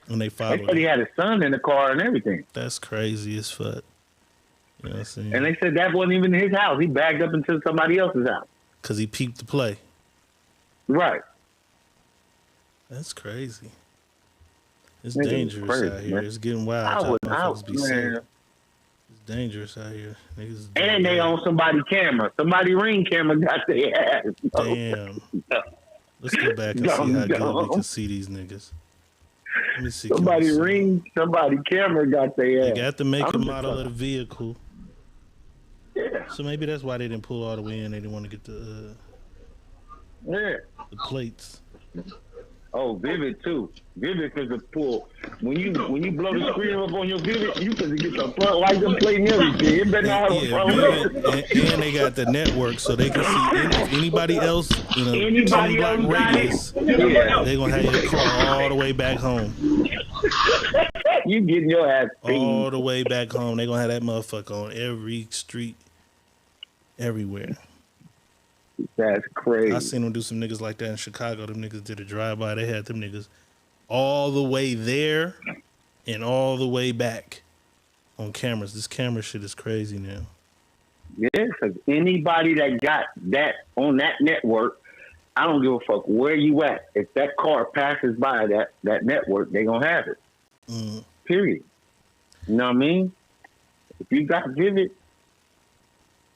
and they followed him. They said he had his son in the car and everything. That's crazy as fuck. You know what I'm saying? And they said that wasn't even his house. He backed up into somebody else's house. Because he peeped the play. Right. That's crazy. It's dangerous out here. Man. It's getting wild. It's dangerous out here. Niggas and they on somebody's camera. Somebody ring camera got their ass. Damn. Let's go back and see how good we can see these niggas. Let me see. Somebody camera got their ass. They got to make a model of the vehicle. Yeah. So maybe that's why they didn't pull all the way in. They didn't want to get the plates. Oh, Vivid too. Vivid is a pull. When you blow the screen up on your Vivid, you can get the front lights plate and everything. It better not have a front. And they got the network, so they can see anybody else in a 10-block radius. Yeah. They're gonna have your car all the way back home. You getting your ass beat. All the way back home. They're gonna have that motherfucker on every street, everywhere. That's crazy. I seen them do some niggas like that in Chicago. Them niggas did a drive-by. They had them niggas all the way there and all the way back on cameras. This camera shit is crazy now. Yeah, because anybody that got that on that network, I don't give a fuck where you at. If that car passes by that network, they gonna have it. Period. You know what I mean? If you got Vivid,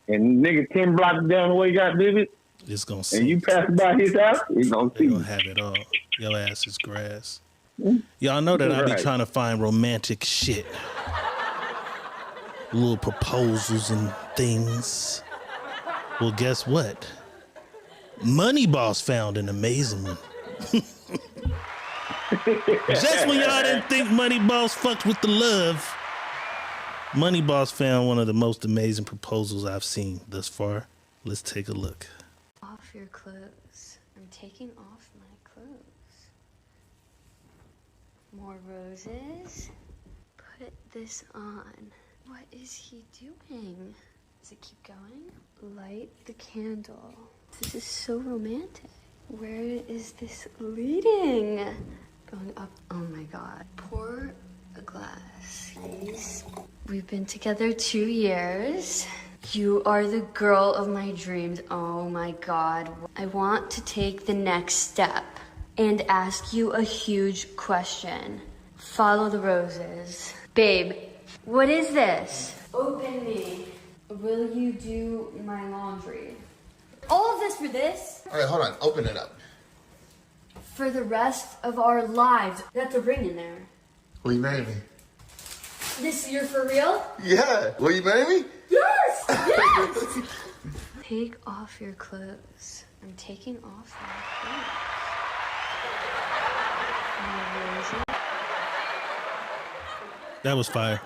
and nigga 10 blocks down the way got Vivid, it's gonna see. And you pass by his house, he's gonna see. They gonna have it all. Your ass is grass. Y'all know that I be Right. trying to find romantic shit. Little proposals and things. Well, guess what? Money Boss found an amazing one. Just when y'all didn't think Money Boss fucked with the love, Money Boss found one of the most amazing proposals I've seen thus far. Let's take a look. Off your clothes. I'm taking off my clothes. More roses. Put this on. What is he doing? Does it keep going? Light the candle. This is so romantic. Where is this leading? Going up. Oh my God. Pour a glass, please. We've been together 2 years. You are the girl of my dreams. Oh my God. I want to take the next step and ask you a huge question. Follow the roses. Babe, what is this? Open me. Will you do my laundry? All of this for this? All right, hold on. Open it up. For the rest of our lives. That's a ring in there. Will you marry me? This, you're for real? Yeah. Will you marry me? Yes! Yes! Take off your clothes. I'm taking off my clothes. That was fire.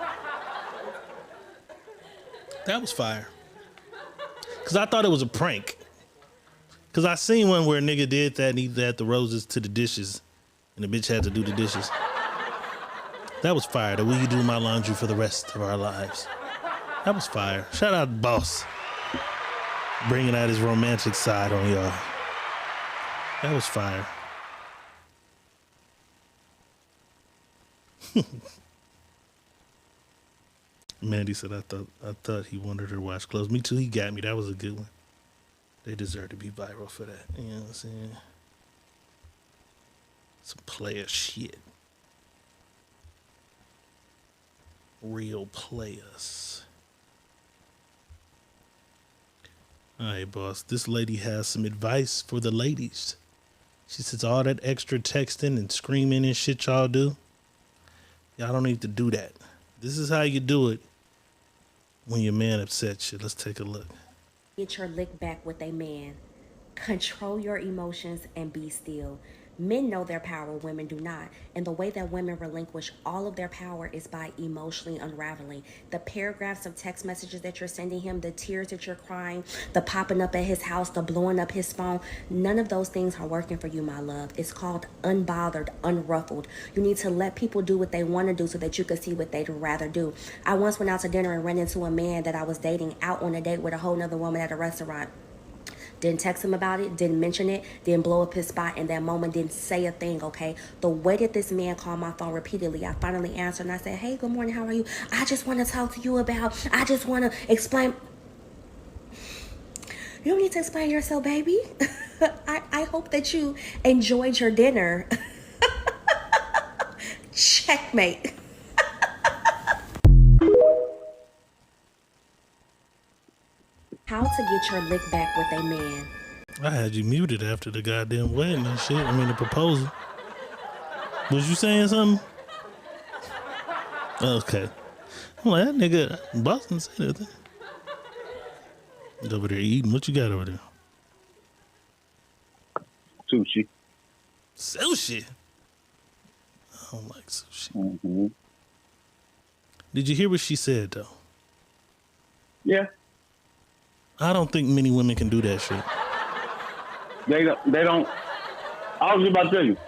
That was fire. Because I thought it was a prank. Because I seen one where a nigga did that and he had the roses to the dishes. And the bitch had to do the dishes. That was fire. That will you do my laundry for the rest of our lives? That was fire. Shout out Boss. Bringing out his romantic side on y'all. That was fire. Mandy said, I thought he wanted her to wash clothes. Me too, he got me. That was a good one. They deserve to be viral for that. You know what I'm saying? Some player shit. Real players. All right, boss. This lady has some advice for the ladies. She says all that extra texting and screaming and shit y'all do, y'all don't need to do that. This is how you do it when your man upsets you. Let's take a look. Get your lick back with a man. Control your emotions and be still. Men know their power, women do not. And the way that women relinquish all of their power is by emotionally unraveling. The paragraphs of text messages that you're sending him, the tears that you're crying, the popping up at his house, the blowing up his phone, none of those things are working for you, my love. It's called unbothered, unruffled. You need to let people do what they want to do so that you can see what they'd rather do. I once went out to dinner and ran into a man that I was dating out on a date with a whole nother woman at a restaurant. Didn't text him about it, didn't mention it, didn't blow up his spot in that moment, didn't say a thing, okay? The way that this man called my phone repeatedly, I finally answered and I said, hey, good morning, how are you? I just want to talk to you I just want to explain. You don't need to explain yourself, baby. I hope that you enjoyed your dinner. Checkmate. How to get your lick back with a man. I had you muted after the goddamn wedding and shit. I mean, the proposal. Was you saying something? Okay. I'm like, that nigga, Boston said anything. He's over there eating. What you got over there? Sushi. Sushi? I don't like sushi. Mm-hmm. Did you hear what she said, though? Yeah. I don't think many women can do that shit. They don't. I was about to tell you.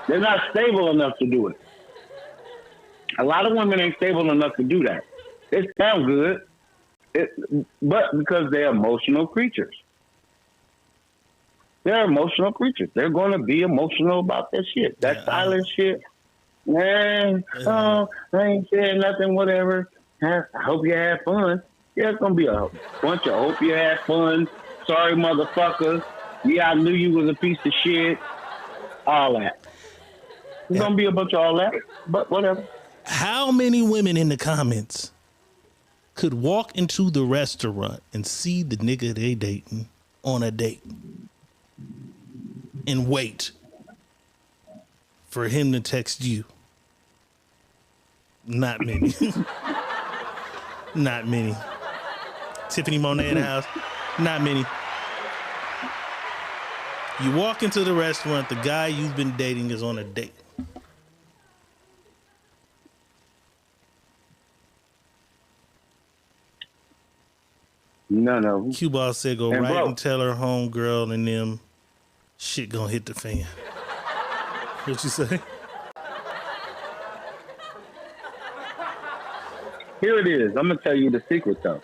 They're not stable enough to do it. A lot of women ain't stable enough to do that. It sounds good, but because they're emotional creatures. They're emotional creatures. They're going to be emotional about that shit. That silent shit. Man, I ain't saying nothing, whatever. I hope you had fun. Yeah, it's going to be a bunch of hope you had fun. Sorry, motherfucker. Yeah, I knew you was a piece of shit. All that. It's going to be a bunch of all that, but whatever. How many women in the comments could walk into the restaurant and see the nigga they dating on a date and wait for him to text you? Not many. Not many. Tiffany Monet in the house. Not many. You walk into the restaurant, the guy you've been dating is on a date. No. Q-Ball said go And right bro, and tell her homegirl and them shit gonna hit the fan. What you say? Here it is. I'm gonna tell you the secret though.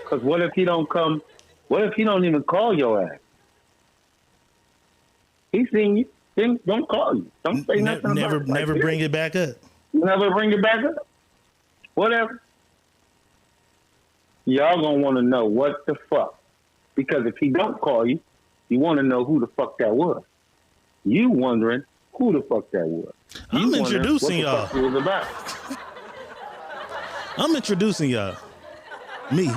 Cause what if he don't come? What if he don't even call your ass? He seen you. Then don't call you. Don't say nothing. Never bring it back up. Never bring it back up. Whatever. Y'all gonna want to know what the fuck. Because if he don't call you, you want to know who the fuck that was. You wondering who the fuck that was. I'm introducing y'all. What the fuck it was about. I'm introducing y'all. Me.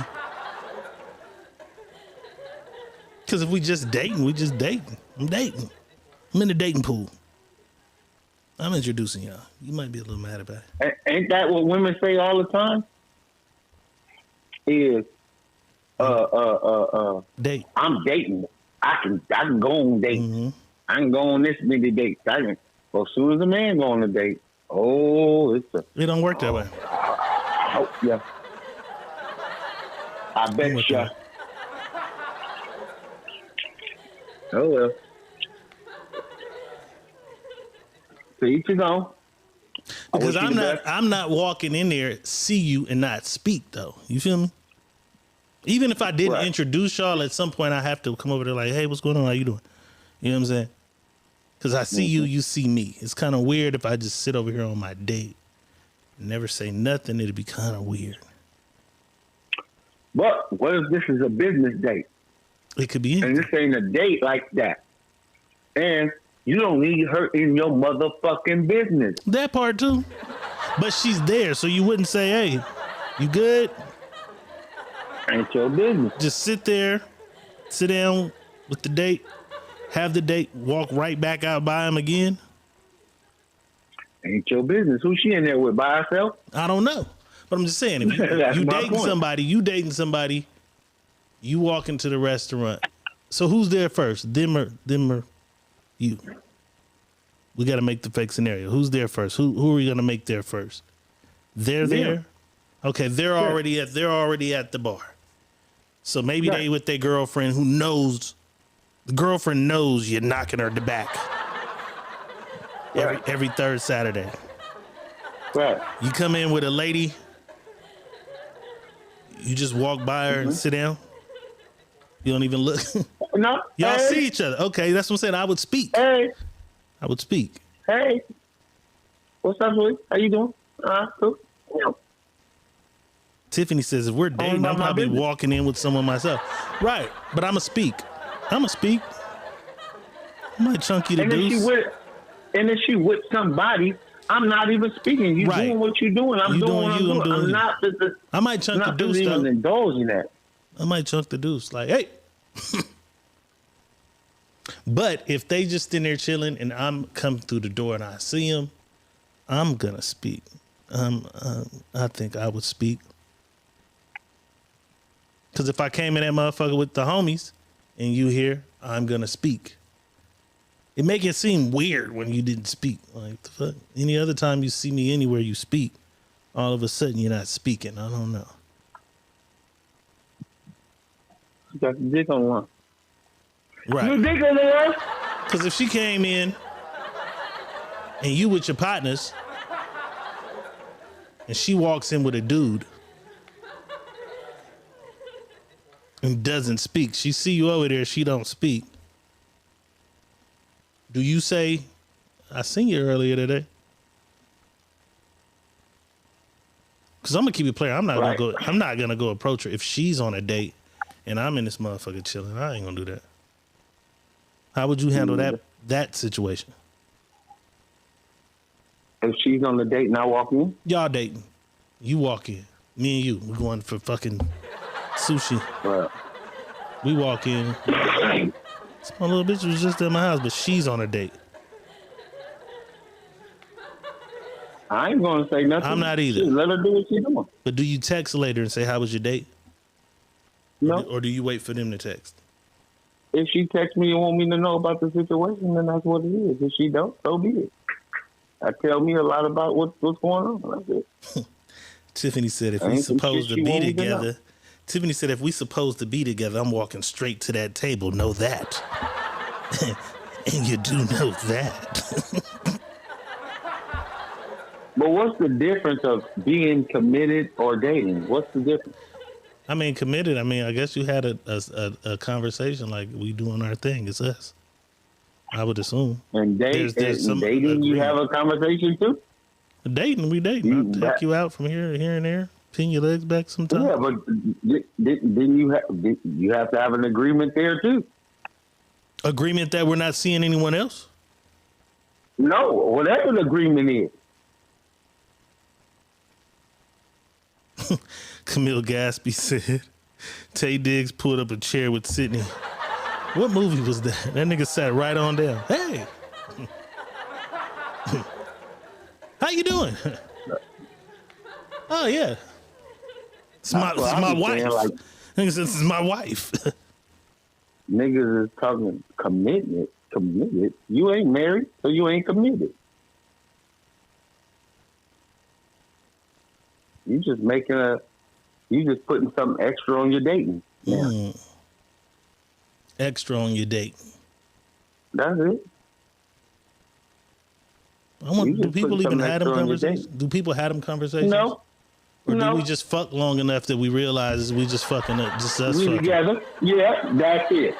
Because if we just dating, we just dating. I'm dating. I'm in the dating pool. I'm introducing y'all. You might be a little mad about it. Ain't that what women say all the time? Is date. I'm dating. I can go on dates. Mm-hmm. I can go on this many dates. Well, as soon as a man go on a date, it don't work that way. Yeah. I bet you. Oh well. So each his own. Because I'm not walking in there, see you and not speak though. You feel me? Even if I didn't introduce y'all, at some point I have to come over there like, hey, what's going on? How you doing? You know what I'm saying? Because I see you, you see me. It's kind of weird if I just sit over here on my date and never say nothing. It'd be kind of weird. But what if this is a business date? It could be anything. And this ain't a date like that. And you don't need her in your motherfucking business. That part too. But she's there, so you wouldn't say, hey, you good? Ain't your business. Just sit there, sit down with the date, have the date, walk right back out by him again. Ain't your business. Who's she in there with, by herself? I don't know. But I'm just saying, if you dating somebody, you walk into the restaurant. So who's there first? Them or you? We got to make the fake scenario. Who's there first? Who are we going to make there first? They're there. Okay, they're already at the bar. So maybe they with their girlfriend who knows. The girlfriend knows you're knocking her to back every third Saturday. Right. You come in with a lady. You just walk by her and sit down. You don't even look. No. Y'all see each other. Okay, that's what I'm saying. I would speak. Hey. I would speak. Hey. What's up, boy? How you doing? Cool. Yeah. Tiffany says, if we're dating, I'm probably walking in with someone myself. Right. But I'm going to speak. I might chunk you the deuce. And if she with somebody, I'm not even speaking. You doing what you're doing. I'm doing what I'm doing. I'm not. I might chunk the deuce, though. Even indulging that. I might chunk the deuce. Like, hey. But if they just in there chilling and I'm coming through the door and I see them, I'm going to speak. I think I would speak. Because if I came in that motherfucker with the homies and you here, I'm going to speak. It make it seem weird when you didn't speak. Like, the fuck? Any other time you see me anywhere you speak, all of a sudden you're not speaking. I don't know. You got the dick on one. Right. You dick on the one? Because if she came in and you with your partners and she walks in with a dude and doesn't speak, she see you over there, she don't speak. Do you say, I seen you earlier today? Because I'm gonna keep it playing. I'm not gonna go approach her if she's on a date and I'm in this motherfucker chilling. I ain't gonna do that. How would you handle that situation? If she's on the date and I walk in? Y'all dating. You walk in. Me and you. We're going for fucking sushi. Right. We walk in. This my little bitch was just at my house, but she's on a date. I ain't gonna say nothing. I'm not either. Shit, let her do what she doing. But do you text later and say, how was your date? No. Or do you wait for them to text? If she texts me and want me to know about the situation, then that's what it is. If she don't, so be it. Tell me a lot about what's going on. That's it. Tiffany said if we supposed to be together, Tiffany said if we supposed to be together, I'm walking straight to that table. Know that. And you do know that. But what's the difference of being committed or dating? What's the difference? I mean, committed. I mean, I guess you had a conversation like we doing our thing. It's us. I would assume. And dating, you have a conversation too? Dating, we dating. I'll take you out from here and there. Pin your legs back sometime. Yeah, but then you have to have an agreement there too. Agreement that we're not seeing anyone else? No, whatever the agreement is. Camille Gaspy said, Tay Diggs pulled up a chair with Sydney. What movie was that? That nigga sat right on down. Hey. How you doing? Oh, yeah. It's my wife. Like, nigga says, this is my wife. Niggas is talking committed. You ain't married, so you ain't committed. You just putting something extra on your dating. Yeah. Extra on your date. That's it. Do people even have them conversations? Do people have them conversations? No. Or do we just fuck long enough that we realize we just fucking up? Just us fucking. Together. Yeah, that's it.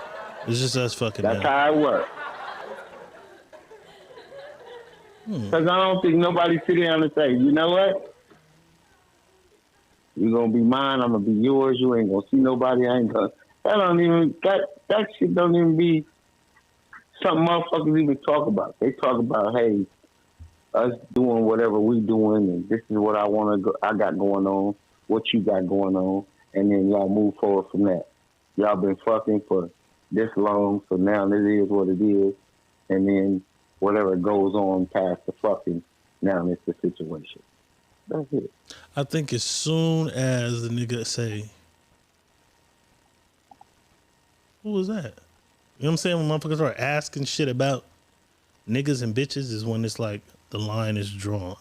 It's just us fucking. That's how it works. Because I don't think nobody sit down and say, you know what? You're going to be mine. I'm going to be yours. You ain't going to see nobody. I ain't going to. That shit don't even be something motherfuckers even talk about. They talk about, hey, us doing whatever we doing, and this is what I got going on, what you got going on, and then y'all move forward from that. Y'all been fucking for this long, so now this is what it is, and then whatever goes on past the fucking, now it's the situation. That's it. I think as soon as the nigga say, who was that? You know what I'm saying? When motherfuckers start asking shit about niggas and bitches is when it's like the line is drawn.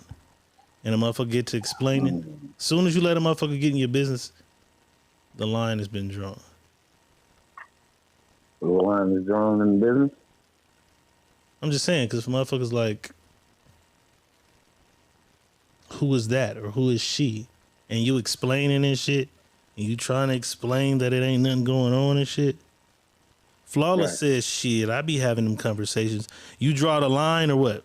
And a motherfucker get to explaining. As soon as you let a motherfucker get in your business, the line has been drawn. The line is drawn in the business? I'm just saying, because motherfuckers like, who is that or who is she? And you explaining and shit, and you trying to explain that it ain't nothing going on and shit. Flawless says, shit, I be having them conversations. You draw the line or what?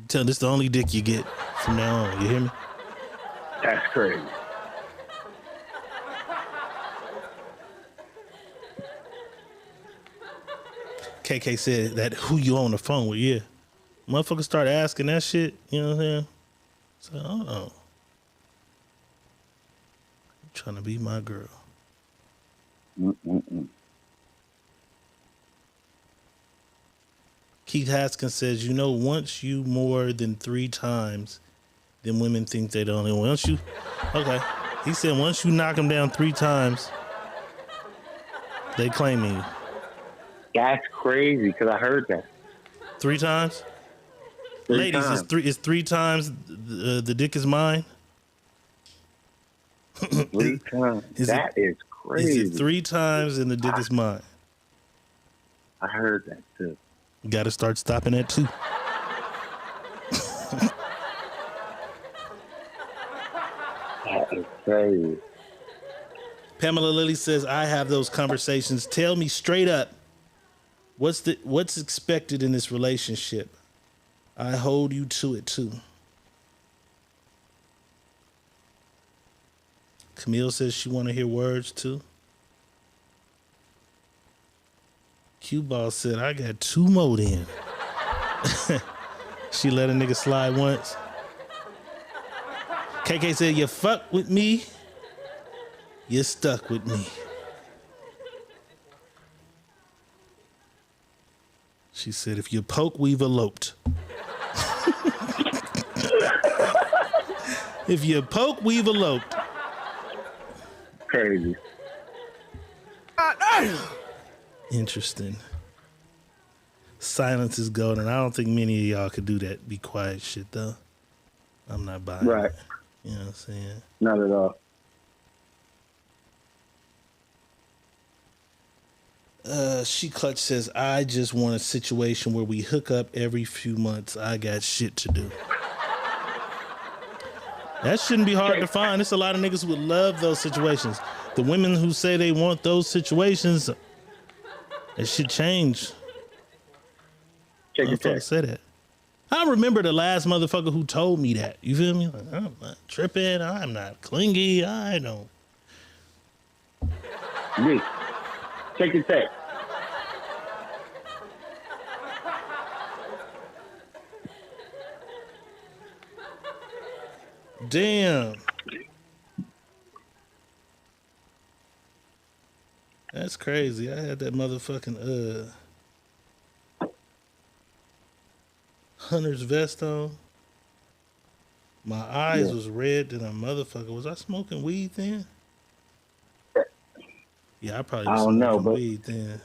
Tell this the only dick you get from now on. You hear me? That's crazy. KK said that who you on the phone with, yeah. Motherfuckers start asking that shit, you know what I'm saying? So, you trying to be my girl. Keith Haskins says, you know, once you more than 3 times, then women think they don't. And once you, okay. He said, once you knock them down 3 times, they claiming you. That's crazy, because I heard that. 3 times? 3 Ladies, times. Is 3 times the dick is mine? 3 times. That is crazy. Is it 3 times and the dick is mine? I heard that too. You got to start stopping at 2. That is crazy. Pamela Lilly says, I have those conversations. Tell me straight up, what's expected in this relationship? I hold you to it too. Camille says she want to hear words too. Q-Ball said, I got 2 more then. She let a nigga slide once. KK said, you fuck with me, you're stuck with me. She said, if you poke, we've eloped. If you poke, we've eloped. Crazy. Interesting. Silence is golden. I don't think many of y'all could do that. Be quiet shit, though. I'm not buying Right. it. You know what I'm saying? Not at all. She Clutch says, I just want a situation where we hook up every few months. I got shit to do. That shouldn't be hard to find. There's a lot of niggas who would love those situations. The women who say they want those situations, it should change. Check your text. Say that. I remember the last motherfucker who told me that. You feel me? Like, I'm not tripping. I'm not clingy. I don't. Me. Check your text. Damn. That's crazy. I had that motherfucking hunter's vest on. My eyes was red than a motherfucker. Was I smoking weed then? Yeah, I probably was smoking weed then.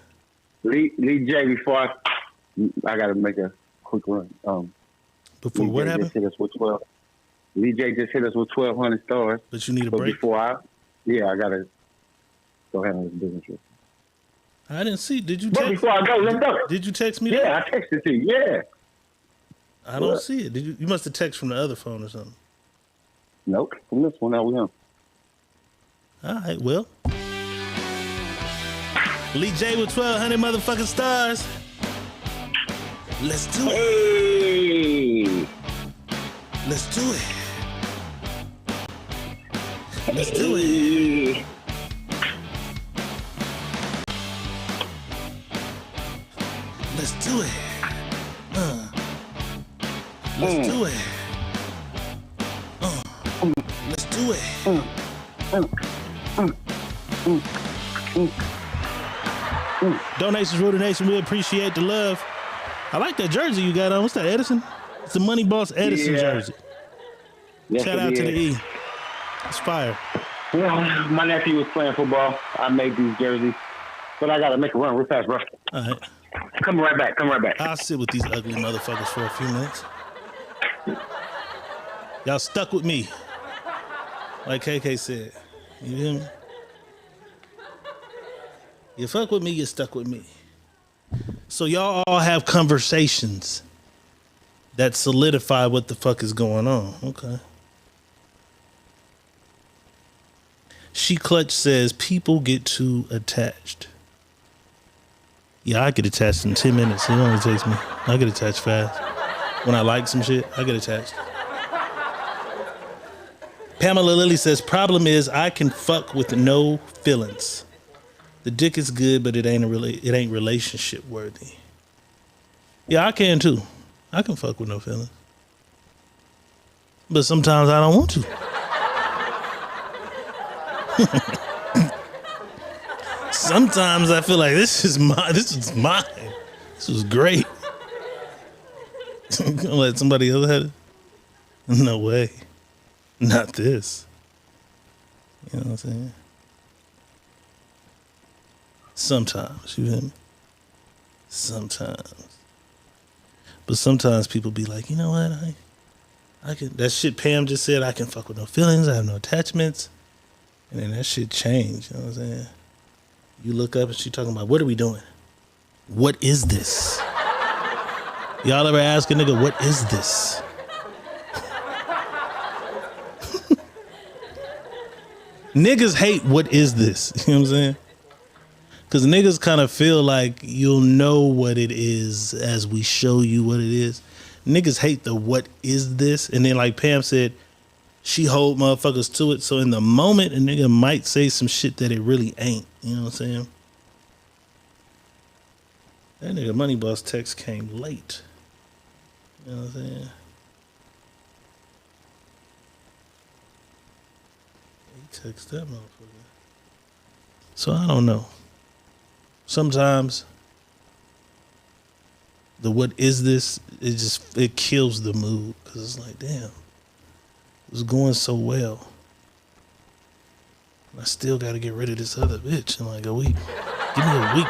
Lee J, before I gotta make a quick run. Before what happened? Hit us with 12. Lee J just hit us with 1,200 stars. But you need a break? Before I gotta go ahead on this business trip. I didn't see. Did you But text? before I go, let's go. Did you text me that? Yeah, I texted to you. Yeah. I don't see it. Did you? You must have texted from the other phone or something. Nope. From this one, we on. All right, well. Lee J with 1,200 motherfucking stars. Let's do it. Let's do it. Let's do it. Let's do it. Let's do it. Let's do it. Donations rule the nation. We appreciate the love. I like that jersey you got on. What's that, Edison? It's the Money Boss Edison jersey. Yes, Shout out to the E. It's fire. Yeah, my nephew was playing football. I made these jerseys. But I got to make a run real fast, bro. All right. Come right back. I'll sit with these ugly motherfuckers for a few minutes. Y'all stuck with me. Like KK said. You hear me? You fuck with me, you stuck with me. So y'all all have conversations that solidify what the fuck is going on. Okay. She Clutch says people get too attached. Yeah, I get attached in 10 minutes. It only takes me. I get attached fast. When I like some shit, I get attached. Pamela Lilly says, problem is I can fuck with no feelings. The dick is good, but it ain't relationship worthy. Yeah, I can too. I can fuck with no feelings. But sometimes I don't want to. Sometimes I feel like this is mine. This was great. I'm gonna let somebody else have it? No way. Not this. You know what I'm saying? Sometimes, you hear me? Sometimes. But sometimes people be like, you know what? I can. That shit Pam just said, I can fuck with no feelings. I have no attachments. And then that shit changed. You know what I'm saying? You look up and she talking about, what are we doing? What is this? Y'all ever ask a nigga, what is this? Niggas hate what is this? You know what I'm saying? Because niggas kind of feel like you'll know what it is as we show you what it is. Niggas hate the what is this? And then like Pam said, she hold motherfuckers to it. So in the moment, a nigga might say some shit that it really ain't. You know what I'm saying? That nigga Money Boss text came late. You know what I'm saying? He texted that motherfucker. So I don't know. Sometimes the what is this, it kills the mood. Because it's like, damn. It was going so well. I still got to get rid of this other bitch in like a week. Give me a week.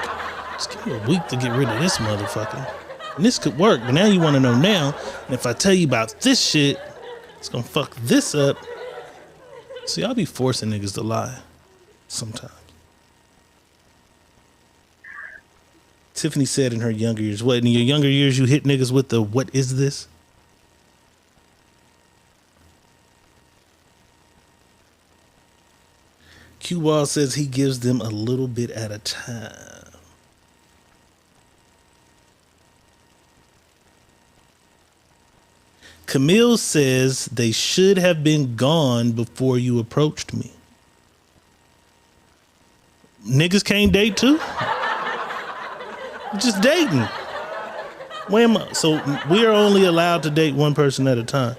Just give me a week to get rid of this motherfucker. And this could work, but now you want to know now. And if I tell you about this shit, it's going to fuck this up. See, I'll be forcing niggas to lie sometimes. Tiffany said in her younger years, what, in your younger years you hit niggas with the what is this? Q-Ball says he gives them a little bit at a time. Camille says they should have been gone before you approached me. Niggas can't date too? Just dating. Where am I? So we are only allowed to date one person at a time.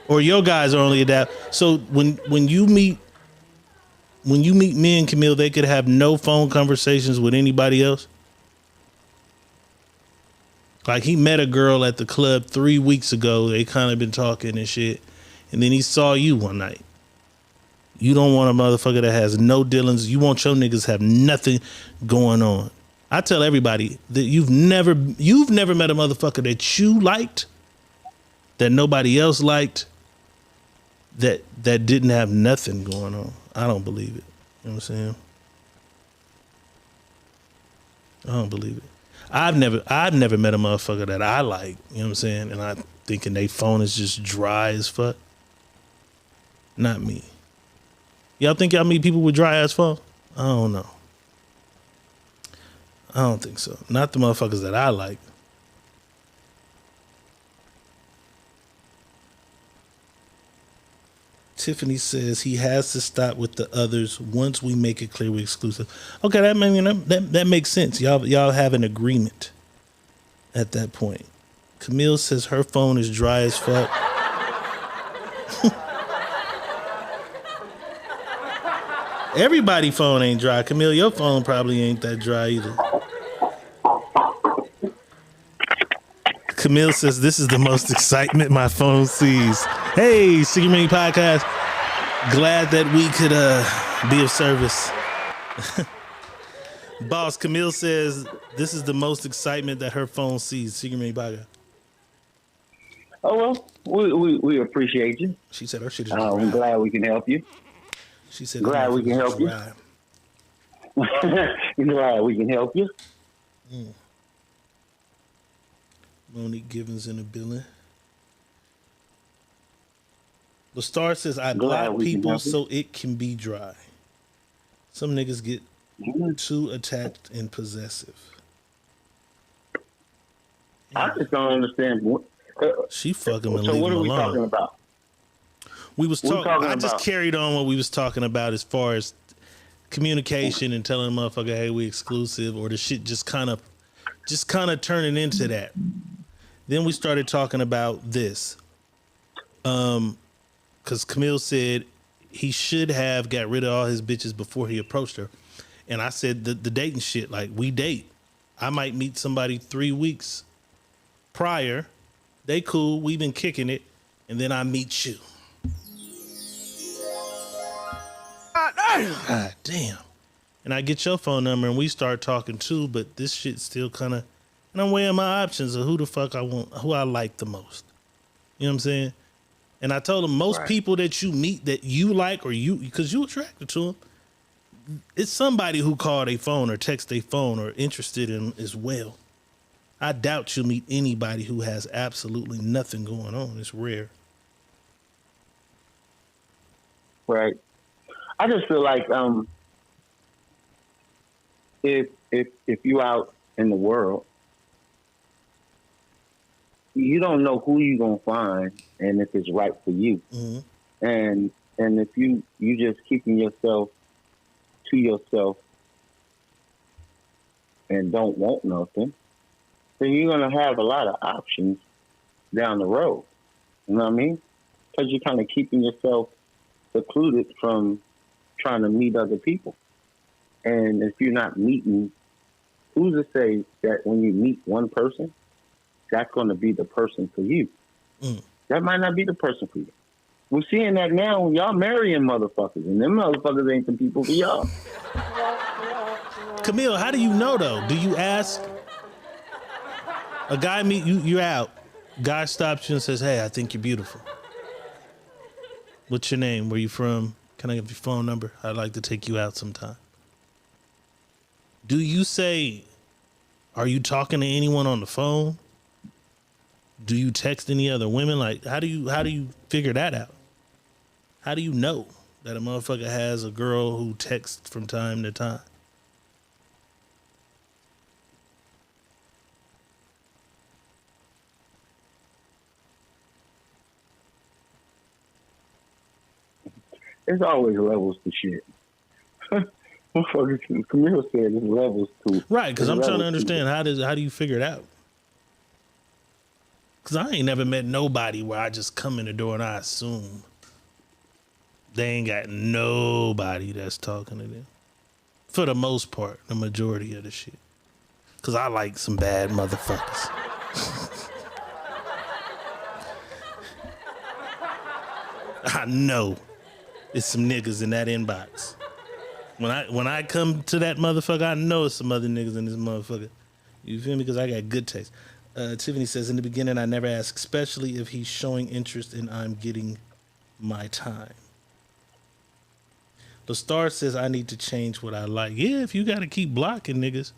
Or your guys are only allowed. So when you meet me and Camille, they could have no phone conversations with anybody else. Like he met a girl at the club 3 weeks ago. They kind of been talking and shit. And then he saw you one night. You don't want a motherfucker that has no dealings. You want your niggas have nothing going on. I tell everybody that you've never met a motherfucker that you liked, that nobody else liked, that didn't have nothing going on. I don't believe it. You know what I'm saying? I don't believe it. I've never met a motherfucker that I like, you know what I'm saying? And I'm thinking they phone is just dry as fuck. Not me. Y'all think y'all meet people with dry ass phone? I don't know. I don't think so. Not the motherfuckers that I like. Tiffany says he has to stop with the others once we make it clear we're exclusive. Okay, that makes sense. Y'all have an agreement at that point. Camille says her phone is dry as fuck. Everybody's phone ain't dry. Camille, your phone probably ain't that dry either. Camille says this is the most excitement my phone sees. Hey, Secret Mini Podcast. Glad that we could be of service. Boss, Camille says this is the most excitement that her phone sees. Secret Mini Podcast. Oh, well, we appreciate you. She said her shit is dry. I'm glad we can help you. She said glad we can help you. Glad we can help you. Monique Givens in the building. The Star says, I block people so it can be dry. Some niggas get too attached and possessive. I just don't understand. She fucking and so leave what him are we alone. talking about? We was talking. I just carried on what we was talking about as far as communication and telling a motherfucker, "Hey, we exclusive," or the shit just kind of turning into that. Then we started talking about this, because Camille said he should have got rid of all his bitches before he approached her, and I said the dating shit. Like we date, I might meet somebody 3 weeks prior, they cool, we've been kicking it, and then I meet you. God damn. And I get your phone number and we start talking too, but this shit still kind of, and I'm weighing my options of who the fuck I want, who I like the most. You know what I'm saying? And I told him most people that you meet that you like or you, because you attracted to them, it's somebody who called a phone or text a phone or interested in as well. I doubt you'll meet anybody who has absolutely nothing going on. It's rare. Right. I just feel like if you out in the world, you don't know who you're gonna find and if it's right for you. Mm-hmm. And if you just keeping yourself to yourself and don't want nothing, then you're gonna have a lot of options down the road. You know what I mean? Because you're kind of keeping yourself secluded from trying to meet other people. And if you're not meeting, who's to say that when you meet one person, that's going to be the person for you? That might not be the person for you. You We're seeing that now when y'all marrying motherfuckers, and them motherfuckers ain't the people for y'all. Camille, how do you know though? Do you ask a guy meet you? You're out. Guy stops you and says, "Hey, I think you're beautiful. What's your name? Where you from? Can I have your phone number? I'd like to take you out sometime." Do you say, "Are you talking to anyone on the phone? Do you text any other women?" Like, how do you figure that out? How do you know that a motherfucker has a girl who texts from time to time? There's always levels to shit. Motherfuckers, Camille said there's levels to. Right, because I'm trying to understand how do you figure it out? Because I ain't never met nobody where I just come in the door and I assume they ain't got nobody that's talking to them. For the most part, the majority of the shit. Because I like some bad motherfuckers. I know it's some niggas in that inbox. When I come to that motherfucker, I know it's some other niggas in this motherfucker. You feel me? Because I got good taste. Tiffany says, in the beginning, I never ask, especially if he's showing interest and I'm getting my time. The Star says, I need to change what I like. Yeah, if you got to keep blocking niggas.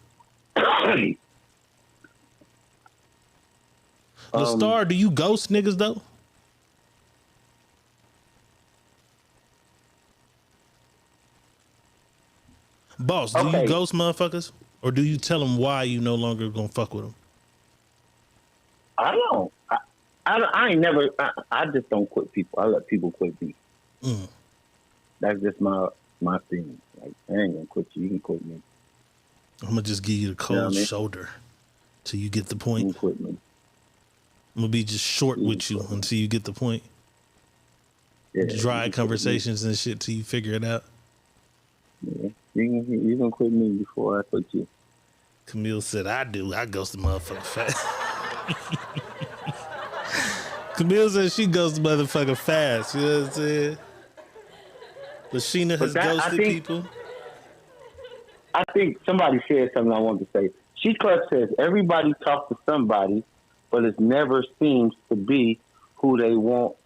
The Star, do you ghost niggas, though? Boss, do you ghost motherfuckers? Or do you tell them why you no longer gonna fuck with them? I don't. I ain't never. I just don't quit people. I let people quit me. That's just my thing. Like, I ain't gonna quit you. You can quit me. I'm gonna just give you the cold shoulder till you get the point. You can quit me. I'm gonna be just short with you until you get the point. Yeah, dry conversations and shit till you figure it out. Yeah, you can quit me before I quit you. Camille said, I do. I ghost the motherfucker fast. Camille said she ghosts the motherfucker fast. You know what I'm saying? Lashina has ghosted people. I think somebody said something I wanted to say. She Clark says, everybody talks to somebody, but it never seems to be who they want.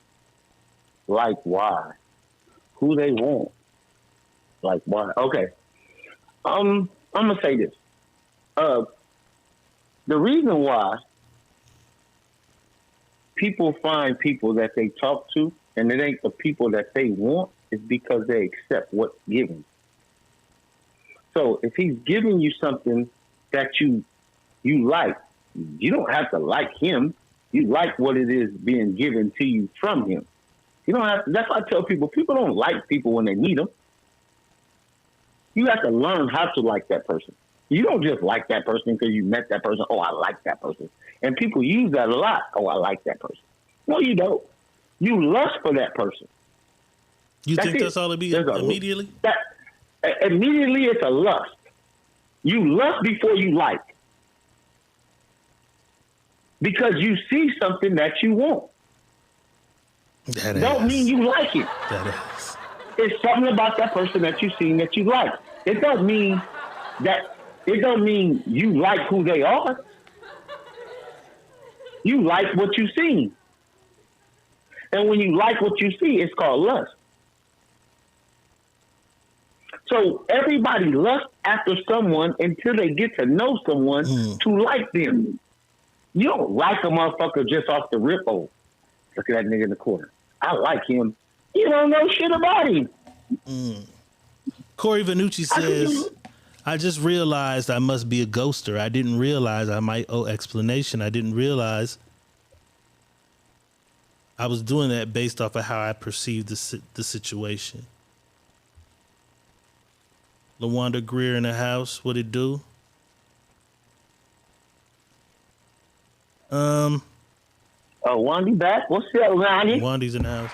Like, why? Who they want. Like, why? Okay. I'm going to say this. The reason why people find people that they talk to and it ain't the people that they want is because they accept what's given. So if he's giving you something that you like, you don't have to like him. You like what it is being given to you from him. You don't have to. That's why I tell people don't like people when they meet them. You have to learn how to like that person. You don't just like that person because you met that person. Oh, I like that person. And people use that a lot. Oh, I like that person. No, you don't. You lust for that person. You think that's all it be immediately? Immediately, it's a lust. You lust before you like. Because you see something that you want. Don't mean you like it. That is. It's something about that person that you seen that you like. It don't mean you like who they are. You like what you see. And when you like what you see, it's called lust. So everybody lusts after someone until they get to know someone to like them. You don't like a motherfucker just off the rip. Oh, look at that nigga in the corner. I like him. You don't know shit about him. Corey Vanucci says, I just realized I must be a ghoster. I didn't realize I might owe explanation. I didn't realize I was doing that based off of how I perceived the situation. LaWanda Greer in the house. What it do? Wandy back? What's up, Wandy? Wandy's in the house.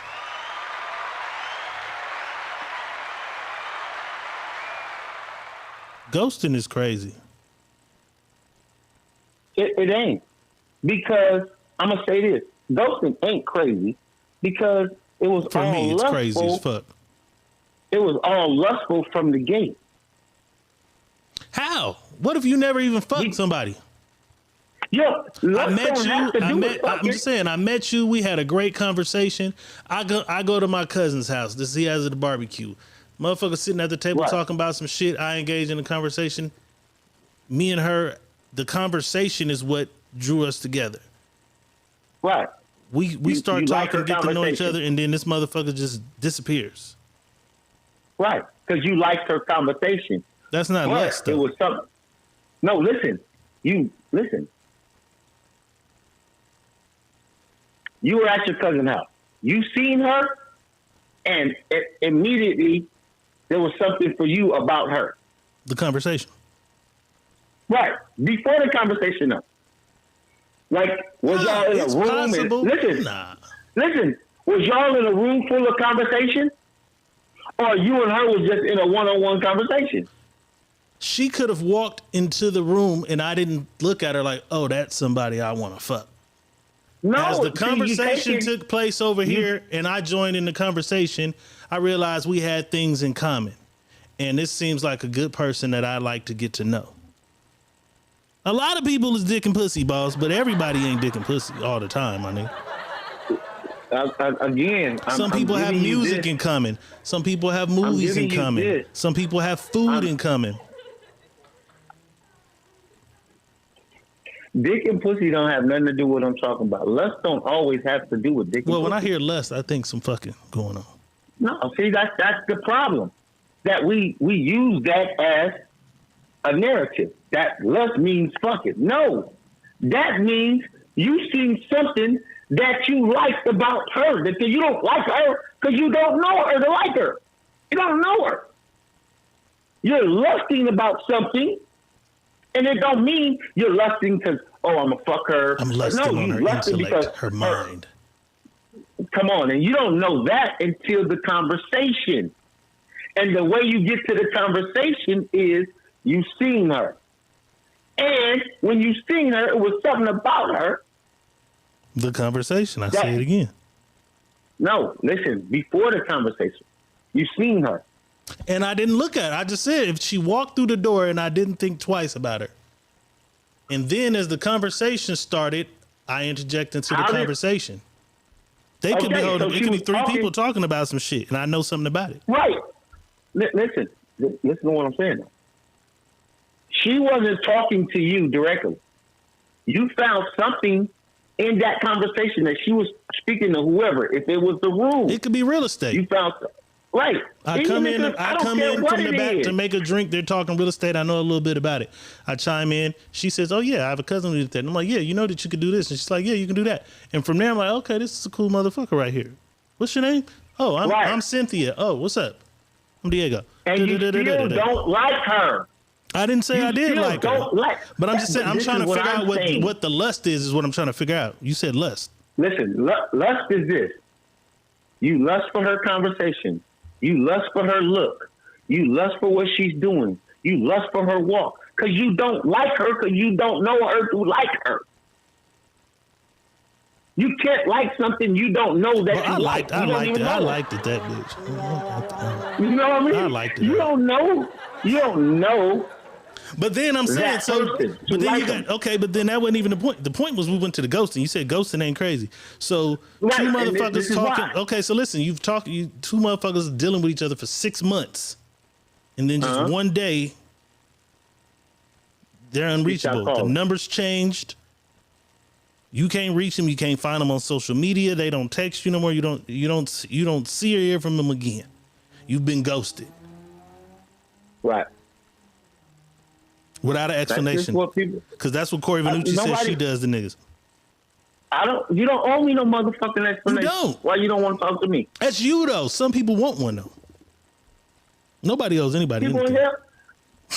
Ghosting is crazy. It ain't. Because, I'm going to say this. Ghosting ain't crazy because It was For all me, it's lustful. crazy as fuck. It was all lustful from the gate. How? What if you never even fucked somebody? Yo, I met you. I'm just saying. I met you. We had a great conversation. I go to my cousin's house. He has a barbecue. Motherfucker sitting at the table talking about some shit. I engage in a conversation. Me and her, the conversation is what drew us together. Right. We start you talking, like get to know each conversation. other, and then this motherfucker just disappears. Right. Because you liked her conversation. That's not But lust, though. It was something. No, listen. Listen. You were at your cousin's house. You seen her, and immediately there was something for you about her. The conversation. Right. Before the conversation, though. Like, was y'all in a it's room? possible. Listen. Was y'all in a room full of conversation? Or you and her was just in a one-on-one conversation? She could have walked into the room and I didn't look at her like, oh, that's somebody I want to fuck. No, as the conversation took place over here and I joined in the conversation, I realized we had things in common. And this seems like a good person that I like to get to know. A lot of people is dick and pussy, boss, but everybody ain't dick and pussy all the time, my nigga. Some people have music in common. Some people have movies in common. Some people have food in common. Dick and pussy don't have nothing to do with what I'm talking about. Lust don't always have to do with dick and pussy. Well, when I hear lust, I think some fucking going on. No, see, that's the problem. That we use that as a narrative. That lust means fucking. No, that means you seen something that you liked about her. That you don't like her because you don't know her to like her. You don't know her. You're lusting about something, and it don't mean you're lusting because, oh, I'm going to fuck her. I'm lusting on her intellect, her mind. Come on, and you don't know that until the conversation. And the way you get to the conversation is you seen her. And when you seen her, it was something about her. The conversation, I say it again. No, listen, before the conversation, you seen her. And I didn't look at her. I just said if she walked through the door and I didn't think twice about her. And then as the conversation started, I interject into the conversation. They could be holding, it could be three people talking about some shit and I know something about it. Right. Listen to what I'm saying. She wasn't talking to you directly. You found something in that conversation that she was speaking to whoever. If it was the room, it could be real estate. You found right. I come in from the back to make a drink. They're talking real estate. I know a little bit about it. I chime in. She says, "Oh yeah, I have a cousin who did that." And I'm like, "Yeah, you know that you could do this." And she's like, "Yeah, you can do that." And from there, I'm like, "Okay, this is a cool motherfucker right here. What's your name?" "Oh, I'm Cynthia." "Oh, what's up?" "I'm Diego." And you still don't like her. I didn't say I did like her. But I'm just saying, I'm trying to figure out what the lust is what I'm trying to figure out. You said lust. Listen, lust is this. You lust for her conversation. You lust for her look. You lust for what she's doing. You lust for her walk. Because you don't like her because you don't know her to like her. You can't like something you don't know that you like. I liked it, that bitch. You know what I mean? I liked it. You don't know. You don't know. But then I'm saying, but then you got, okay, but then that wasn't even the point. The point was we went to the ghosting. You said ghosting ain't crazy. So two motherfuckers talking. Okay, so listen, two motherfuckers dealing with each other for 6 months. And then just one day, they're unreachable. The numbers changed. You can't reach them. You can't find them on social media. They don't text you no more. You don't see or hear from them again. You've been ghosted. Right. Without an explanation. Because that's what Corey Venucci says she does to niggas. You don't owe me no motherfucking explanation. You don't. Why you don't want to talk to me? That's you though. Some people want one though. Nobody owes anybody anything.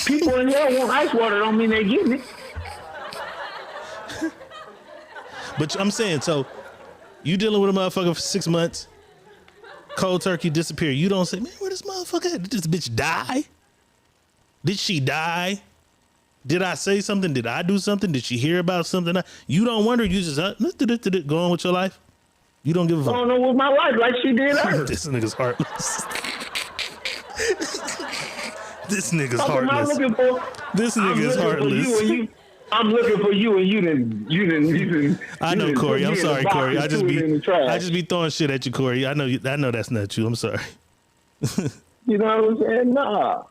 People in hell want ice water, don't mean they getting it. But I'm saying, so you dealing with a motherfucker for 6 months, cold turkey disappear. You don't say, man, where this motherfucker at? Did this bitch die? Did she die? Did I say something? Did I do something? Did she hear about something? You don't wonder. You just go on with your life. You don't give a fuck. Going on with my life like she did her. This nigga's heartless. This nigga's What am I heartless. looking for? This nigga's heartless. I'm looking for you, and you didn't. I know, Corey. I'm sorry, Corey. I just be be throwing shit at you, Corey. I know that's not you. I'm sorry. You know what I'm saying? Nah.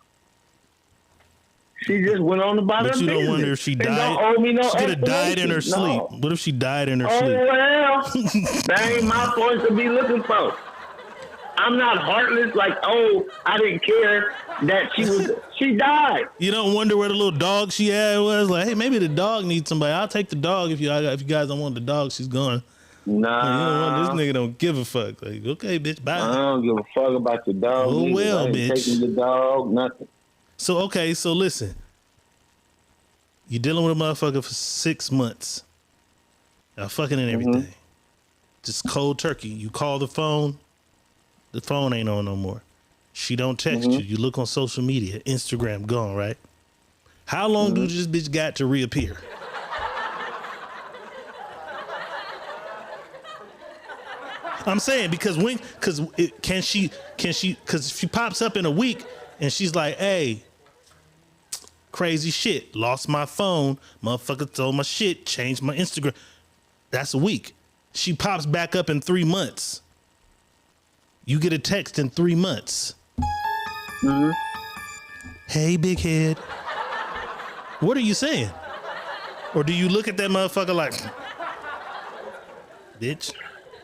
She just went on about her But you business. don't wonder if she And died. don't owe me no She could have died in her explanation. sleep. What if she died in her Oh, sleep? well, that ain't my point to be looking for. I'm not heartless like, oh, I didn't care that she died. You don't wonder where the little dog she had was? Like, hey, maybe the dog needs somebody. I'll take the dog if you guys don't want the dog. She's gone. Nah. This nigga don't give a fuck. Like, okay, bitch, bye. I don't give a fuck about your dog. Oh, either. well, I ain't bitch. taking your dog, nothing. So listen. You're dealing with a motherfucker for 6 months. Y'all fucking and everything. Just cold turkey. You call the phone ain't on no more. She don't text you. You look on social media, Instagram gone, right? How long do this bitch got to reappear? I'm saying because if she pops up in a week and she's like, hey, crazy shit, lost my phone, motherfucker stole my shit, changed my Instagram. That's a week. She pops back up in 3 months. You get a text in 3 months. Hey, big head. What are you saying? Or do you look at that motherfucker like, bitch?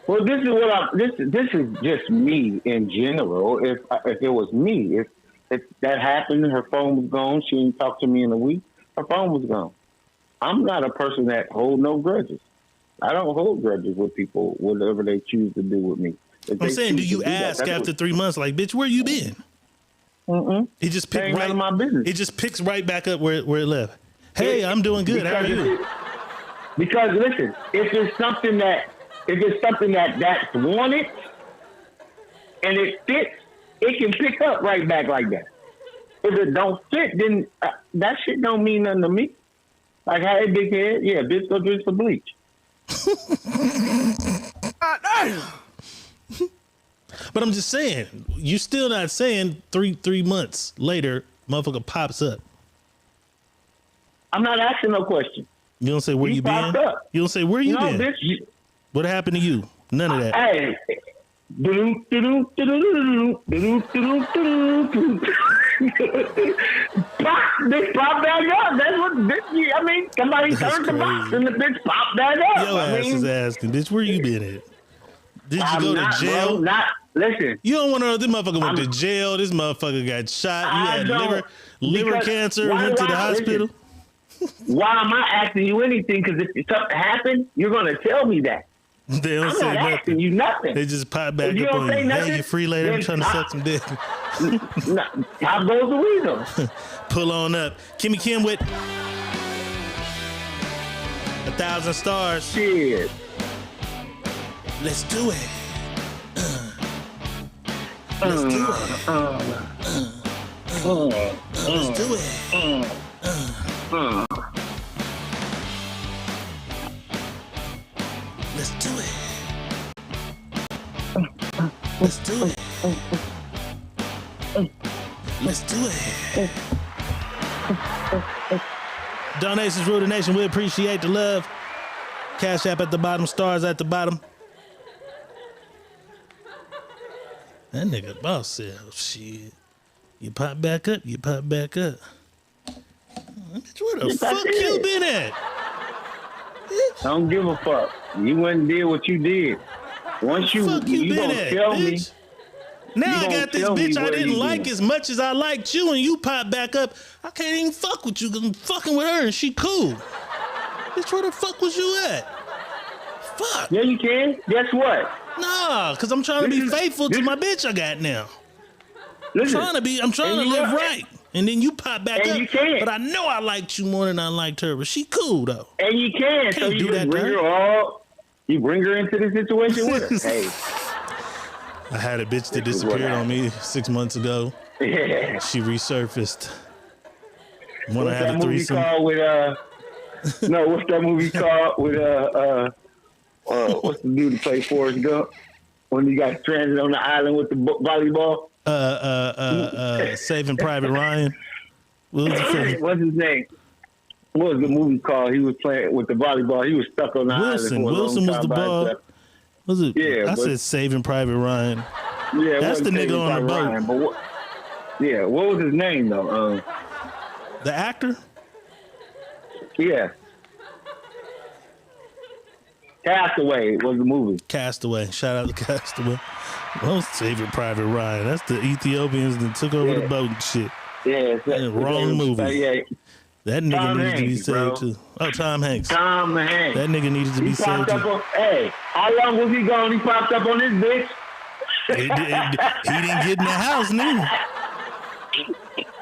Well, this is what this is just me in general. If it was me, if that happened, her phone was gone. She didn't talk to me in a week. Her phone was gone. I'm not a person that hold no grudges. I don't hold grudges with people, whatever they choose to do with me. I'm saying, do you ask after 3 months, like, bitch, where you been? It just picked right. My business. It just picks right back up where it left. Hey, I'm doing good. How are you? Because listen, if it's something that's wanted and it fits, it can pick up right back like that. If it don't fit, then that shit don't mean nothing to me. Like, hey, big head, yeah, bitch, go drink some bleach. But I'm just saying, you still not saying three months later, motherfucker pops up. I'm not asking no question. You don't say where you been? Up. You don't say where you been? Bitch. What happened to you? None of that. Hey. Bitch pop back up. That's what bitch. I mean, somebody turned the box and the bitch popped back up. Your ass is asking, bitch, where you been at? Did you go to jail? Bro, listen. You don't want to know this motherfucker went to jail. This motherfucker got shot. You had liver cancer and went to the hospital. Why am I asking you anything? Because if something happened, you're going to tell me that. They don't I'm say not nothing. asking you nothing. They just pop back If you up don't on say you. nothing, Hey, you free later? I'm trying to suck some dick. How goes the weasel? Pull on up. Kimmy Kim with 1,000 stars. Shit. Let's do it. Let's do it. Let's do it. Let's do it. Let's do it. Let's do it. Donations rule the nation. We appreciate the love. Cash App at the bottom, stars at the bottom. That nigga boss said, oh, shit. You pop back up, you pop back up. Bitch, where the fuck you been at? Don't give a fuck. You went and did what you did. Once you gonna tell me. Now I got this bitch I didn't like as much as I liked you, and you pop back up. I can't even fuck with you because I'm fucking with her and she cool. Bitch, where the fuck was you at? Fuck. Yeah, you can. Guess what? Nah, because I'm trying to be faithful to my bitch I got now. Listen, I'm trying to live right. And then you pop back up. You can. But I know I liked you more than I liked her, but she cool though. And you can. So you can bring her all. You bring her into the situation with her. Hey. I had a bitch that disappeared on me 6 months ago. Yeah. She resurfaced. When What's I had that a movie threesome. called with what's that movie called with What's the dude that played Forrest Gump when he got stranded on the island with the volleyball? Saving Private Ryan. What's his name? What was the movie called? He was playing with the volleyball. He was stuck on the Wilson. island. Wilson was the ball. Was it? Yeah, I said Saving Private Ryan. Yeah, that's the nigga on the boat. Ryan, but what was his name though? The actor? Yeah. Castaway was the movie. Castaway. Shout out to Castaway. Well, Saving Private Ryan. That's the Ethiopians that took over the boat and shit. Yeah, wrong movie. That nigga Tom needed to be Hanks, saved bro. too. Oh, Tom Hanks. Tom Hanks. That nigga needed to be saved too. Hey, how long was he gone? He popped up on this bitch. He didn't get in the house, nigga.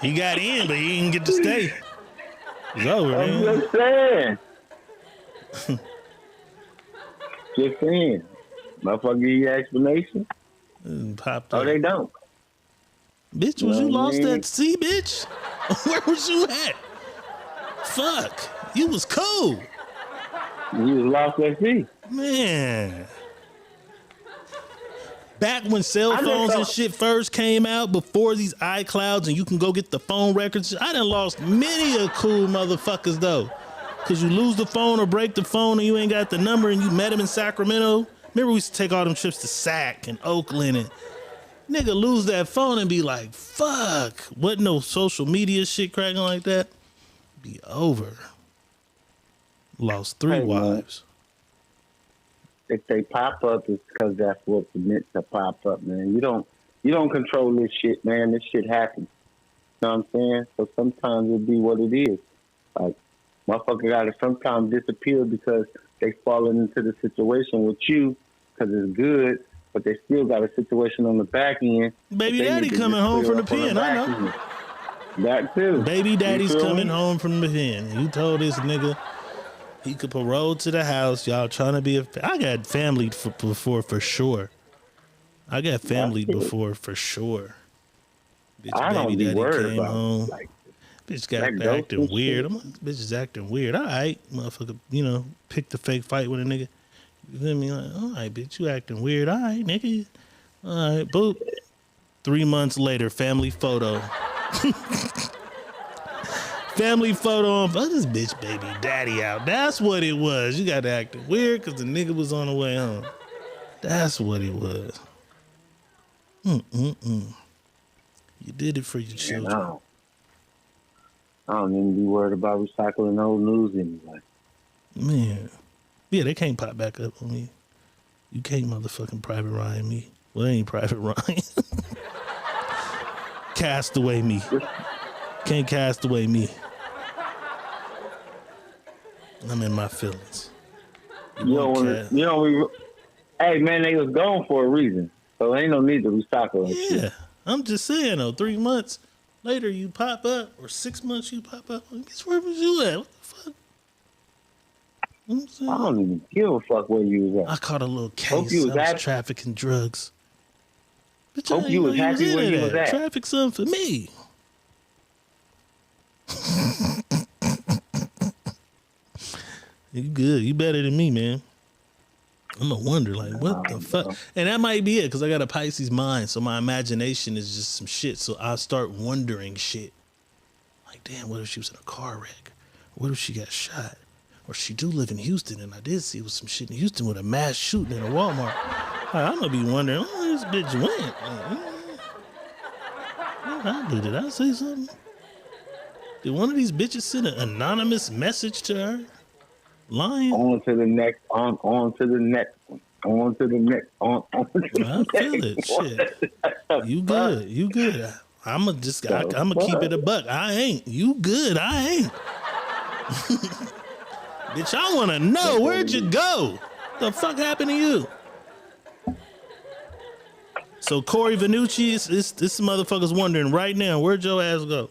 He got in, but he didn't get to stay. It's over, man. I'm just saying. Just saying. Motherfucker give you explanation? Popped up. Oh, they don't. Bitch, was you lost at sea, bitch? Where was you at? Fuck. You was cool. You was lost at sea. Man. Back when cell phones and shit first came out, before these iClouds and you can go get the phone records, I done lost many a cool motherfuckers though. Cause you lose the phone or break the phone and you ain't got the number and you met him in Sacramento. Remember we used to take all them trips to Sac and Oakland and nigga lose that phone and be like, fuck. Wasn't no social media shit cracking like that. Be over. Lost 3 wives. If they pop up, it's because that's what's meant to pop up, man. You don't control this shit, man. This shit happens. You know what I'm saying? So sometimes it'll be what it is. Like, motherfucker gotta sometimes disappear because they falling into the situation with you because it's good, but they still got a situation on the back end. Baby daddy coming home from the pen, I know. That too. Baby daddy's coming home from the pen. You told this nigga he could parole to the house. Y'all trying to be I got family before for sure. I got family before for sure. Bitch, I don't baby be daddy worried came about home. like, bitch got acting weird. I'm like, bitch is acting weird. All right, motherfucker, pick the fake fight with a nigga. You feel me? Like, all right, bitch, you acting weird. All right, nigga. All right, boop. 3 months later, family photo. Family photo of this bitch baby daddy out. That's what it was. You got to act weird because the nigga was on the way home. That's what it was. You did it for your children. I don't even be worried about recycling old news anyway. Man. Yeah, they can't pop back up on me. You can't motherfucking Private Ryan me. Well, it ain't Private Ryan. Cast away me. Can't cast away me. I'm in my feelings. Hey man, they was gone for a reason. So ain't no need to recycle that shit. I'm just saying though, 3 months later you pop up, or 6 months you pop up. Guess where was you at? What the fuck? I don't even give a fuck where you was at. I caught a little case. I was trafficking drugs. Bitch, Hope you was happy where you was at. Traffic something for me. You good. You better than me, man. I'm gonna wonder, like, what the fuck? And that might be it, because I got a Pisces mind, so my imagination is just some shit. So I start wondering shit. Like, damn, what if she was in a car wreck? What if she got shot? Or she do live in Houston, and I did see some shit in Houston with a mass shooting in a Walmart. Like, I'm gonna be wondering, where this bitch went? What I do? Did I say something? Did one of these bitches send an anonymous message to her? Lying? On to the next, on to the next one. On to the next, on to the I feel it. Shit. You good. You good. I'ma keep it a buck. I ain't. You good. I ain't. Bitch, I wanna know, where'd you go? The fuck happened to you? So Corey Vanucci, this motherfucker's wondering right now, where'd your ass go?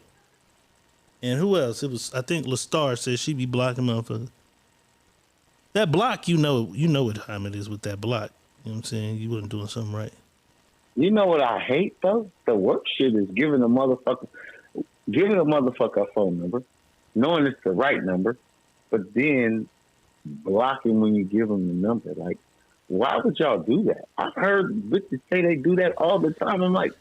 And who else? It was, I think LaStar said she be blocking motherfuckers. That block, you know what time it is with that block. You know what I'm saying? You wasn't doing something right. You know what I hate though? The worst shit is giving a motherfucker a phone number, knowing it's the right number, but then block him when you give him the number. Like, why would y'all do that? I've heard bitches say they do that all the time. I'm like,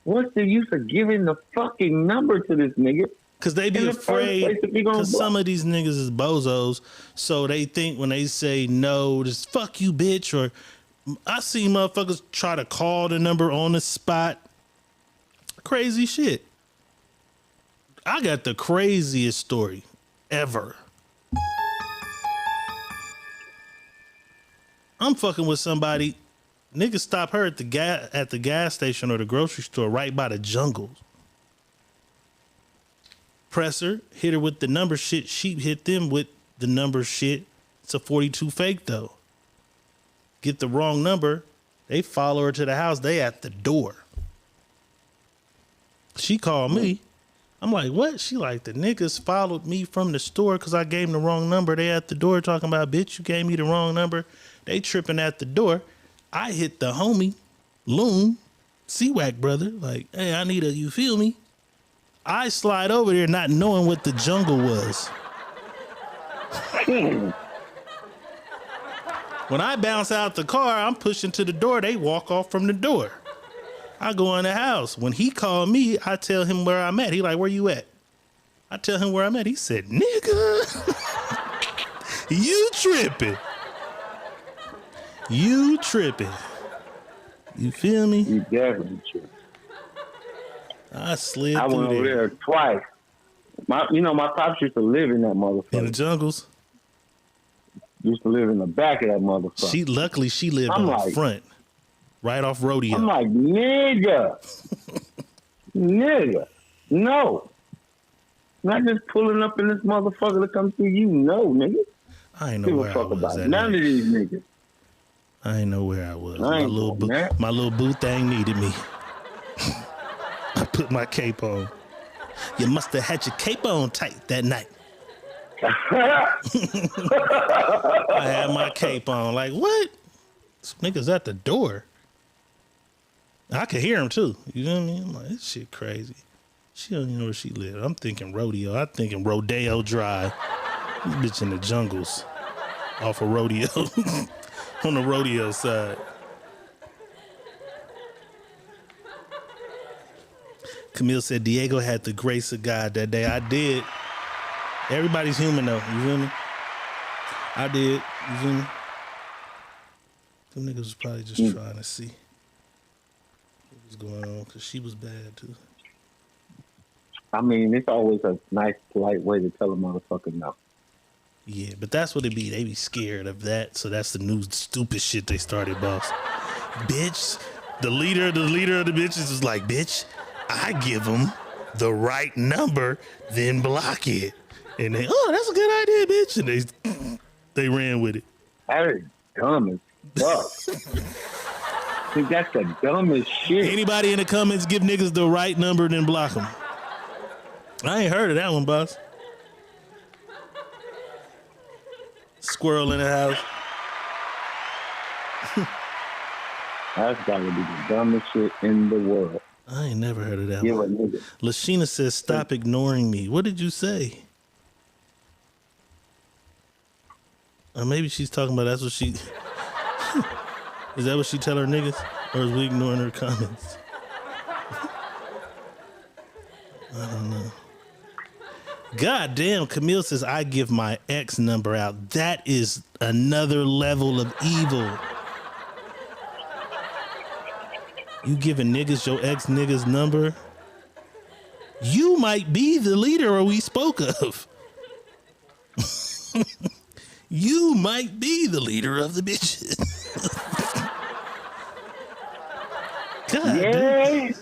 what's the use of giving the fucking number to this nigga? Because they be afraid, because some of these niggas is bozos, so they think when they say no, just fuck you, bitch. Or I see motherfuckers try to call the number on the spot. Crazy shit. I got the craziest story ever. I'm fucking with somebody. Niggas stop her at the gas station or the grocery store right by the jungles. Press her, hit her with the number shit. She hit them with the number shit. It's a 42 fake though. Get the wrong number. They follow her to the house. They at the door. She called me. I'm like, what? She like, the niggas followed me from the store because I gave them the wrong number. They at the door talking about, bitch, you gave me the wrong number. They tripping at the door. I hit the homie, Loon, C-Wack brother. Like, hey, I need a, you feel me? I slide over there not knowing what the jungle was. When I bounce out the car, I'm pushing to the door. They walk off from the door. I go in the house. When he called me, I tell him where I'm at. He like, where you at? I tell him where I'm at. He said, nigga, you tripping. You tripping. You feel me? You definitely tripping. I slid I went over there twice. My pops used to live in that motherfucker. In the jungles? Used to live in the back of that motherfucker. Luckily, she lived on the front. Right off Rodeo. I'm like, nigga. Nigga. No. Not just pulling up in this motherfucker to come see you. No, nigga. I ain't know where I was about at. None of these niggas. I ain't know where I was. My little boo thing needed me. I put my cape on. You must have had your cape on tight that night. I had my cape on. Like, what? This nigga's at the door. I could hear him too. You know what I mean? I'm like, this shit crazy. She don't even know where she lives. I'm thinking Rodeo. I'm thinking Rodeo Drive. This bitch in the jungles. Off of Rodeo. On the Rodeo side. Camille said Diego had the grace of God that day. I did. Everybody's human though. You feel me? I did. You feel me? Them niggas was probably just trying to see what was going on because she was bad too. I mean, it's always a nice, polite way to tell a motherfucker no. Yeah, but that's what it be. They be scared of that. So that's the new stupid shit they started, boss. Bitch, the leader of the bitches is like, bitch, I give them the right number, then block it. And they, oh, that's a good idea, bitch. And they ran with it. That is dumb as fuck. I think that's the dumbest shit. Anybody in the comments give niggas the right number, then block them. I ain't heard of that one, boss. Squirrel in the house. That's gotta be the dumbest shit in the world. I ain't never heard of that one. Lashina says, stop ignoring me. What did you say? Or maybe she's talking about that's what she... Is that what she tell her niggas? Or is we ignoring her comments? I don't know. God damn, Camille says, I give my ex number out. That is another level of evil. You giving niggas your ex niggas number? You might be the leader we spoke of. You might be the leader of the bitches. God damn.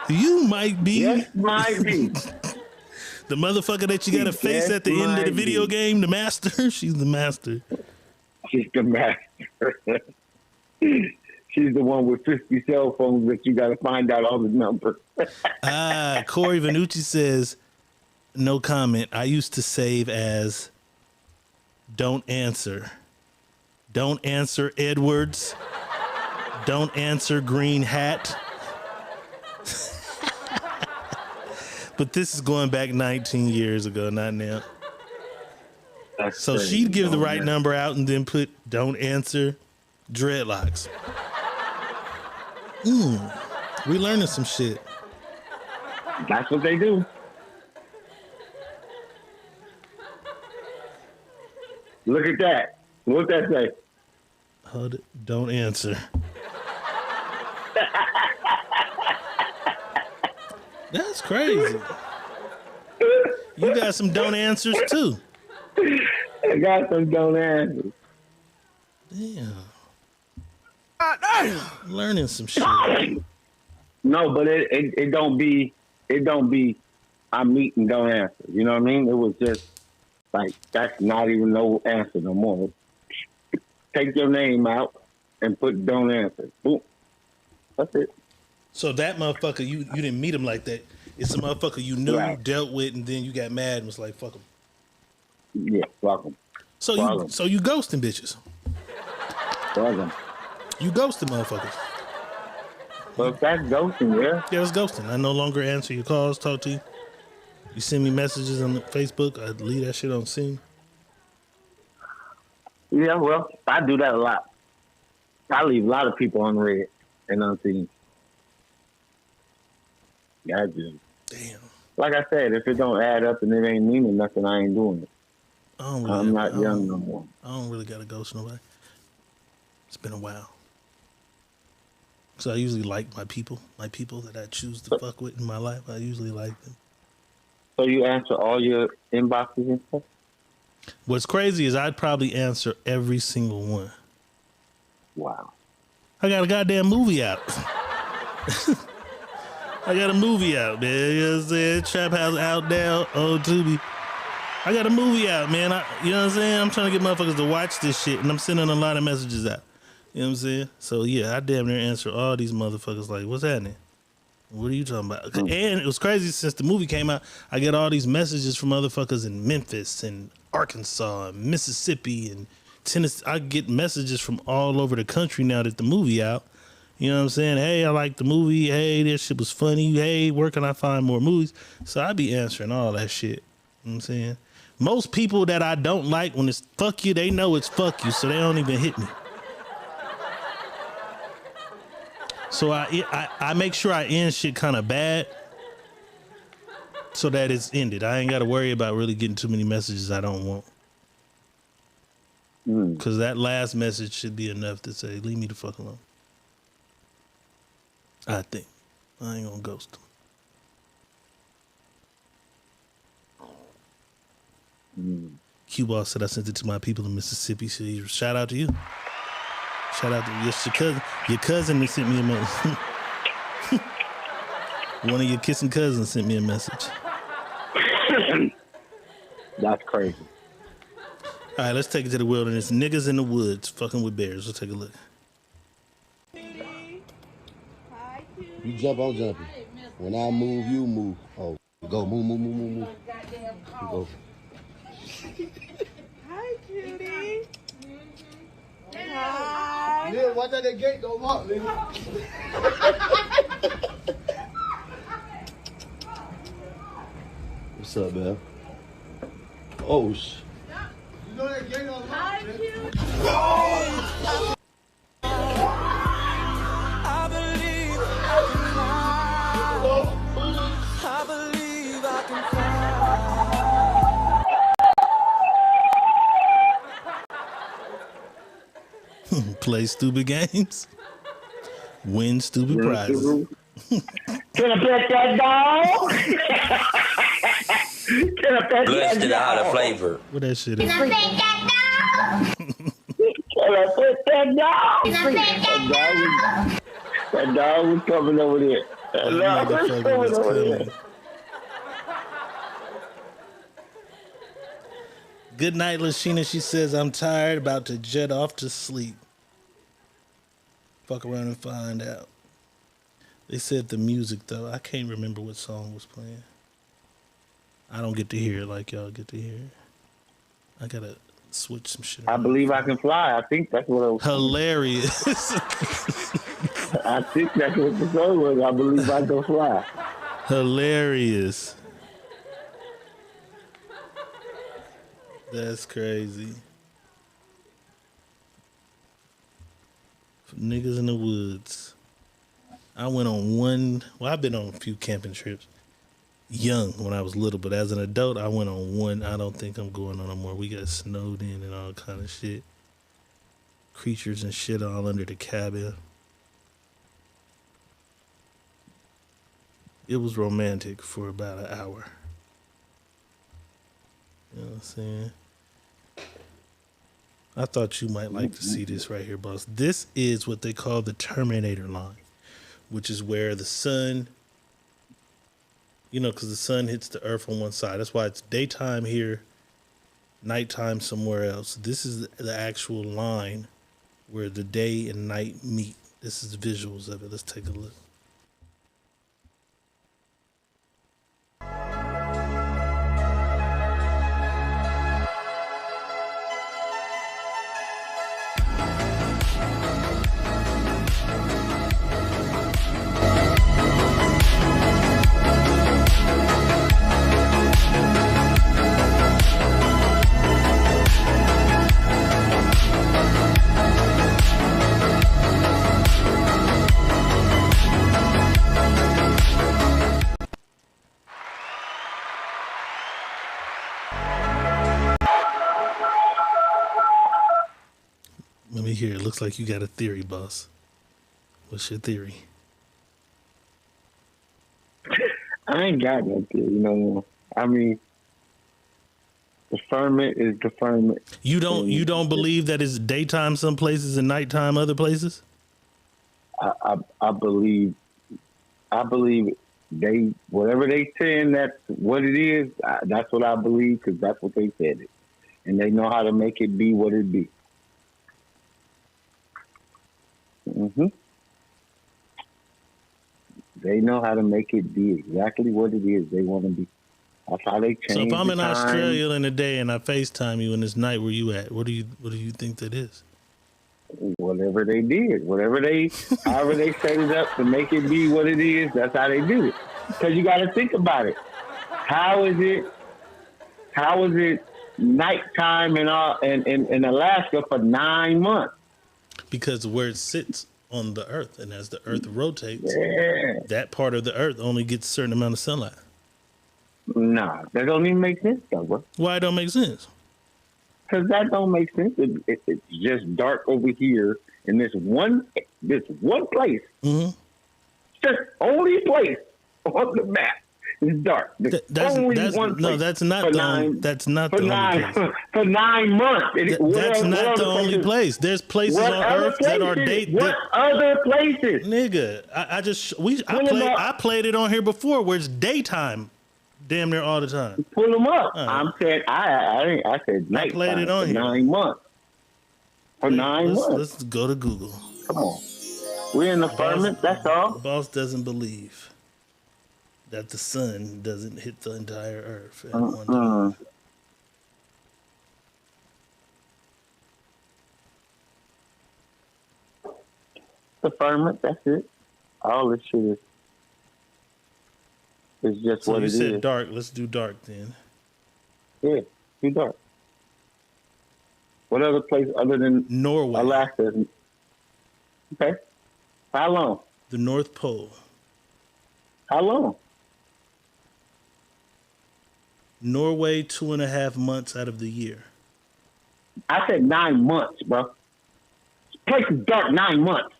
You might be. Yes, might be. The motherfucker that you got to face at the end of the video game, the master. She's the master. She's the master. She's the one with 50 cell phones that you got to find out all the numbers. Corey Vanucci says, no comment. I used to save as don't answer. Don't answer Edwards. Don't answer green hat. But this is going back 19 years ago, not now. So she'd give the right number out and then put "don't answer," dreadlocks. We learning some shit. That's what they do. Look at that. What's that say? Hold it. Don't answer. That's crazy. You got some don't answers too. I got some don't answers. Damn. Learning some shit. No, but it don't be I meet and don't answer. You know what I mean? It was just like that's not even no answer no more. Take your name out and put don't answer. Boom. That's it. So that motherfucker, you didn't meet him like that. It's a motherfucker you knew, dealt with, and then you got mad and was like, fuck him. Yeah, fuck him. So you ghosting bitches. Fuck him. You ghosting motherfuckers. Well, if that's ghosting, yeah. Yeah, it's ghosting. I no longer answer your calls, talk to you. You send me messages on Facebook, I leave that shit on scene. Yeah, well, I do that a lot. I leave a lot of people on red and unseen. Yeah, I do. Damn. Like I said, if it don't add up and it ain't meaning nothing, I ain't doing it. I'm not young no more. I don't really got to ghost nobody. It's been a while. So I usually like my people that I choose to fuck with in my life. I usually like them. So you answer all your inboxes and stuff? What's crazy is I'd probably answer every single one. Wow. I got a goddamn movie out. I got a movie out, man. You know what I'm saying? Trap House out now on Tubi. I got a movie out, man. You know what I'm saying? I'm trying to get motherfuckers to watch this shit, and I'm sending a lot of messages out. You know what I'm saying? So, yeah, I damn near answer all these motherfuckers like, what's happening? What are you talking about? And it was crazy since the movie came out, I get all these messages from motherfuckers in Memphis and Arkansas and Mississippi and Tennessee. I get messages from all over the country now that the movie out. You know what I'm saying? Hey, I like the movie. Hey, this shit was funny. Hey, where can I find more movies? So I be answering all that shit. You know what I'm saying? Most people that I don't like, when it's fuck you, they know it's fuck you, so they don't even hit me. So I make sure I end shit kind of bad so that it's ended. I ain't got to worry about really getting too many messages I don't want. Because that last message should be enough to say, leave me the fuck alone. I think. I ain't gonna ghost them. Q-Ball said I sent it to my people in Mississippi. So shout out to you. Shout out to your cousin. Your cousin sent me a message. One of your kissing cousins sent me a message. That's crazy. All right, let's take it to the wilderness. Niggas in the woods fucking with bears. Let's take a look. You jump, I'm jumping. When I move, you move. Oh, go, move. Go. Hi, cutie. Hi. Yeah, watch out that gate go up, nigga. What's up, man? Oh, sh. You know that gate on lock, man. I believe I can fly. Play stupid games. Win stupid prizes. Can I pet that dog? Can I pet Blessed that it out of dog? flavor. What that shit is? Can I pet that dog? That dog was coming over there. That dog was coming over there. Good night, Lashina. She says, I'm tired, about to jet off to sleep. Fuck around and find out. They said the music, though. I can't remember what song was playing. I don't get to hear it like y'all get to hear it. I gotta switch some shit around. I believe I can fly. I think that's what it was. Hilarious. I think that's what the song was. I believe I can fly. Hilarious. That's crazy. Niggas in the woods. I went on one. Well, I've been on a few camping trips. Young when I was little, but as an adult, I went on one. I don't think I'm going on no more. We got snowed in and all kind of shit. Creatures and shit all under the cabin. It was romantic for about an hour. You know what I'm saying? I thought you might like to see this right here, boss. This is what they call the Terminator line, which is where the sun, you know, because the sun hits the earth on one side. That's why it's daytime here, nighttime somewhere else. This is the actual line where the day and night meet. This is visuals of it. Let's take a look. Let me hear. It looks like you got a theory, boss. What's your theory? I ain't got no theory, no. I mean, deferment is deferment. You don't believe that it's daytime some places and nighttime other places? I believe they, whatever they saying, that's what it is. That's what I believe, because that's what they said it, and they know how to make it be what it be. They know how to make it be exactly what it is they want to be. That's how they change. So if I'm in the time. Australia in the day and I FaceTime you and it's night, where you at? What do you think that is? Whatever they did, however they set it up to make it be what it is, that's how they do it. Because you got to think about it. How is it nighttime in Alaska for 9 months? Because where it sits on the earth, and as the earth rotates, that part of the earth only gets a certain amount of sunlight. Nah, that don't even make sense, though, bro. Why it don't make sense? Because that don't make sense. It's just dark over here in this one place. Mm-hmm. Just only place on the map. It's dark. That's not the only place. There's places on Earth that are What other places? Nigga, I played it on here before where it's daytime, damn near all the time. Pull them up. I said night. I played it on here 9 months. For 9 months. Let's go to Google. Come on, we're in the firmament. That's all. Boss doesn't believe that the sun doesn't hit the entire earth at one time. The firmament, that's it. All this shit is just So what you it said is. dark. Let's do dark then. Yeah, do dark. What other place other than Norway? Alaska? Okay. How long? The North Pole. How long? Norway, 2.5 months out of the year. I said 9 months, bro. This place is dark 9 months.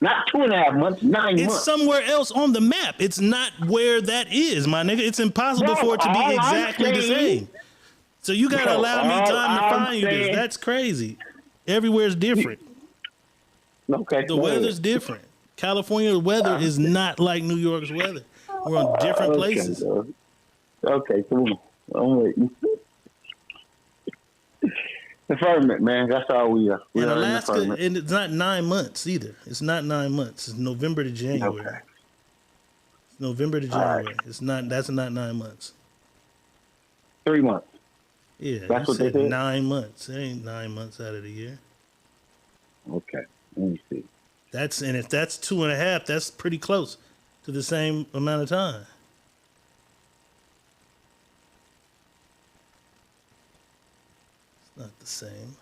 Not 2.5 months, 9 months. It's somewhere else on the map. It's not where that is, my nigga. It's impossible for it to be exactly the same. So you gotta allow me time to find you this. That's crazy. Everywhere's different. Okay. The weather's different. California weather is not like New York's weather. We're on different places. Okay, come on. I'm waiting. The firmament, man. That's all we are. In Alaska, and it's not 9 months either. It's not 9 months. It's November to January. Okay. It's November to January. It's not. That's not 9 months. 3 months. Yeah, that's what said they said. 9 months. It ain't 9 months out of the year. Okay, let me see. And if that's 2.5, that's pretty close to the same amount of time. the same.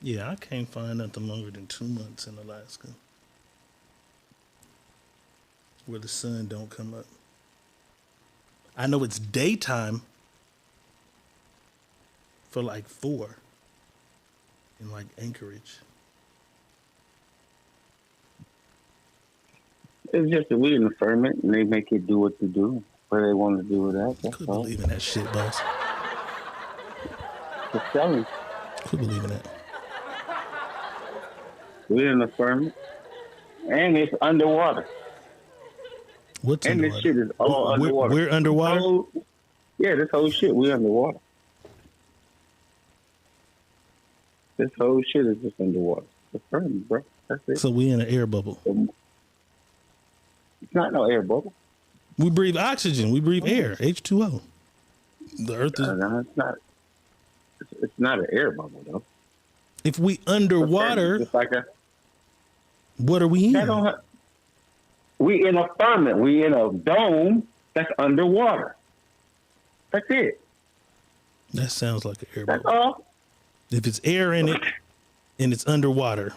Yeah, I can't find nothing longer than 2 months in Alaska where the sun don't come up. I know it's daytime for like 4 in like Anchorage. It's just that we in the firmament and they make it do what to do, where they want to do with that. That's Quit all. believing that shit, boss. Just telling you. Quit believing that. We're in the firmament and it's underwater. What's and underwater? this shit is all underwater. We're underwater? This whole shit, we underwater. This whole shit is just underwater. The firmament, bro. That's it. So we in an air bubble. It's not no air bubble. We breathe oxygen. We breathe air. H2O. The Earth is. No, it's not. It's not an air bubble though. If we underwater, just like that. What are we in? We in a firmament. We in a dome that's underwater. That's it. That sounds like an air That's bubble. all. If it's air in it and it's underwater,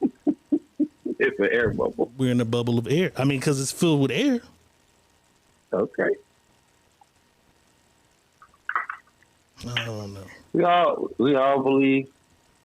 it's an air bubble. We're in a bubble of air. I mean, because it's filled with air. Okay. I don't know. We all believe